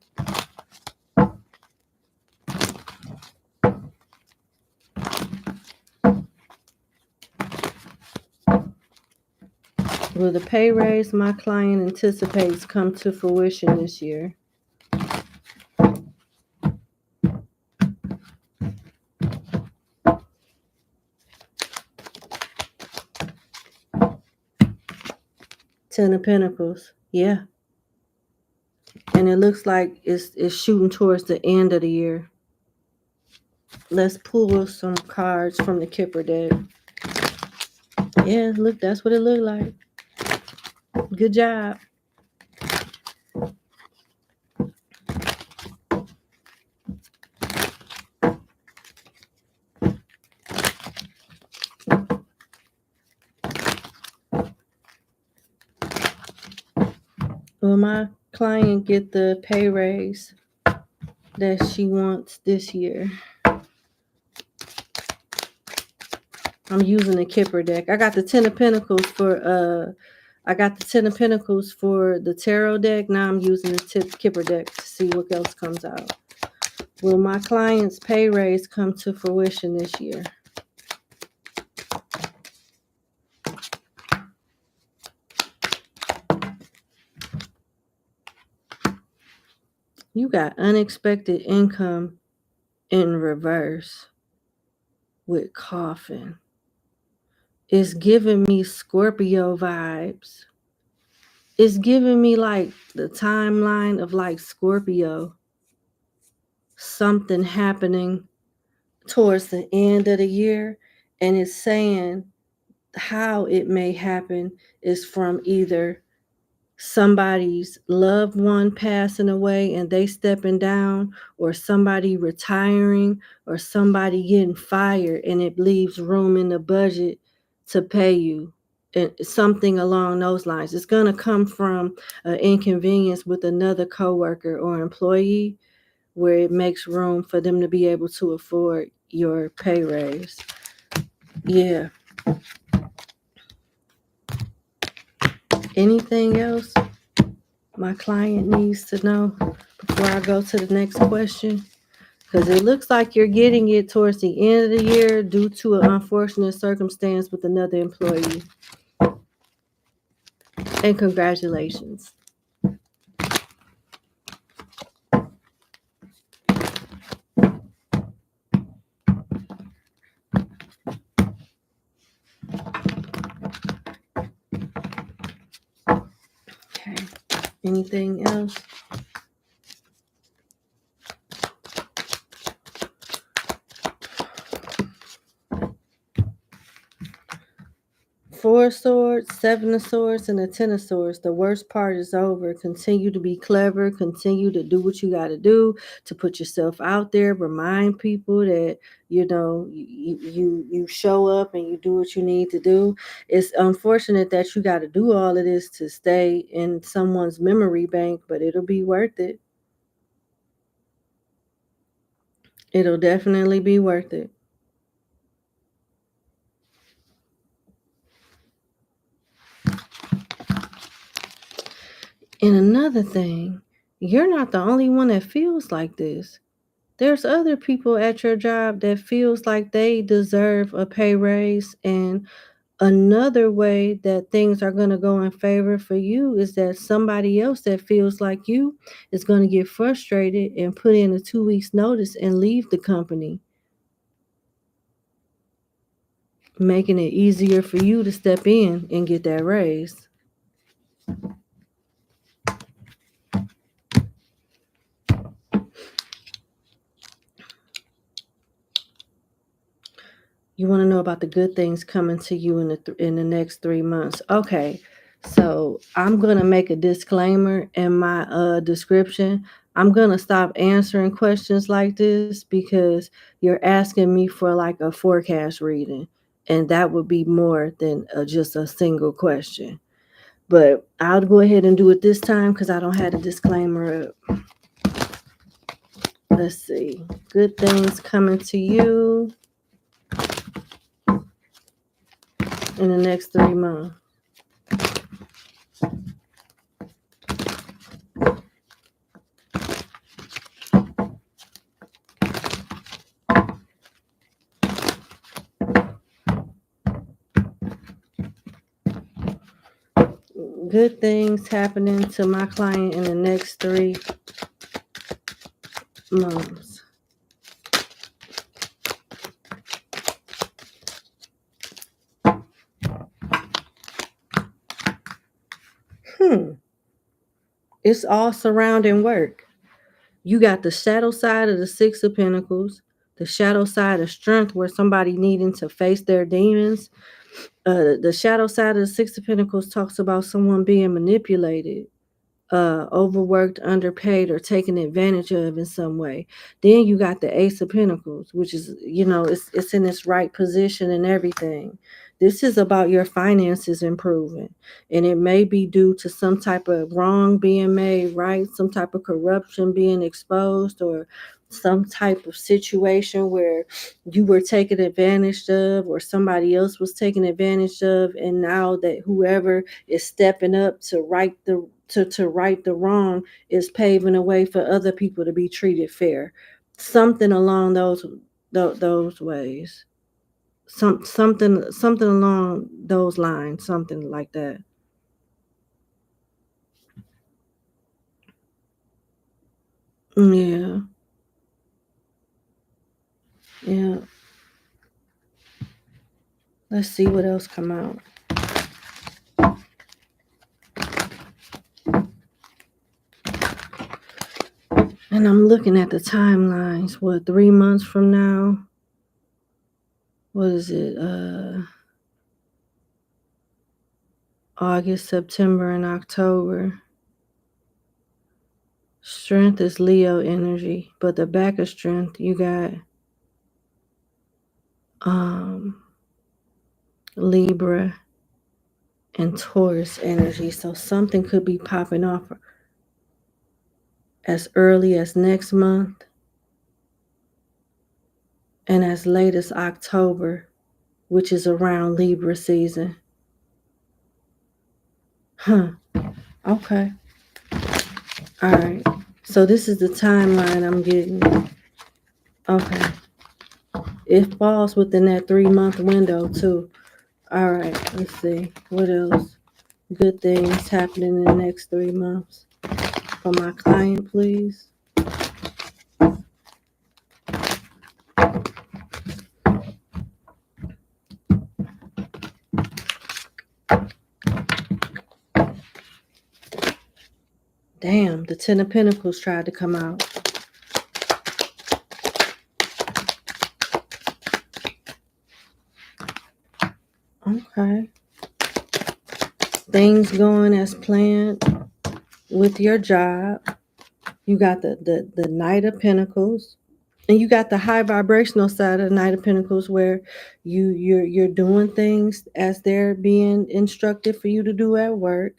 Will the pay raise my client anticipates come to fruition this year? Ten of Pentacles. Yeah. And it looks like it's shooting towards the end of the year. Let's pull some cards from the Kipper deck. Yeah, look, that's what it looked like. Good job. Will my client get the pay raise that she wants this year? I'm using the Kipper deck. I got the Ten of Pentacles for the tarot deck. Now I'm using the Kipper deck to see what else comes out. Will my client's pay raise come to fruition this year? You got unexpected income in reverse with coffin. It's giving me Scorpio vibes. It's giving me like the timeline of like Scorpio. Something happening towards the end of the year, and it's saying how it may happen is from either somebody's loved one passing away and they stepping down, or somebody retiring, or somebody getting fired, and it leaves room in the budget to pay you, and something along those lines. It's going to come from an inconvenience with another coworker or employee where it makes room for them to be able to afford your pay raise. Yeah. Anything else my client needs to know before I go to the next question? Because it looks like you're getting it towards the end of the year due to an unfortunate circumstance with another employee. And congratulations. Okay. Anything else? Four of Swords, Seven of Swords, and the Ten of Swords. The worst part is over. Continue to be clever. Continue to do what you got to do to put yourself out there. Remind people that, you show up and you do what you need to do. It's unfortunate that you got to do all of this to stay in someone's memory bank, but it'll be worth it. It'll definitely be worth it. And another thing, you're not the only one that feels like this. There's other people at your job that feels like they deserve a pay raise. And another way that things are going to go in favor for you is that somebody else that feels like you is going to get frustrated and put in a 2 weeks notice and leave the company, making it easier for you to step in and get that raise. You want to know about the good things coming to you in the next 3 months. Okay, so I'm going to make a disclaimer in my description. I'm going to stop answering questions like this because you're asking me for like a forecast reading, and that would be more than just a single question. But I'll go ahead and do it this time because I don't have a disclaimer up. Let's see. Good things coming to you in the next 3 months. Good things happening to my client in the next 3 months. It's all surrounding work. You got the shadow side of the Six of Pentacles, the shadow side of strength where somebody needing to face their demons. The shadow side of the Six of Pentacles talks about someone being manipulated, overworked, underpaid, or taken advantage of in some way. Then you got the Ace of Pentacles, which is, it's in its right position and everything. This is about your finances improving, and it may be due to some type of wrong being made right, some type of corruption being exposed, or some type of situation where you were taken advantage of or somebody else was taken advantage of, and now that whoever is stepping up to right the wrong is paving a way for other people to be treated fair. Something along those ways. Something along those lines, something like that. Yeah. Yeah. Let's see what else come out. And I'm looking at the timelines. What, 3 months from now? What is it? August, September, and October. Strength is Leo energy, but the back of strength, you got Libra and Taurus energy. So something could be popping off as early as next month and as late as October, which is around Libra season. Okay. All right. So this is the timeline I'm getting. Okay. It falls within that 3-month window too. All right. Let's see. What else? Good things happening in the next 3 months. For my client, please. Damn, the Ten of Pentacles tried to come out. Okay. Things going as planned with your job. You got the Knight of Pentacles. And you got the high vibrational side of the Knight of Pentacles where you're doing things as they're being instructed for you to do at work.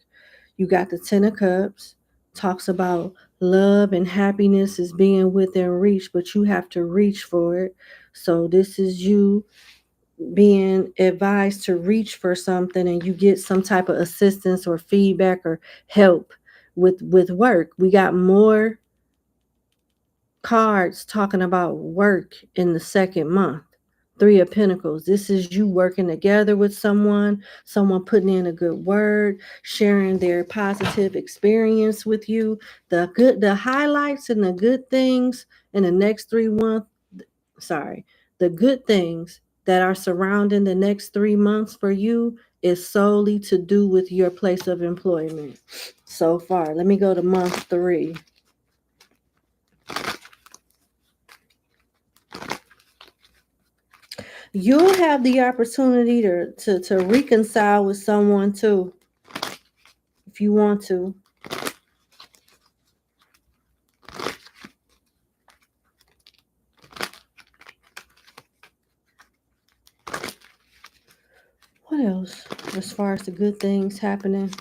You got the Ten of Cups, talks about love and happiness is being within reach, but you have to reach for it. So this is you being advised to reach for something, and you get some type of assistance or feedback or help with work. We got more cards talking about work in the second month. Three of Pentacles. This is you working together with someone putting in a good word, sharing their positive experience with you. The highlights and the good things in the next 3 months. The good things that are surrounding the next 3 months for you is solely to do with your place of employment so far. Let me go to month 3. You'll have the opportunity to reconcile with someone too, if you want to. What else as far as the good things happening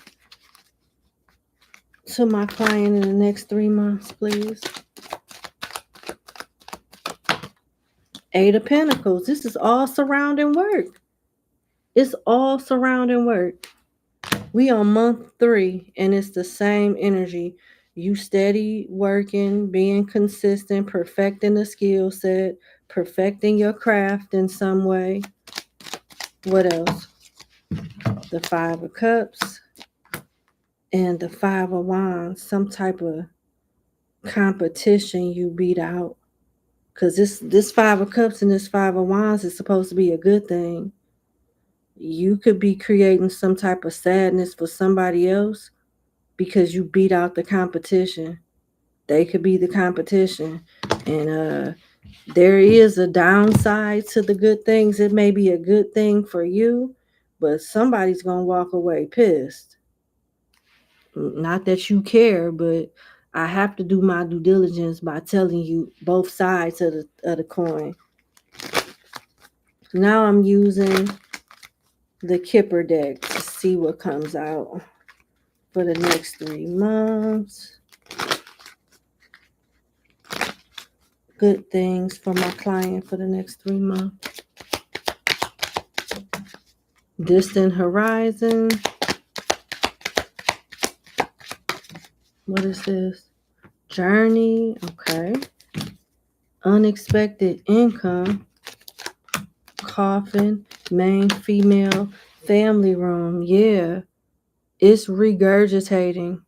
to my client in the next 3 months, please? 8 of Pentacles. This is all surrounding work. It's all surrounding work. We on month 3, and it's the same energy. You steady working, being consistent, perfecting the skill set, perfecting your craft in some way. What else? The 5 of Cups and the 5 of Wands. Some type of competition you beat out. Because this 5 of Cups and this 5 of Wands is supposed to be a good thing. You could be creating some type of sadness for somebody else, because you beat out the competition. They could be the competition. And there is a downside to the good things. It may be a good thing for you, but somebody's going to walk away pissed. Not that you care, but I have to do my due diligence by telling you both sides of the coin. Now I'm using the Kipper deck to see what comes out for the next 3 months. Good things for my client for the next 3 months. Distant horizon. What is this? Journey. Okay. Unexpected income. Coffin. Main female. Family room. Yeah. It's regurgitating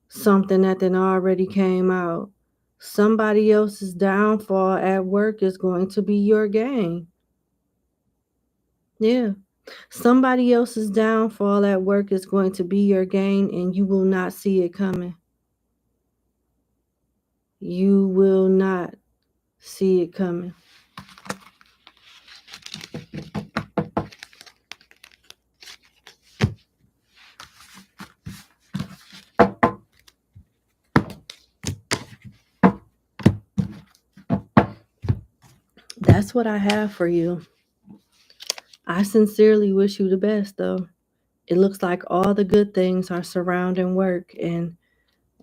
something that then already came out. Somebody else's downfall at work is going to be your gain. Yeah. Somebody else's downfall at work is going to be your gain, and you will not see it coming. You will not see it coming. That's what I have for you. I sincerely wish you the best, though. It looks like all the good things are surrounding work, and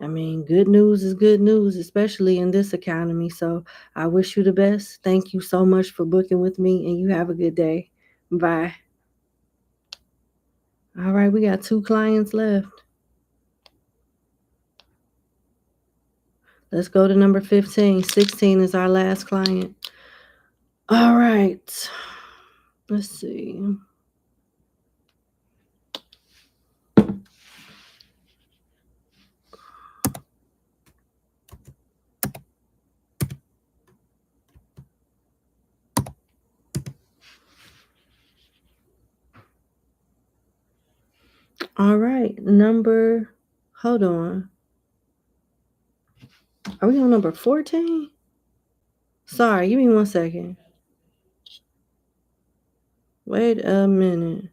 I mean, good news is good news, especially in this economy. So I wish you the best. Thank you so much for booking with me, and you have a good day. Bye. All right, we got 2 clients left. Let's go to number 15. 16 is our last client. All right. Let's see. All right. Hold on. Are we on number 14? Sorry, give me 1 second. Wait a minute.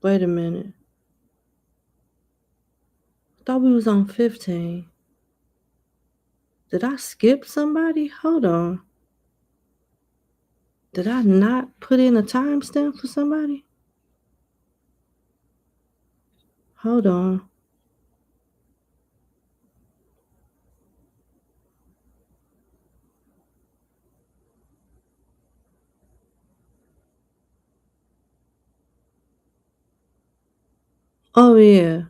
Wait a minute. I thought we was on 15. Did I skip somebody? Hold on. Did I not put in a timestamp for somebody? Hold on. Oh, yeah.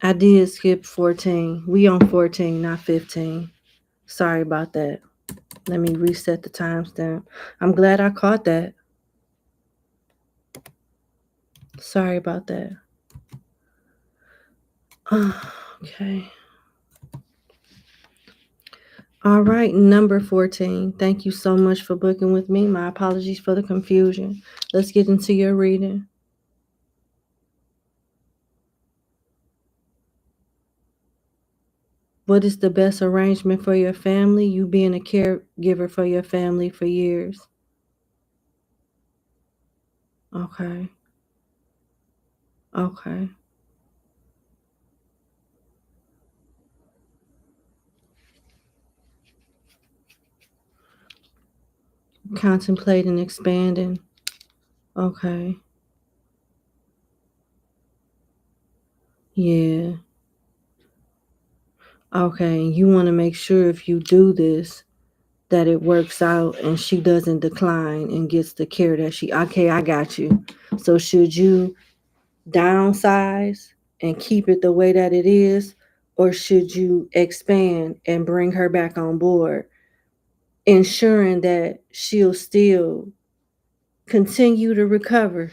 I did skip 14. We on 14, not 15. Sorry about that. Let me reset the timestamp. I'm glad I caught that. Sorry about that. Okay. All right, number 14. Thank you so much for booking with me. My apologies for the confusion. Let's get into your reading. What is the best arrangement for your family? You being a caregiver for your family for years. Okay. Okay. Contemplating expanding. Okay. Yeah. Okay. You want to make sure if you do this that it works out and she doesn't decline and gets the care that okay, I got you. So should you downsize and keep it the way that it is, or should you expand and bring her back on board, ensuring that she'll still continue to recover?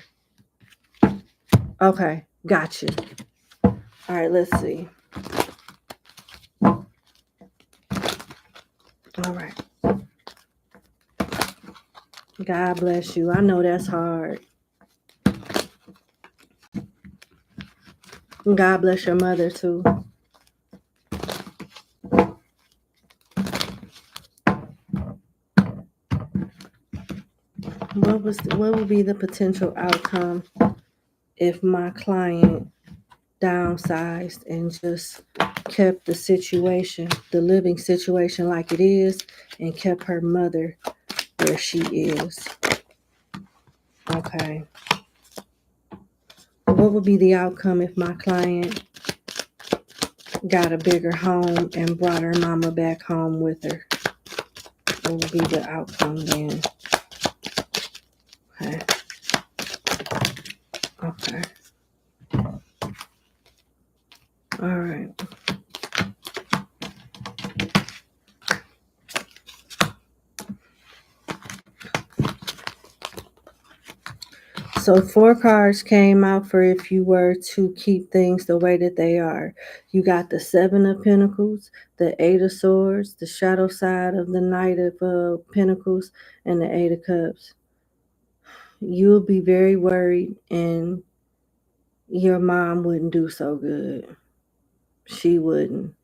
Okay, gotcha. All right, let's see. All right. God bless you. I know that's hard. God bless your mother too. What would be the potential outcome if my client downsized and just kept the situation, the living situation like it is, and kept her mother where she is? Okay. What would be the outcome if my client got a bigger home and brought her mama back home with her? What would be the outcome then? Okay. Okay. All right. So 4 cards came out for if you were to keep things the way that they are. You got the 7 of Pentacles, the 8 of Swords, the shadow side of the Knight of Pentacles, and the 8 of Cups. You'll be very worried, and your mom wouldn't do so good. She wouldn't.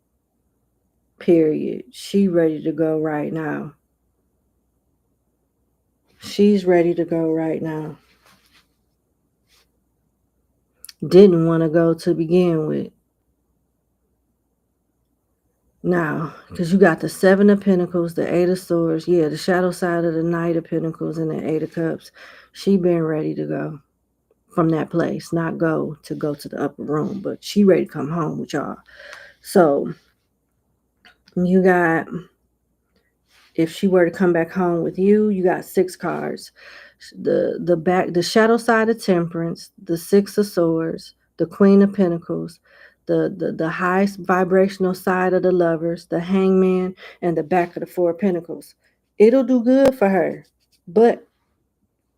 Period. She ready to go right now. She's ready to go right now. Didn't want to go to begin with. Now, because you got the 7 of Pentacles, the 8 of Swords, the shadow side of the Knight of Pentacles, and the 8 of Cups. She been ready to go from that place. Not go to the upper room, but she ready to come home with y'all. So, you got, if she were to come back home with you, you got 6 cards. The shadow side of Temperance, the 6 of Swords, the Queen of Pentacles, the highest vibrational side of the Lovers, the Hangman, and the back of the 4 of Pentacles. It'll do good for her, but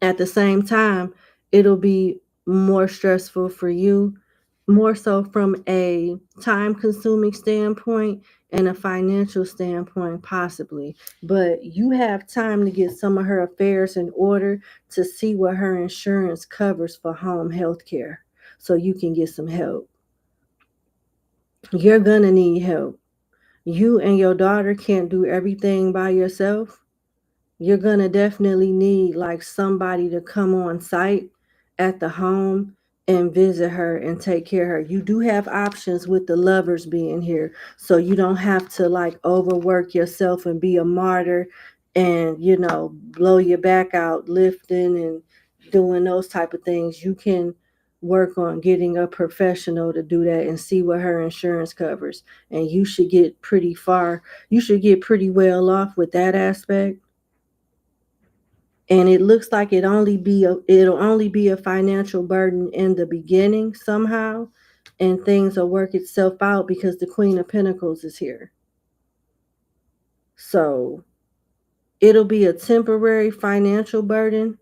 at the same time, it'll be more stressful for you, more so from a time-consuming standpoint and a financial standpoint, possibly. But you have time to get some of her affairs in order to see what her insurance covers for home health care, so you can get some help. You're gonna need help. You and your daughter can't do everything by yourself. You're gonna definitely need like somebody to come on site at the home and visit her and take care of her. You do have options with the Lovers being here, so you don't have to like overwork yourself and be a martyr and blow your back out lifting and doing those type of things. You can work on getting a professional to do that and see what her insurance covers, and you should get pretty far. You should get pretty well off with that aspect. And it looks like it'll only be a financial burden in the beginning somehow, and things will work itself out because the Queen of Pentacles is here. So it'll be a temporary financial burden,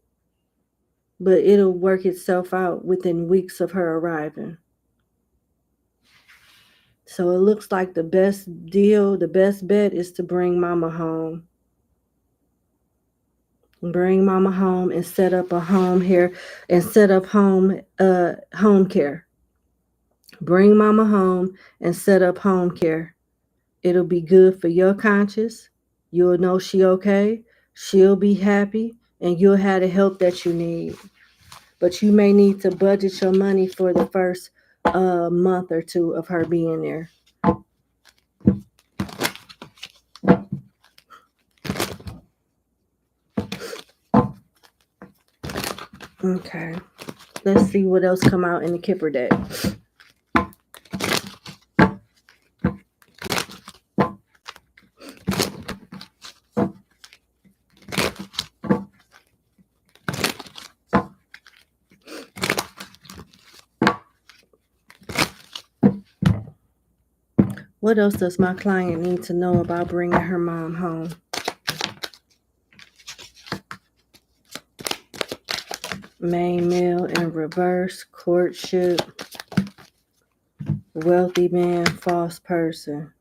but it'll work itself out within weeks of her arriving. So it looks like the best deal, the best bet is to bring mama home. Bring mama home and set up a home here and set up home care. Bring mama home and set up home care. It'll be good for your conscience. You'll know she okay. She'll be happy, and you'll have the help that you need. But you may need to budget your money for the first month or 2 of her being there. Okay. Let's see what else come out in the Kipper deck. What else does my client need to know about bringing her mom home? Main male in reverse, courtship, wealthy man, false person.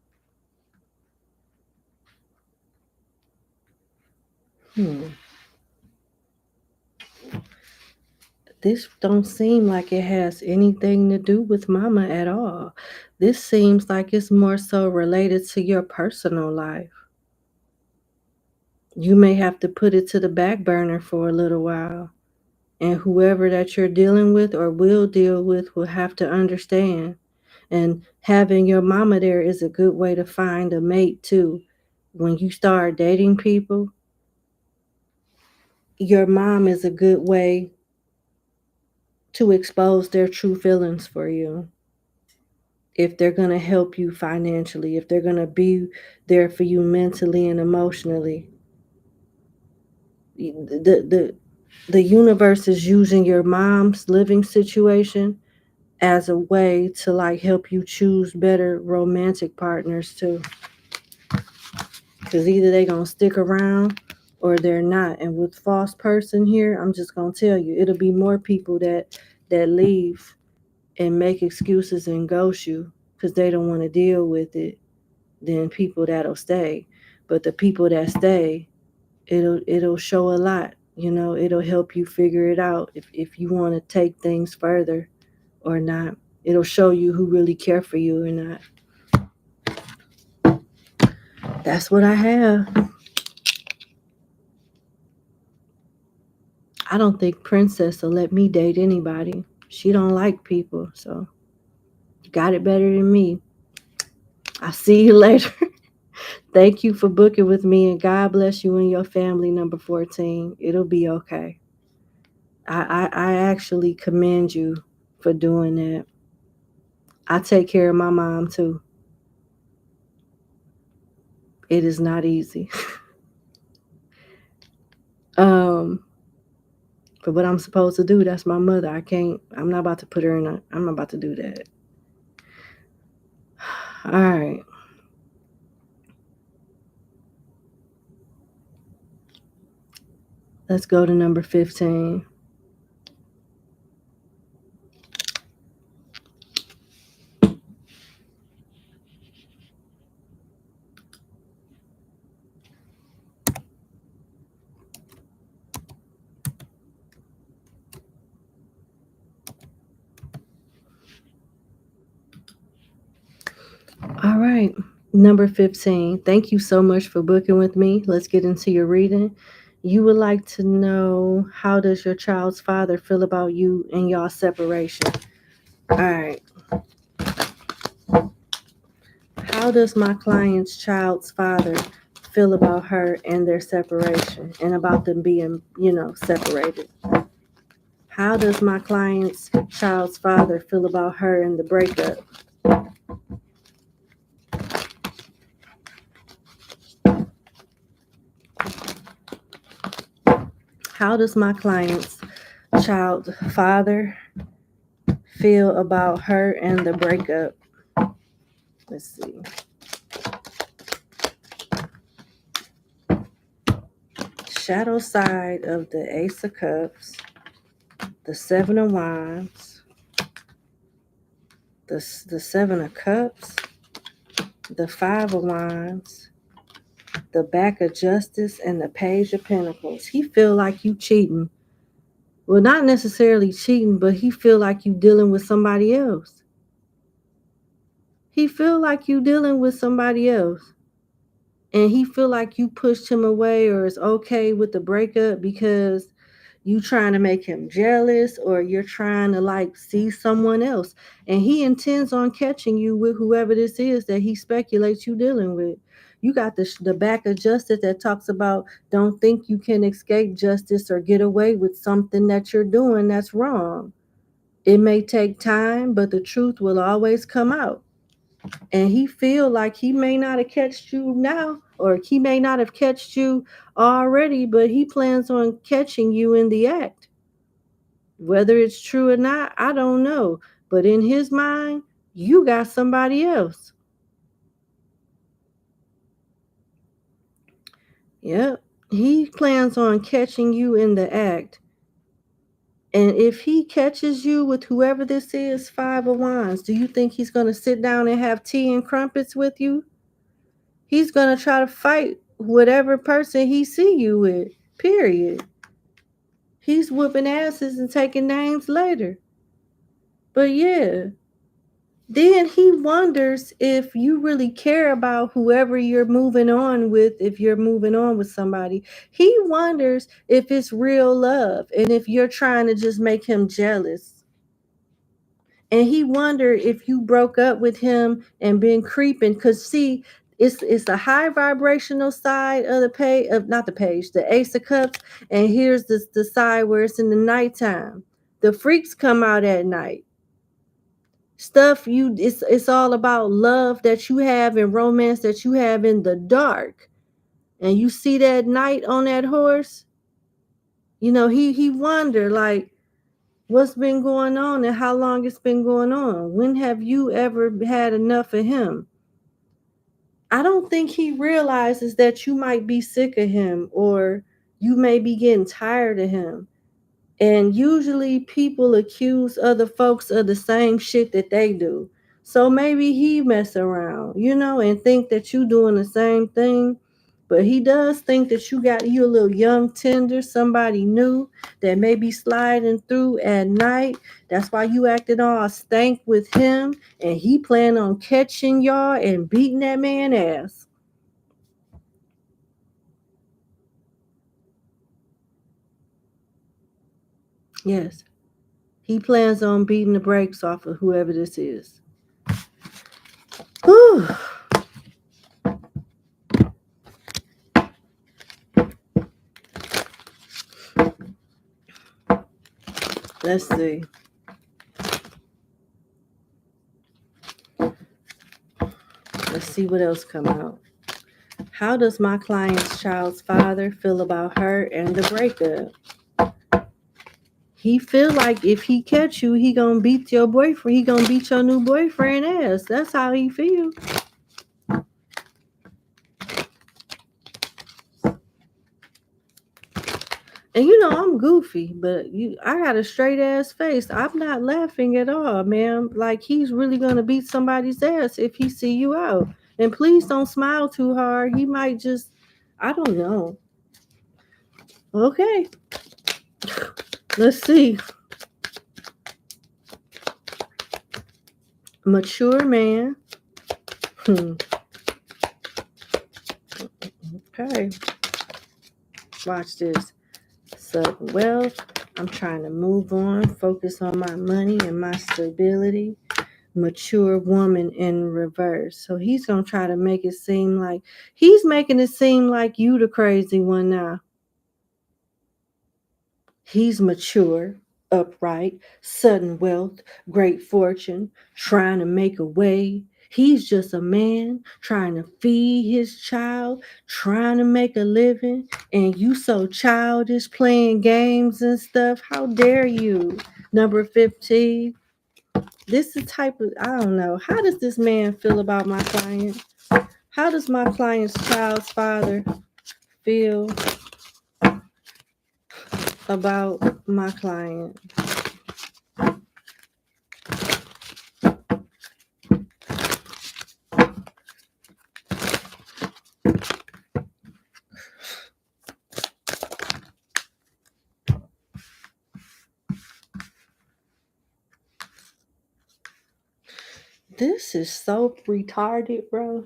this don't seem like it has anything to do with mama at all. This seems like it's more so related to your personal life. You may have to put it to the back burner for a little while. And whoever that you're dealing with or will deal with will have to understand. And having your mama there is a good way to find a mate too. When you start dating people, your mom is a good way to expose their true feelings for you. If they're going to help you financially, if they're going to be there for you mentally and emotionally. The universe is using your mom's living situation as a way to like help you choose better romantic partners too. Because either they're going to stick around or they're not. And with false person here, I'm just going to tell you, it'll be more people that leave and make excuses and ghost you because they don't want to deal with it than people that'll stay. But the people that stay, it'll show a lot. You know, it'll help you figure it out if you want to take things further or not. It'll show you who really care for you or not. That's what I have. I don't think Princess will let me date anybody. She don't like people, so got it better than me. I'll see you later. Thank you for booking with me, and God bless you and your family, number 14. It'll be okay. I actually commend you for doing that. I take care of my mom too. It is not easy. But what I'm supposed to do, that's my mother. I'm not about to put her I'm not about to do that. All right. Let's go to number 15. All right. Number 15. Thank you so much for booking with me. Let's get into your reading. You would like to know, how does your child's father feel about you and y'all separation? All right. How does my client's child's father feel about her and their separation and about them being, separated? How does my client's child's father feel about her and the breakup? How does my client's child's father feel about her and the breakup? Let's see. Shadow side of the Ace of Cups, the Seven of Wands, the Seven of Cups, the Five of Wands, the Back of Justice, and the Page of Pentacles. He feel like you cheating. Well, not necessarily cheating, but he feel like you dealing with somebody else. He feel like you dealing with somebody else. And he feel like you pushed him away or is okay with the breakup because you trying to make him jealous or you're trying to like see someone else. And he intends on catching you with whoever this is that he speculates you dealing with. You got the Back of Justice that talks about don't think you can escape justice or get away with something that you're doing that's wrong. It may take time, but the truth will always come out. And he feel like he may not have catched you now, or he may not have catched you already, but he plans on catching you in the act. Whether it's true or not, I don't know. But in his mind, you got somebody else. Yep. He plans on catching you in the act. And if he catches you with whoever this is, Five of Wands, do you think he's going to sit down and have tea and crumpets with you? He's going to try to fight whatever person he see you with, period. He's whooping asses and taking names later. But yeah, then he wonders if you really care about whoever you're moving on with, if you're moving on with somebody. He wonders if it's real love and if you're trying to just make him jealous. And he wondered if you broke up with him and been creeping. Cause see, it's a high vibrational side of the page of not the page, the Ace of Cups, and here's the side where it's in the nighttime. The freaks come out at night. Stuff it's all about love that you have and romance that you have in the dark. And you see that knight on that horse, you know, he wondered like what's been going on and how long it's been going on. When have you ever had enough of him? I don't think he realizes that you might be sick of him or you may be getting tired of him. And usually people accuse other folks of the same shit that they do. So maybe he mess around, you know, and think that you doing the same thing. But he does think that you got you a little young tender, somebody new that may be sliding through at night. That's why you acted all stank with him. And he plan on catching y'all and beating that man ass. Yes. He plans on beating the brakes off of whoever this is. Whew. Let's see. Let's see what else come out. How does my client's child's father feel about her and the breakup? He feel like if he catch you, he gonna beat your boyfriend. He gonna beat your new boyfriend ass. That's how he feel. And you know I'm goofy, but I got a straight ass face. I'm not laughing at all, man. Like he's really gonna beat somebody's ass if he see you out. And please don't smile too hard. He might just, I don't know. Okay, let's see. Mature man. Okay. Watch this. Sudden wealth. I'm trying to move on, focus on my money and my stability. Mature woman in reverse. So he's going to try to make it seem like he's making it seem like you the crazy one now. He's mature, upright, sudden wealth, great fortune, trying to make a way. He's just a man trying to feed his child, trying to make a living, and you so childish playing games and stuff. How dare you? Number 15. This is type of, I don't know. How does this man feel about my client? How does my client's child's father feel about my client? This is so retarded, bro.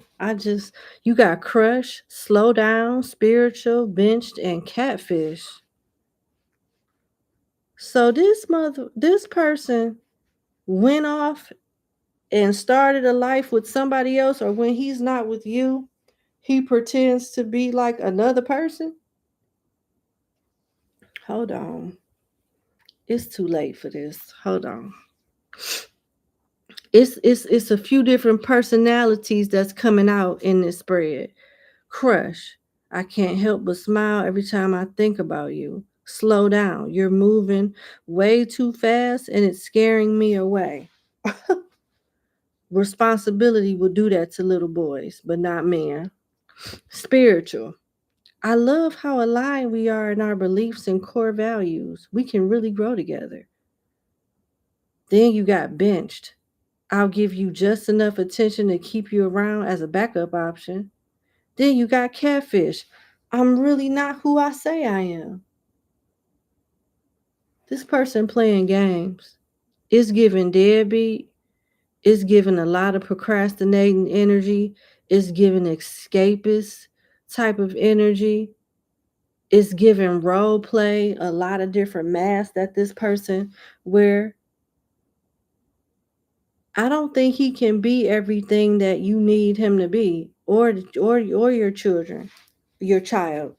You got crush, slow down, spiritual, benched, and catfish. So this person went off and started a life with somebody else, or when he's not with you, he pretends to be like another person. Hold on. It's too late for this. Hold on. It's a few different personalities that's coming out in this spread. Crush. I can't help but smile every time I think about you. Slow down. You're moving way too fast and it's scaring me away. Responsibility will do that to little boys, but not men. Spiritual. I love how aligned we are in our beliefs and core values. We can really grow together. Then you got benched. I'll give you just enough attention to keep you around as a backup option. Then you got catfish. I'm really not who I say I am. This person playing games. It's giving deadbeat. It's giving a lot of procrastinating energy. It's giving escapist type of energy. It's giving role play, a lot of different masks that this person wear. I don't think he can be everything that you need him to be, or your children, your child.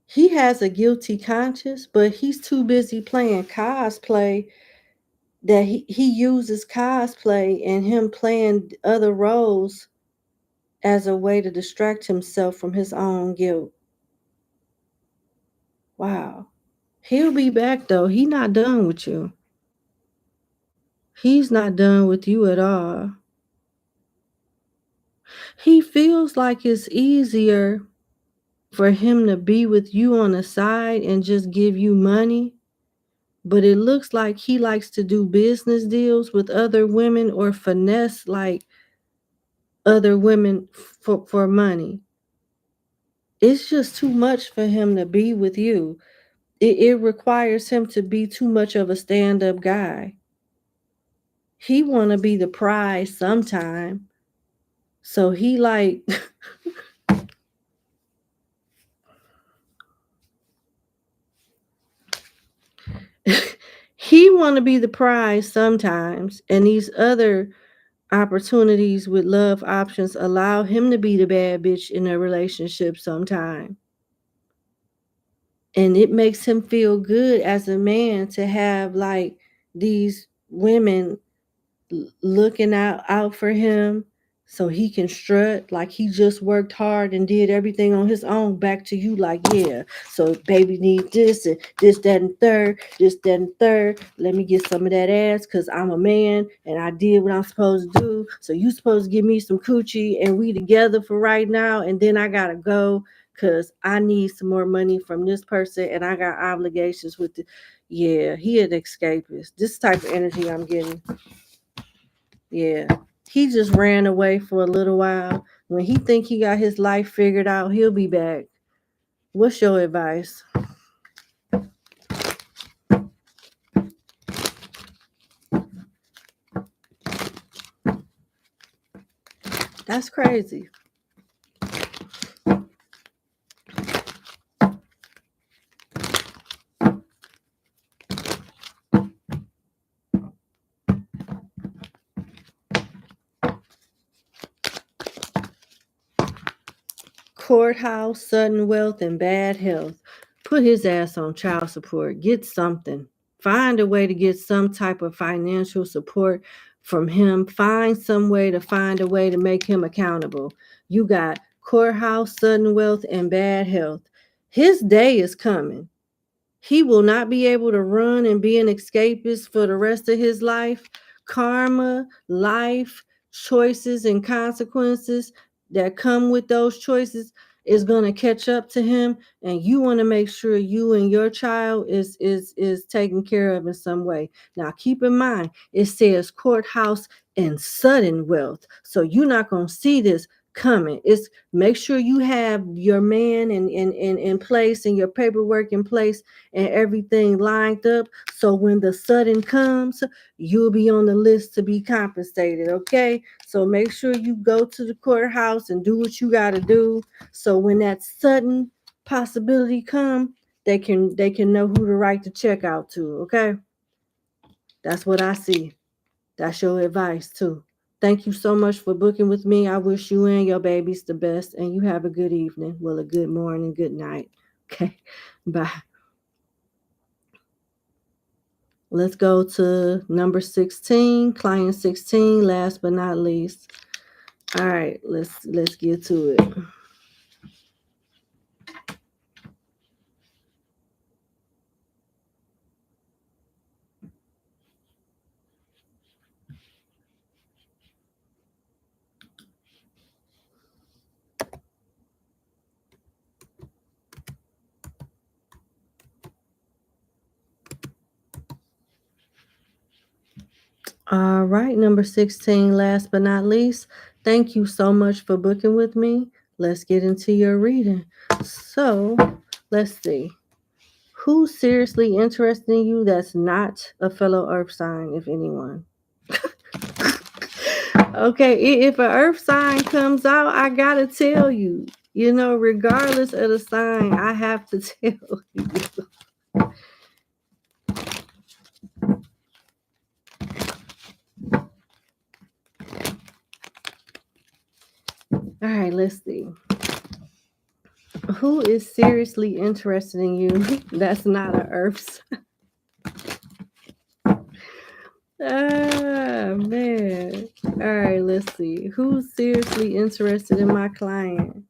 He has a guilty conscience, but he's too busy playing cosplay that he uses cosplay and him playing other roles as a way to distract himself from his own guilt. Wow. He'll be back though. He's not done with you. He's not done with you at all. He feels like it's easier for him to be with you on the side and just give you money, but it looks like he likes to do business deals with other women or finesse like other women for money. It's just too much for him to be with you. It requires him to be too much of a stand-up guy. He want to be the prize sometime. So he like he want to be the prize sometimes, and these other opportunities with love options allow him to be the bad bitch in a relationship sometime. And it makes him feel good as a man to have like these women looking out for him so he can strut like he just worked hard and did everything on his own. Back to you like, yeah, so baby need this and this, that, and third, this, that, and third. Let me get some of that ass because I'm a man and I did what I'm supposed to do. So you supposed to give me some coochie and we together for right now, and then I gotta go because I need some more money from this person and I got obligations with the. Yeah, he an escapist. This type of energy I'm getting. Yeah. He just ran away for a little while. When he think he got his life figured out, he'll be back. What's your advice? That's crazy. Courthouse, sudden wealth, and bad health. Put his ass on child support. Get something. Find a way to get some type of financial support from him. Find some way to find a way to make him accountable. You got courthouse, sudden wealth, and bad health. His day is coming. He will not be able to run and be an escapist for the rest of his life. Karma, life, choices, and consequences that come with those choices is going to catch up to him, and you want to make sure you and your child is taken care of in some way. Now keep in mind it says courthouse and sudden wealth, so you're not going to see this coming. It's make sure you have your man in place and your paperwork in place and everything lined up, so when the sudden comes, you'll be on the list to be compensated. Okay, so make sure you go to the courthouse and do what you got to do, so when that sudden possibility come, they can know who to write the check out to. Okay, that's what I see. That's your advice too. Thank you so much for booking with me. I wish you and your babies the best, and you have a good evening. Well, a good morning, good night. Okay, bye. Let's go to number 16, client 16, last but not least. All right, let's get to it. All right, number 16, last but not least. Thank you so much for booking with me. Let's get into your reading. So, let's see. Who's seriously interested in you that's not a fellow earth sign, if anyone? Okay, if an earth sign comes out, I gotta tell you, regardless of the sign, I have to tell you. All right, let's see. Who is seriously interested in you that's not an earth sign? Ah, man. All right, let's see. Who's seriously interested in my client?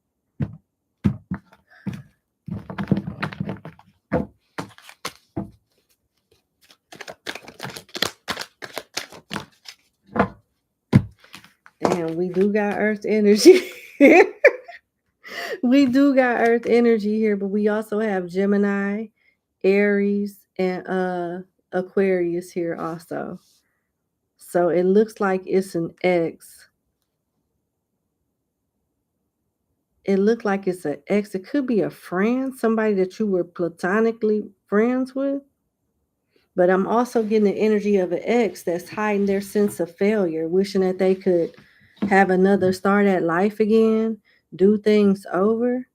Damn, we do got earth energy here. We do got earth energy here, but we also have Gemini, Aries, and Aquarius here also. So it looks like it's an X. It looked like it's an ex. It could be a friend, somebody that you were platonically friends with. But I'm also getting the energy of an ex that's hiding their sense of failure, wishing that they could have another start at life again, do things over.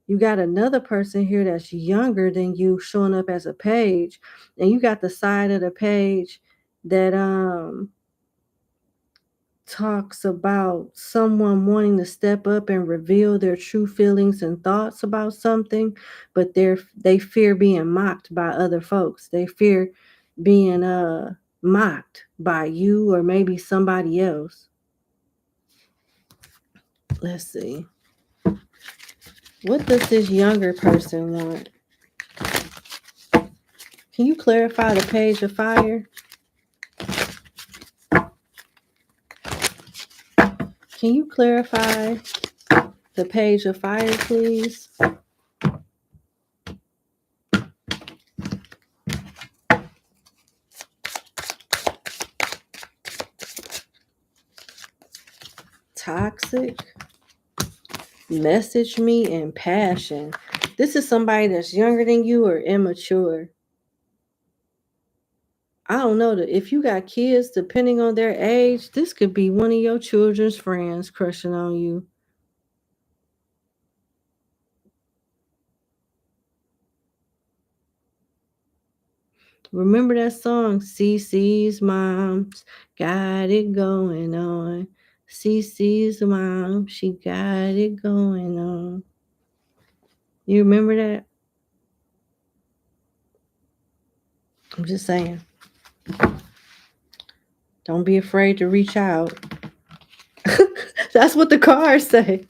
You got another person here that's younger than you showing up as a page, and you got the side of the page that talks about someone wanting to step up and reveal their true feelings and thoughts about something, but they fear being mocked by other folks. They fear being mocked by you or maybe somebody else. Let's see. What does this younger person want? Can you clarify the page of fire? Can you clarify the page of fire, please? Toxic, message me, and passion. This is somebody that's younger than you or immature. I don't know. If you got kids, depending on their age, this could be one of your children's friends crushing on you. Remember that song, CC's mom's got it going on. CC's mom, she got it going on. You remember that? I'm just saying. Don't be afraid to reach out. That's what the cards say.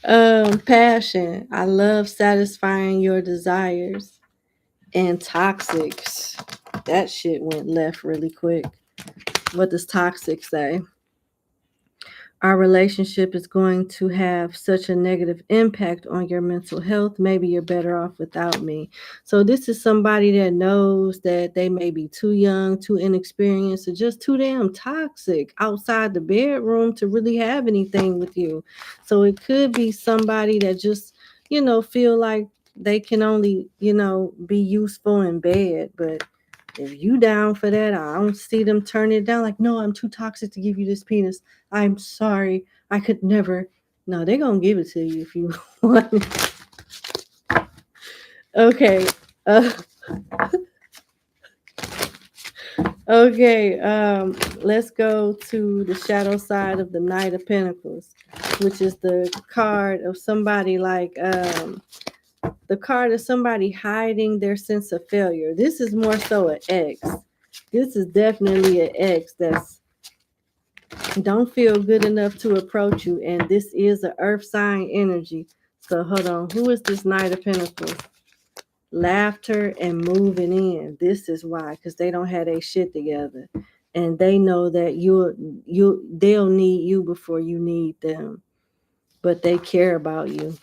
Passion. I love satisfying your desires. And toxics. That shit went left really quick. What does toxic say? Our relationship is going to have such a negative impact on your mental health. Maybe you're better off without me. So this is somebody that knows that they may be too young, too inexperienced, or just too damn toxic outside the bedroom to really have anything with you. So it could be somebody that just, feel like they can only, be useful in bed. But if you down for that, I don't see them turning it down like, no, I'm too toxic to give you this penis. I'm sorry. I could never. No, they're going to give it to you if you want it. Okay. Okay. Let's go to the shadow side of the Knight of Pentacles, which is the card of somebody like the card of somebody hiding their sense of failure. This is more so an ex. This is definitely an ex that's don't feel good enough to approach you. And this is an earth sign energy. So hold on. Who is this Knight of Pentacles? Laughter and moving in. This is why, because they don't have their shit together. And they know that they'll need you before you need them. But they care about you.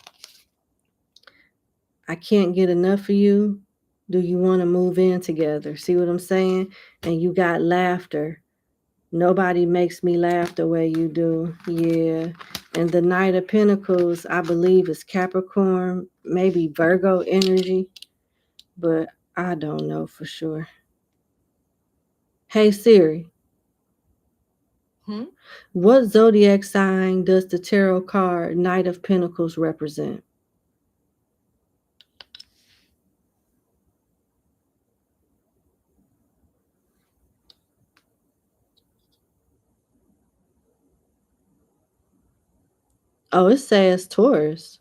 I can't get enough of you. Do you want to move in together? See what I'm saying? And you got laughter. Nobody makes me laugh the way you do. Yeah. And the Knight of Pentacles, I believe, is Capricorn, maybe Virgo energy. but I don't know for sure. Hey Siri, what zodiac sign does the tarot card Knight of Pentacles represent? Oh, it says Taurus.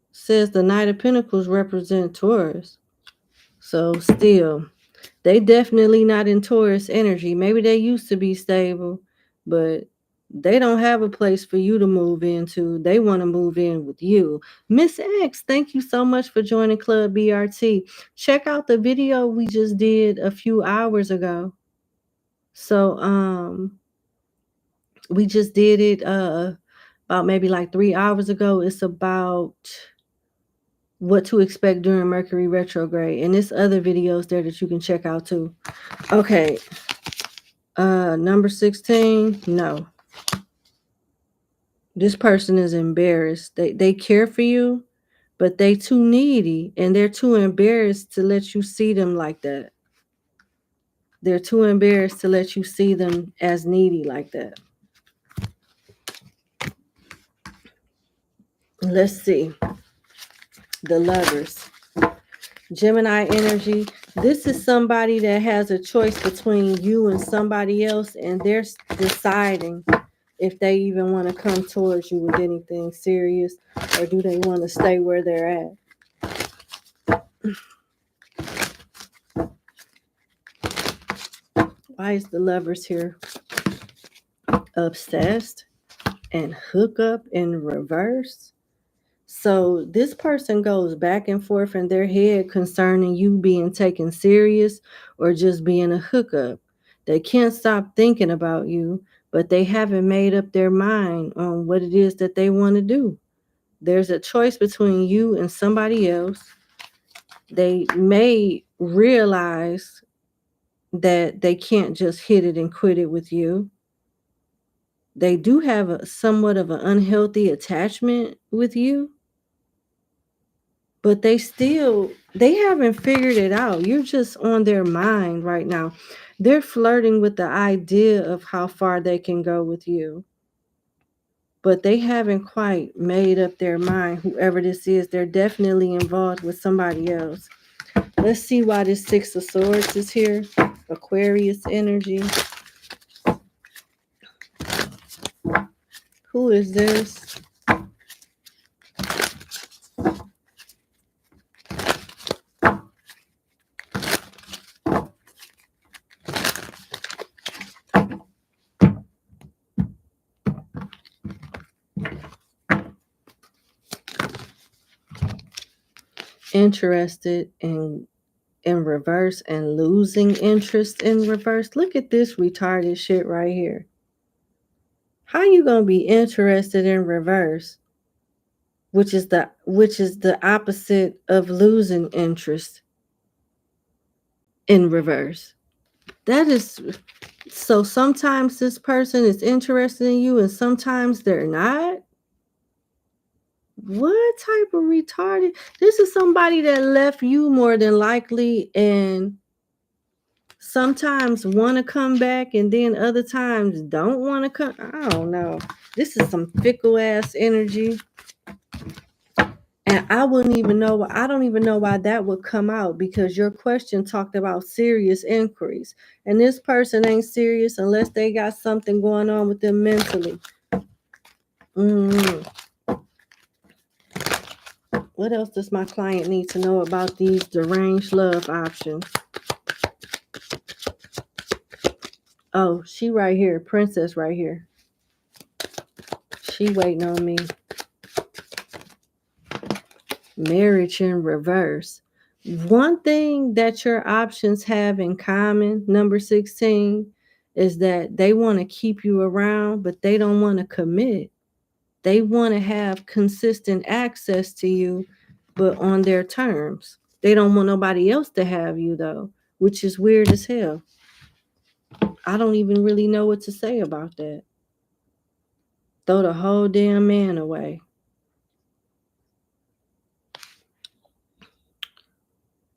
It says the Knight of Pentacles represent Taurus. So still, they definitely not in Taurus energy. Maybe they used to be stable, but they don't have a place for you to move into. They want to move in with you. Miss X, thank you so much for joining Club BRT. Check out the video we just did a few hours ago. So we just did it about maybe like 3 hours ago. It's about what to expect during Mercury retrograde, and there's other videos there that you can check out too. Okay. Number 16, no. This person is embarrassed. They care for you, but they too needy and they're too embarrassed to let you see them like that. They're too embarrassed to let you see them as needy like that. Let's see. The Lovers. Gemini energy. This is somebody that has a choice between you and somebody else, and they're deciding if they even want to come towards you with anything serious, or do they want to stay where they're at. Why is the Lovers here? Obsessed and hook up in reverse. So this person goes back and forth in their head concerning you being taken serious or just being a hookup. They can't stop thinking about you, but they haven't made up their mind on what it is that they want to do. There's a choice between you and somebody else. They may realize that they can't just hit it and quit it with you. They do have a somewhat of an unhealthy attachment with you, but they haven't figured it out. You're just on their mind right now. They're flirting with the idea of how far they can go with you, but they haven't quite made up their mind. Whoever this is, they're definitely involved with somebody else. Let's see why this Six of Swords is here. Aquarius energy. Who is this? Interested in reverse and losing interest in reverse. Look at this retarded shit right here. How you gonna be interested in reverse, which is the opposite of losing interest in reverse? That is so. Sometimes this person is interested in you and sometimes they're not. What type of retarded? This is somebody that left you more than likely and sometimes want to come back and then other times don't want to come. I don't know. This is some fickle ass energy. And I wouldn't even know. I don't even know why that would come out, because your question talked about serious inquiries. And this person ain't serious unless they got something going on with them mentally. What else does my client need to know about these deranged love options? Oh, she right here. Princess right here. She waiting on me. Marriage in reverse. One thing that your options have in common, number 16, is that they want to keep you around, but they don't want to commit. They want to have consistent access to you, but on their terms. They don't want nobody else to have you, though, which is weird as hell. I don't even really know what to say about that. Throw the whole damn man away.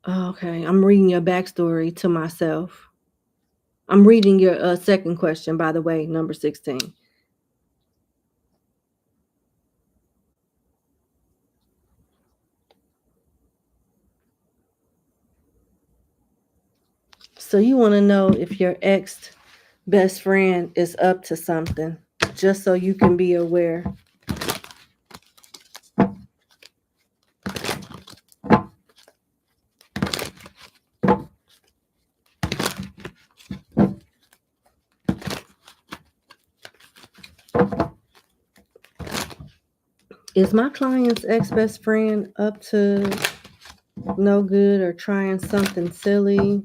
Okay, I'm reading your backstory to myself. I'm reading your second question, by the way, number 16. So you want to know if your ex best friend is up to something, just so you can be aware. Is my client's ex-best friend up to no good or trying something silly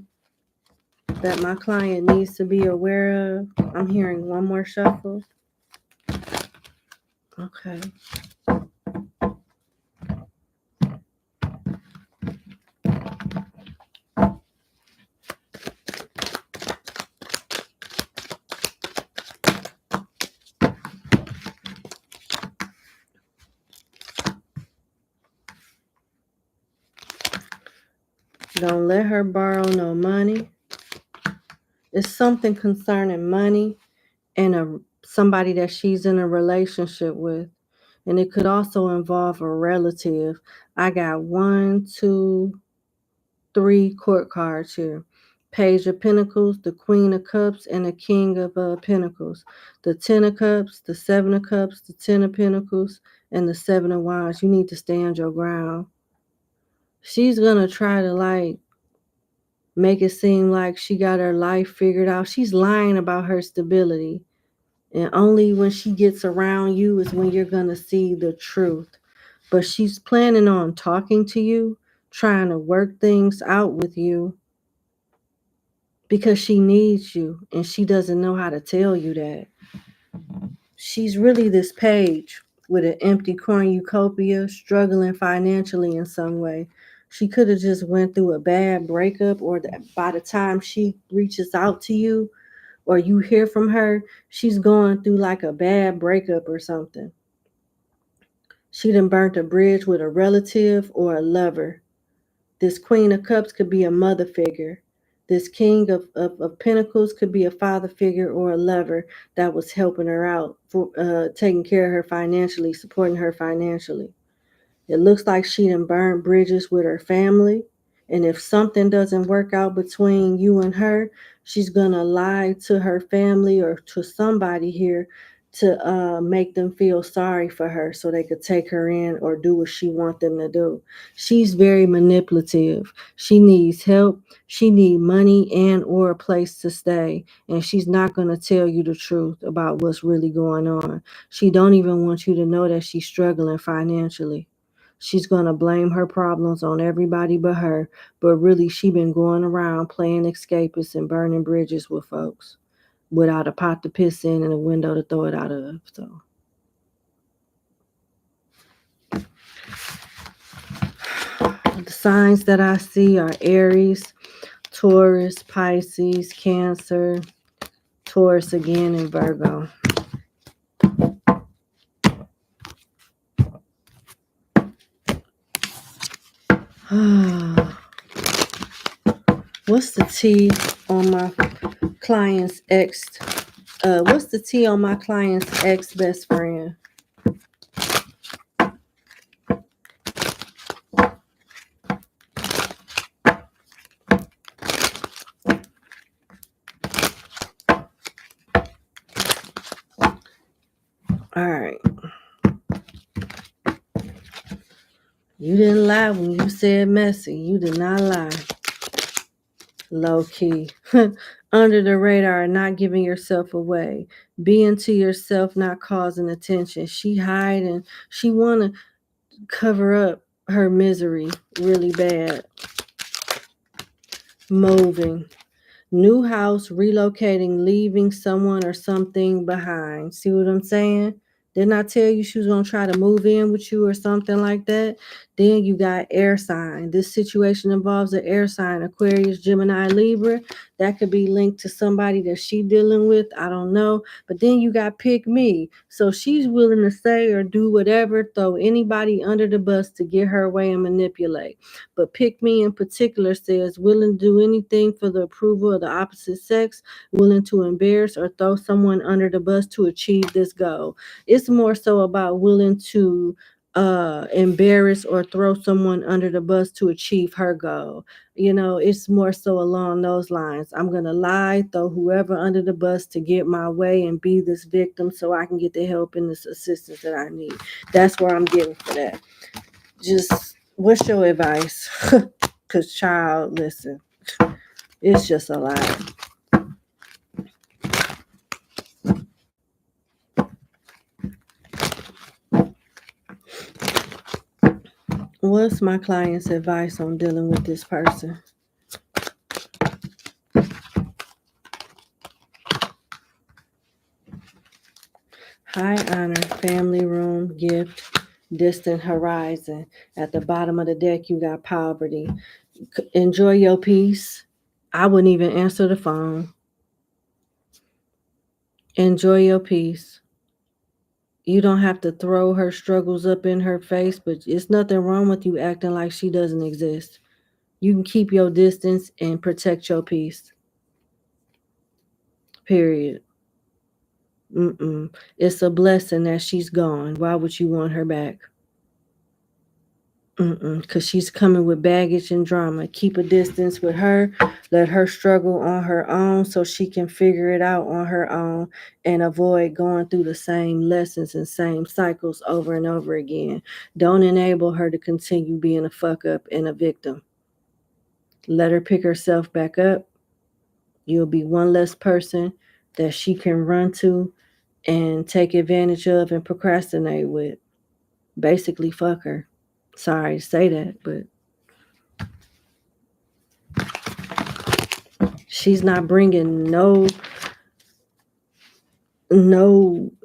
that my client needs to be aware of? I'm hearing one more shuffle. Okay. Don't let her borrow no money. It's something concerning money and somebody that she's in a relationship with. And it could also involve a relative. I got 1, 2, 3 court cards here. Page of Pentacles, the Queen of Cups, and the King of Pentacles. The 10 of Cups, the 7 of Cups, the 10 of Pentacles, and the 7 of Wands. You need to stand your ground. She's going to try to make it seem like she got her life figured out. She's lying about her stability. And only when she gets around you is when you're going to see the truth. But she's planning on talking to you, trying to work things out with you because she needs you and she doesn't know how to tell you that. She's really this page with an empty cornucopia, struggling financially in some way. She could have just went through a bad breakup, or by the time she reaches out to you or you hear from her, she's going through like a bad breakup or something. She done burnt a bridge with a relative or a lover. This Queen of Cups could be a mother figure. This King of Pentacles could be a father figure or a lover that was helping her out, for taking care of her financially, supporting her financially. It looks like she done burned bridges with her family. And if something doesn't work out between you and her, she's going to lie to her family or to somebody here to make them feel sorry for her so they could take her in or do what she wants them to do. She's very manipulative. She needs help. She needs money and or a place to stay. And she's not going to tell you the truth about what's really going on. She don't even want you to know that she's struggling financially. She's going to blame her problems on everybody but her, but really she been going around playing escapists and burning bridges with folks without a pot to piss in and a window to throw it out of. So the signs that I see are Aries, Taurus, Pisces, Cancer, Taurus again, and Virgo. What's the T on my client's ex? What's the T on my client's ex best friend? All right. You didn't lie when you said messy. You did not lie. Low key. Under the radar, not giving yourself away. Being to yourself, not causing attention. She hiding. She want to cover up her misery really bad. Moving. New house, relocating, leaving someone or something behind. See what I'm saying? Didn't I tell you she was going to try to move in with you or something like that? Then you got air sign. This situation involves an air sign, Aquarius, Gemini, Libra. That could be linked to somebody that she dealing with. I don't know. But then you got pick me. So she's willing to say or do whatever, throw anybody under the bus to get her way and manipulate. But pick me in particular says willing to do anything for the approval of the opposite sex, willing to embarrass or throw someone under the bus to achieve this goal. It's more so about willing to embarrass or throw someone under the bus to achieve her goal. You know, it's more so along those lines. I'm gonna lie, throw whoever under the bus to get my way and be this victim so I can get the help and this assistance that I need. That's where I'm getting for that. Just what's your advice? Cause child, listen, it's just a lot. What's my client's advice on dealing with this person? High honor, family room, gift, distant horizon. At the bottom of the deck, you got poverty. Enjoy your peace. I wouldn't even answer the phone. Enjoy your peace. You don't have to throw her struggles up in her face, but it's nothing wrong with you acting like she doesn't exist. You can keep your distance and protect your peace. Period. It's a blessing that she's gone. Why would you want her back? Because she's coming with baggage and drama. Keep a distance with her. Let her struggle on her own so she can figure it out on her own and avoid going through the same lessons and same cycles over and over again. Don't enable her to continue being a fuck up and a victim. Let her pick herself back up. You'll be one less person that she can run to and take advantage of and procrastinate with. Basically, fuck her. Sorry to say that, but she's not bringing no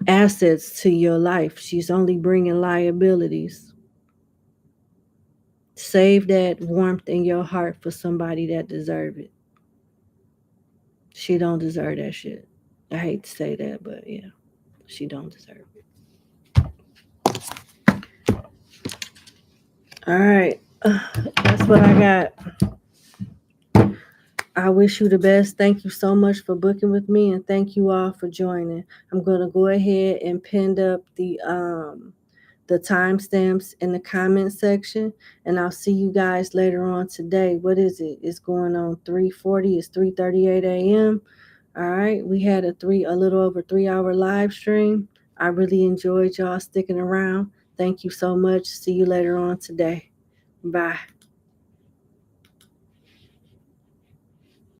assets to your life. She's only bringing liabilities. Save that warmth in your heart for somebody that deserve it. She don't deserve that shit. I hate to say that, but yeah, she don't deserve it. All right, that's what I got. I wish you the best. Thank you so much for booking with me, and thank you all for joining. I'm gonna go ahead and pin up the timestamps in the comment section, and I'll see you guys later on today. What is it? It's going on 3:40. It's 3:38 a.m. All right, we had a little over 3-hour live stream. I really enjoyed y'all sticking around. Thank you so much. See you later on today. Bye.